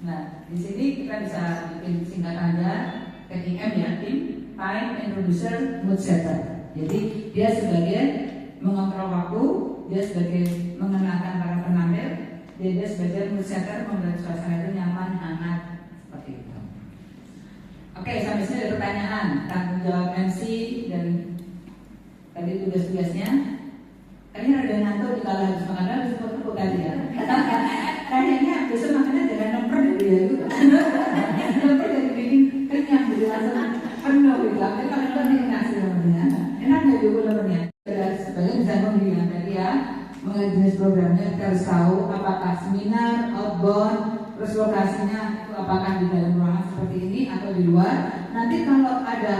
[SPEAKER 6] Nah, di sini kita bisa bikin singkatannya TIM ya, Tim Time Introducer Mood Setter. Jadi dia sebagai mengontrol waktu, dia sebagai mengenalkan para penampil, dia sebagai mood setter membuat suasana itu nyaman, hangat seperti itu. Oke, sampai sini ada pertanyaan tanggung jawab MC dan tadi tugas-tugasnya. Tadi ada ngantuk, kalau harus mengenal harus foto tadi ya. Kayaknya besok makannya jangan lemper dulu ya gitu. Lemper jadi bikin kenyang jadi langsung penuh gitu. Tapi kalau lemper bikin nasi lempernya, enak nggak juga lempernya? Sebagai bisa membilang tadi ya, mengenai jenis programnya kita harus tahu apakah seminar, outbound, terus lokasinya itu apakah di dalam ruangan seperti ini atau di luar. Nanti kalau ada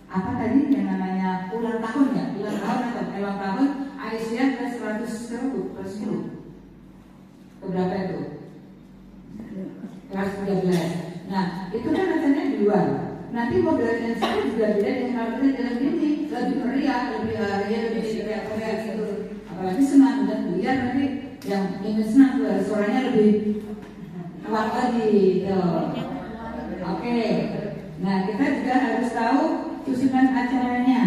[SPEAKER 6] apa tadi yang namanya ulang tahun ya, ulang tahun atau ulang tahun Aisyah ke 110 keberapa itu? Kelas 13. Nah itu kan rasanya di luar. Nanti modelnya sendiri juga beda dengan kalau kita dalam ini lebih meriah, lebih teriak-teriak gitu. Apalagi senang dan biar nanti yang ingin senang tuh suaranya lebih kuat lagi gitu. Oke. Nah kita juga harus tahu susunan acaranya.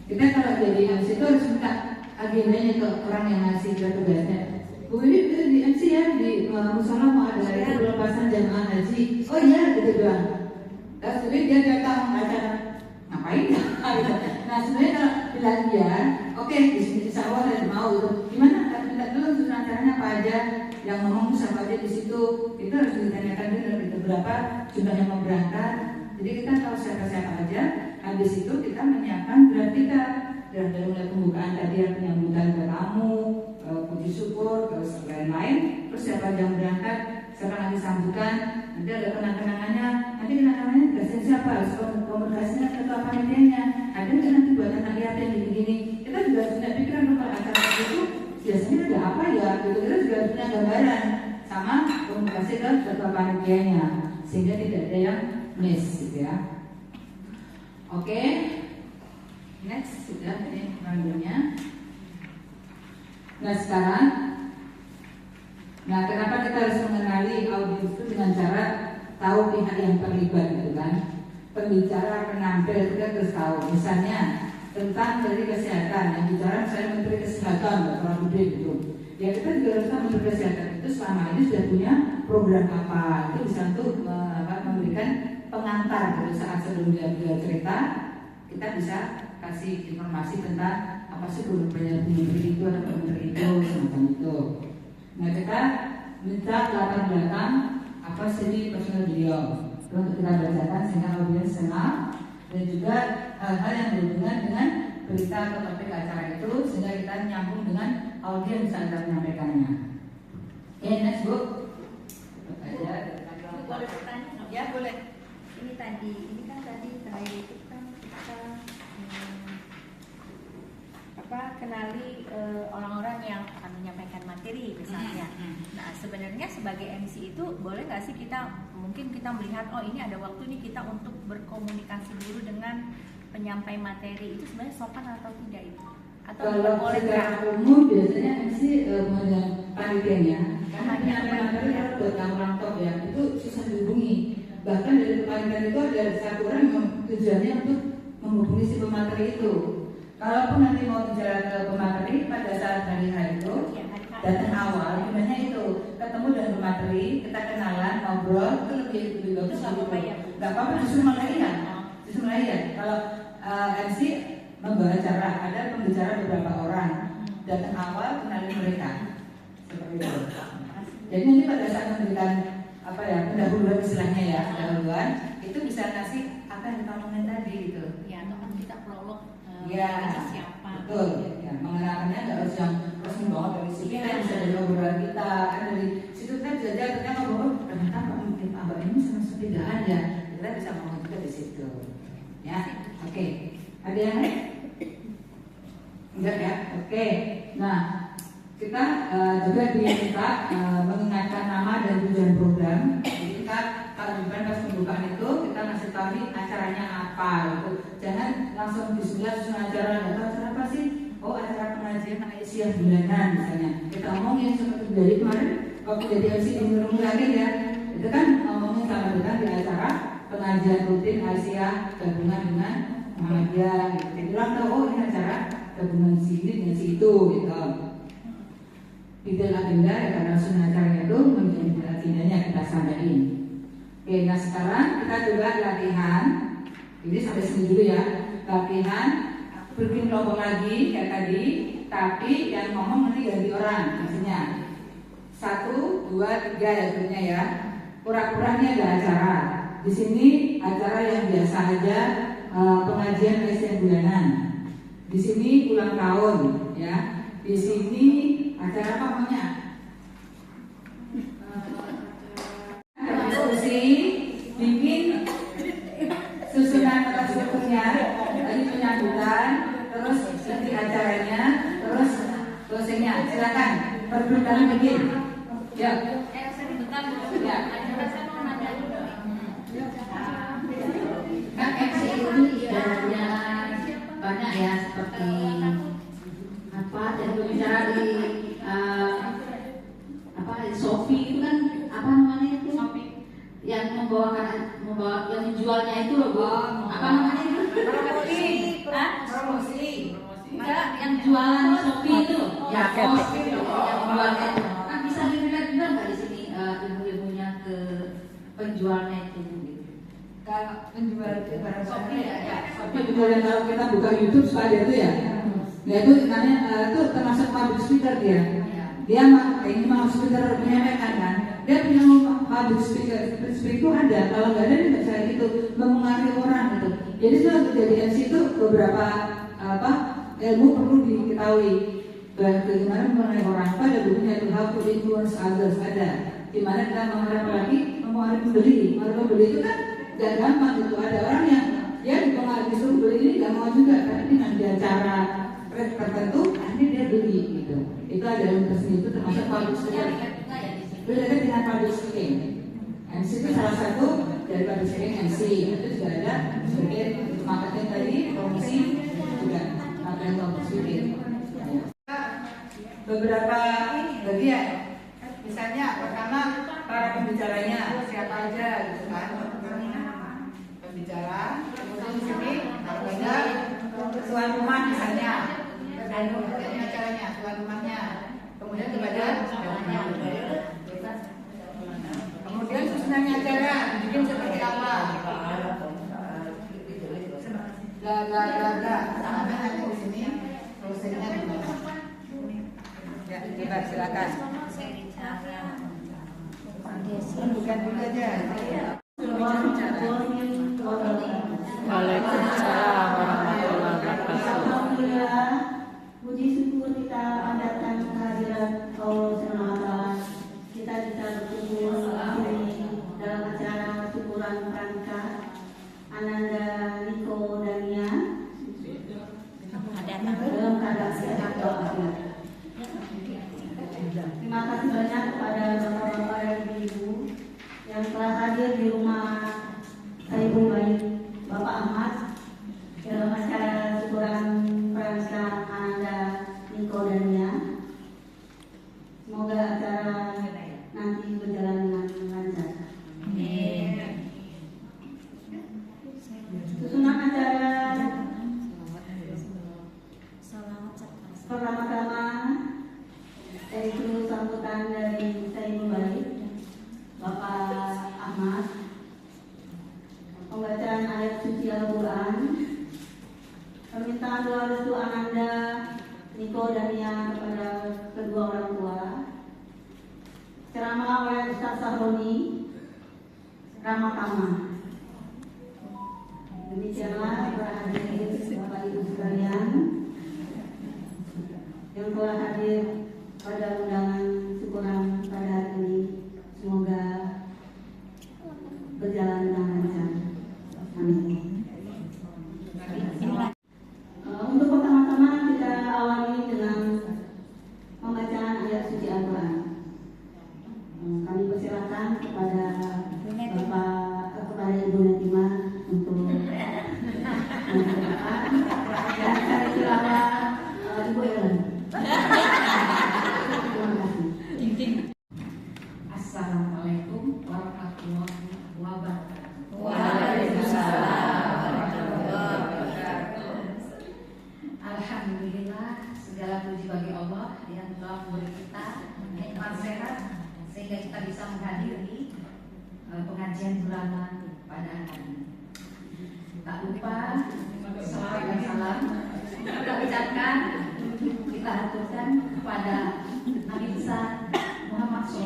[SPEAKER 6] Kita kalau jadi MC itu harus minta agendanya ke orang yang ngasih tugasnya. Bu ini di MC ya di musola mau ada itu pelepasan jamaah haji. Oh iya gitu doang. Terus dia datang acara ngapain ya? Nah sebenarnya kalau bilang dia, oke di sini insya Allah ada mau itu. Gimana? Minta dulu susunan acaranya apa aja, yang ngomong siapa aja di situ. Itu harus ditanyakan dulu dari berapa jumlah yang mau berangkat. Jadi kita tahu siapa-siapa aja. Habis itu kita menyiapkan draft kita. Dari mulai pembukaan tadi yang penyambutan ke tamu, puji syukur, terus lain-lain. Terus siapa yang berangkat, siapa nanti sambutan. Nanti ada kenang-kenangannya. Nanti kenang-kenangannya tugasnya siapa? Komunikasinya atau panitianya. Ada nggak nanti buat anak yatim gini-gini. Kita juga punya pikiran kalau acara itu biasanya ada apa ya? Gitu kita juga punya gambaran sama komunikasi ke ketua panitianya, sehingga tidak ada yang miss gitu ya. Oke, next sudah ini panduannya. Nah sekarang, nah kenapa kita harus mengenali audiens itu dengan cara tahu pihak yang terlibat gitu kan? Pembicara, penampil kita harus tahu. Misalnya tentang dari kesehatan, yang bicara saya Menteri Kesehatan, Bapak Budi gitu. Ya kita juga harus tahu Menteri Kesehatan itu selama ini sudah punya program apa. Itu bisa untuk memberikan pengantar gitu. Saat sebelum dia cerita, kita bisa kasih informasi tentang apa sih program menteri itu atau menteri itu semacam itu. Nah kita minta latar belakang apa sih personal beliau untuk kita bacakan sehingga audiens kenal, dan juga hal-hal yang berhubungan dengan berita atau topik acara itu sehingga kita nyambung dengan audiens saat kita menyampaikannya. Next Bu.
[SPEAKER 8] Boleh bertanya?
[SPEAKER 2] Ya boleh.
[SPEAKER 8] Ini kan tadi terakhir itu kan kita kenali orang-orang yang akan menyampaikan materi misalnya. Nah sebenarnya sebagai MC itu boleh nggak sih mungkin kita melihat ini ada waktu nih kita untuk berkomunikasi dulu dengan penyampai materi, itu sebenarnya sopan atau tidak itu? Atau
[SPEAKER 6] kalau
[SPEAKER 8] boleh
[SPEAKER 6] secara umum biasanya MC panitianya karena penyampai materi buat orang top ya itu susah dihubungi. Bahkan dari kepanitiaan itu ada satu orang yang tujuannya untuk menghubungi si pemateri itu. Kalaupun nanti mau bicara ke pemateri pada saat hari itu datang awal, gimana itu ketemu dengan pemateri, kita kenalan, ngobrol itu lebih bagus. Gak apa-apa, justru melayan. Kalau MC membawa acara, ada pembicara beberapa orang, datang awal kenalin mereka seperti itu. Jadi nanti pada saat memberikan pendahuluan istilahnya ya, pendahuluan itu bisa kasih apa yang kita omongin tadi gitu.
[SPEAKER 8] Ya, atau kan kita prolog siapa?
[SPEAKER 6] Betul. Ya, mengenalkannya nggak harus yang resmi banget dari situ. Kita bisa dari obrolan kita, kan dari situ kita bisa jalan ternyata ngobrol. Ternyata abang ini sama sepedaan ya. Kita bisa ngomong juga di situ. Ya, oke. Ada yang lain? Enggak ya? Oke. Nah, kita juga diminta mengingatkan nama dan tujuan program. Jadi kita kalau di pas pembukaan itu kita ngasih tahu nih acaranya apa gitu. Jangan langsung bismillah susun acara. Acara apa sih? Oh acara pengajian Aisyah bulanan misalnya. Kita ngomongin seperti dari kemarin waktu jadi MC di rumah lagi ya. Itu kan ngomongin selamat datang di acara pengajian rutin Aisyah gabungan dengan Muhammadiyah. Gitu. Jadi orang tahu ini acara gabungan si ini dengan si itu gitu. Detail agenda ya karena sunnah acaranya itu menjadi agendanya kita sampaikan. Oke, nah sekarang kita coba latihan. Ini sampai sini dulu ya. Latihan bikin kelompok lagi kayak tadi, tapi yang ngomong nanti ganti orang maksudnya. 1, 2, 3 ya grupnya ya. Kurang-kurangnya ada acara. Di sini acara yang biasa aja, pengajian Asian bulanan. Di sini ulang tahun ya. Di sini acara apa namanya? Diskusi, bikin susunan atas strukturnya, tadi penyambutan, terus inti acaranya, terus closingnya. Silakan, perbuatan bikin. Ya. Ya.
[SPEAKER 5] Kan MC itu istilahnya banyak ya, seperti apa, jadi berbicara di di Shopee itu kan apa namanya itu, yang yang menjualnya itu loh Bu, apa namanya itu,
[SPEAKER 6] Promosi.
[SPEAKER 5] enggak, yang jualan di Shopee itu ya, yang jualnya itu kan bisa dilihat juga nggak di sini ilmu-ilmunya ke penjualnya itu gitu.
[SPEAKER 6] Kalau penjual itu barang
[SPEAKER 5] Shopee ya.
[SPEAKER 6] Shopee boleh tahu kita buka YouTube suka ada itu ya. Nah itu namanya itu termasuk public speaker dia. Dia ini mau speaker menyampaikan kan. Dia punya public speaker. Public speaker itu ada. Kalau nggak ada dia nggak bisa gitu memengaruhi orang gitu. Jadi itu jadi MC itu beberapa ilmu perlu diketahui. Bagaimana mengenai orang, apa ada bukunya itu how to influence others ada. Dimana kita mempengaruhi pembeli. Pembeli itu kan gak gampang gitu. Ada orang yang dia dipengaruhi disuruh beli ini gak mau juga, tapi dengan dia cara tertentu akhirnya dia beli gitu. Itu ada yang tersendiri, itu termasuk public speaking. Berbeda dengan public speaking. MC itu salah satu dari public speaking MC. Itu juga ada sebagai marketing tadi, promosi juga marketing public speaking. Beberapa bagian, misalnya pertama para pembicaranya siapa aja gitu kan, pembicara, kemudian di sini ada tuan rumah misalnya, dan acaranya tuan rumahnya, kemudian kepada kemudian susunannya acara bikin seperti apa, sampai nanti di sini prosesnya gimana. Ya, coba silakan. Bukan dulu aja.
[SPEAKER 3] Waalaikumsalam warahmatullahi wabarakatuh.
[SPEAKER 9] Alhamdulillah, puji syukur kita panjatkan kehadirat Allah SWT. Kita bisa berkumpul hari ini dalam acara syukuran pranikah Ananda Niko Dania dalam keadaan sehat walafiat. Terima kasih banyak kepada bapak-bapak dan ibu yang telah hadir di rumah Saiful Baik Bapak Ahmad dalam acara syukuran pranikah Ananda Niko Dania. Semoga acara nanti berjalan dengan lancar. Susunan acara pertama-tama yaitu sambutan dari Saiful Baik Bapak Ahmad, pembacaan ayat suci Al-Quran, permintaan doa restu Ananda Niko Dania kepada kedua orang tua, ceramah oleh Ustaz Sahroni, ramah tamah. Demikianlah para hadirin Bapak Ibu sekalian yang telah hadir pada undangan syukuran pada hari ini. Semoga berjalan dengan lancar. Amin. Untuk pertama-tama kita awali dengan pembacaan ayat suci Al-Quran. Kami persilakan kepada kepada Ibu Natima untuk membacakan dan saya tilawah Ibu Ellen.
[SPEAKER 5] Assalamualaikum warahmatullahi wabarakatuh.
[SPEAKER 3] Waalaikumsalam warahmatullahi wabarakatuh.
[SPEAKER 5] Alhamdulillah, segala puji bagi Allah yang telah memberi kita nikmat sehat sehingga kita bisa menghadiri pengajian bulanan pada hari ini. Tak lupa salawat dan salam kita ucapkan, kita aturkan kepada Nabi besar Muhammad SAW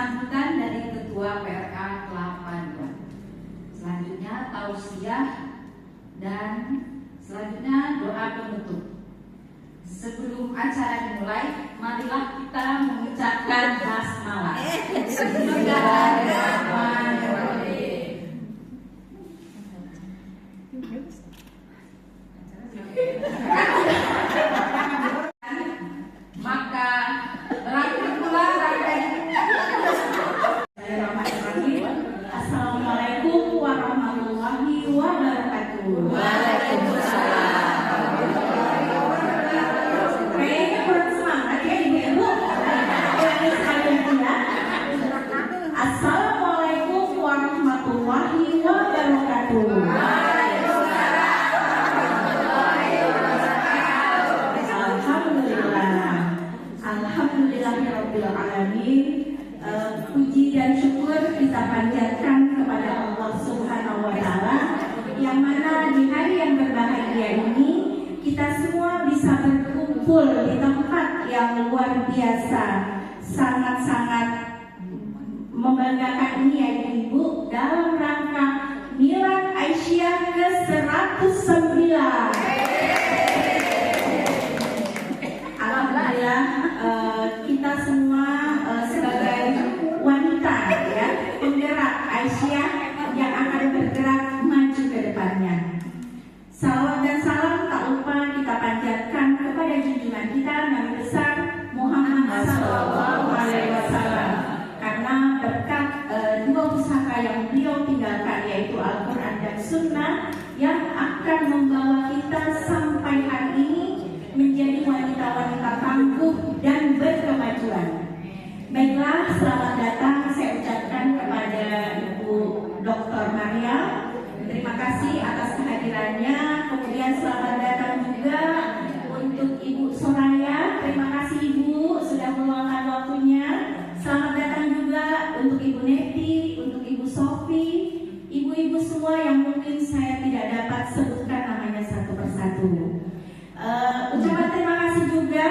[SPEAKER 10] sambutan dari Ketua PRK Kelapa II. Selanjutnya tausiah dan selanjutnya doa penutup. Sebelum acara dimulai, marilah kita mengucapkan basmalah. Bismillahirrahmanirrahim. Maka berarti pula
[SPEAKER 9] Assalamualaikum warahmatullahi wabarakatuh. Kayaknya kurang semangat ya ibu-ibu. Ulangi sekali ya. Assalamualaikum warahmatullahi wabarakatuh. Alhamdulillahirobbilalamin. Puji dan syukur kita panjatkan kepada Allah Subhanahu wa Ta'ala, yang mana di hari yang berbahagia ini kita semua bisa berkumpul di tempat yang luar biasa, sangat-sangat membanggakan ini ya Ibu, dalam rangka Milad Aisyah ke-109. Alhamdulillah, kita semua sebagai wanita ya, penggerak Aisyah yang akan bergerak maju ke depannya. Salawat dan salam tak lupa kita panjatkan kepada junjungan kita Nabi besar Muhammad SAW, karena berkat dua pusaka yang beliau tinggalkan, yaitu Al-Quran dan Sunnah, yang akan membawa kita sampai hari ini menjadi wanita-wanita tangguh dan berkemajuan. Baiklah, selamat datang saya ucapkan kepada Ibu Dr. Maria. Terima kasih atas kehadirannya. Kemudian selamat datang juga untuk Ibu Soraya. Terima kasih Ibu sudah meluangkan waktunya. Selamat datang juga untuk Ibu Neti, untuk Ibu Sofi, ibu-ibu semua yang mungkin saya tidak dapat sebutkan namanya satu persatu. Ucapan terima kasih juga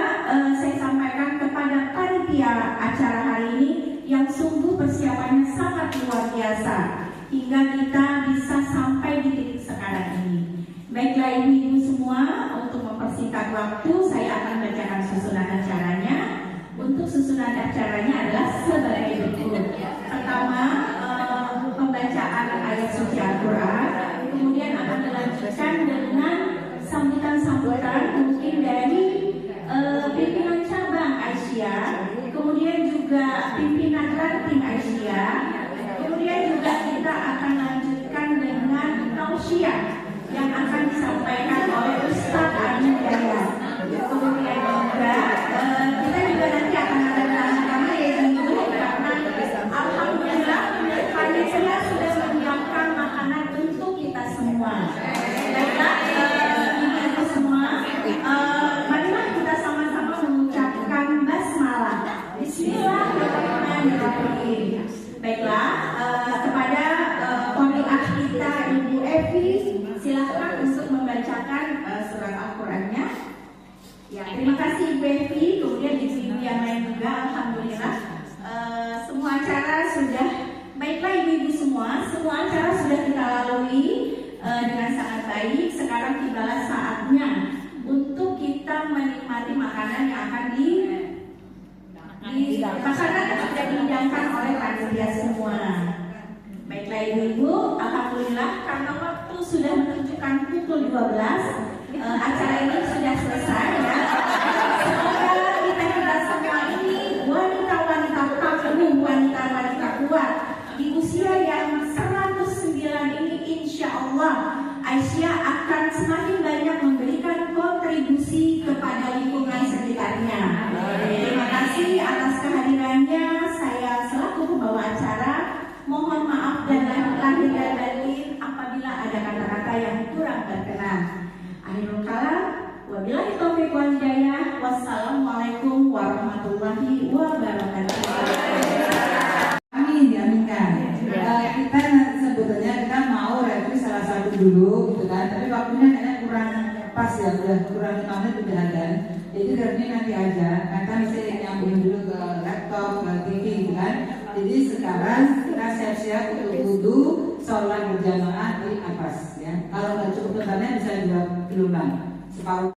[SPEAKER 9] saya sampaikan kepada panitia acara hari ini yang sungguh persiapannya sangat luar biasa hingga kita bisa sampai di titik sekarang ini. Baiklah ibu-ibu semua, untuk mempersingkat waktu saya akan bacakan susunan acaranya. Untuk susunan acaranya adalah sebagai berikut. Pertama, pembacaan ayat suci Al-Quran, kemudian akan dilanjutkan dengan sambutan-sambutan mungkin dari pimpinan cabang Aisyah, kemudian juga pimpinan ranting Aisyah, kemudian juga kita akan lanjutkan dengan tausiah yang akan disampaikan oleh Ustaz Amin Dayat. Kemudian juga kita juga nanti akan ada tangan-tangan ya ibu, karena alhamdulillah panitia sudah menyiapkan makanan untuk kita semua. Baiklah, ibu semua, marilah kita sama-sama mengucapkan basmalah. Bismillahirrahmanirrahim. Baiklah, kepada qori'ah kita Ibu Evi, silahkan untuk membacakan surat Al-Qurannya. Ya, terima kasih Ibu Evi. Kemudian ibu-ibu yang lain juga, alhamdulillah semua acara sudah. Baiklah ibu-ibu semua acara sudah kita lalui dengan sangat baik. Sekarang tibalah saatnya untuk kita menikmati makanan yang akan makanan yang sudah dihidangkan oleh panitia semua. Baiklah ibu-ibu, alhamdulillah karena waktu sudah menunjukkan pukul 12, acara ini sudah selesai ya. Semoga kita semua ini wanita-wanita tangguh, wanita-wanita kuat di usia yang 109 ini, insya Allah Aisyah akan semakin banyak memberikan kontribusi kepada lingkungan sekitarnya. Terima kasih atas kehadirannya. Saya selaku pembawa acara mohon maaf dan lahir dan batin apabila ada kata-kata yang kurang berkenan. Akhirul kalam, wabillahi taufiq wal hidayah. Wassalamualaikum warahmatullahi wabarakatuh.
[SPEAKER 6] Amin, diaminkan. Kita sebetulnya kita mau review salah satu dulu gitu kan, tapi waktunya kayaknya kurang pas ya, udah kurang 5 menit udah ada. Jadi reviewnya nanti aja, karena bisa nyambungin dulu ke laptop, ke TV gitu kan. Jadi sekarang kita siap-siap untuk wudhu, sholat berjamaah di atas ya. Kalau nggak cukup tempatnya bisa 2 gelombang. Separuh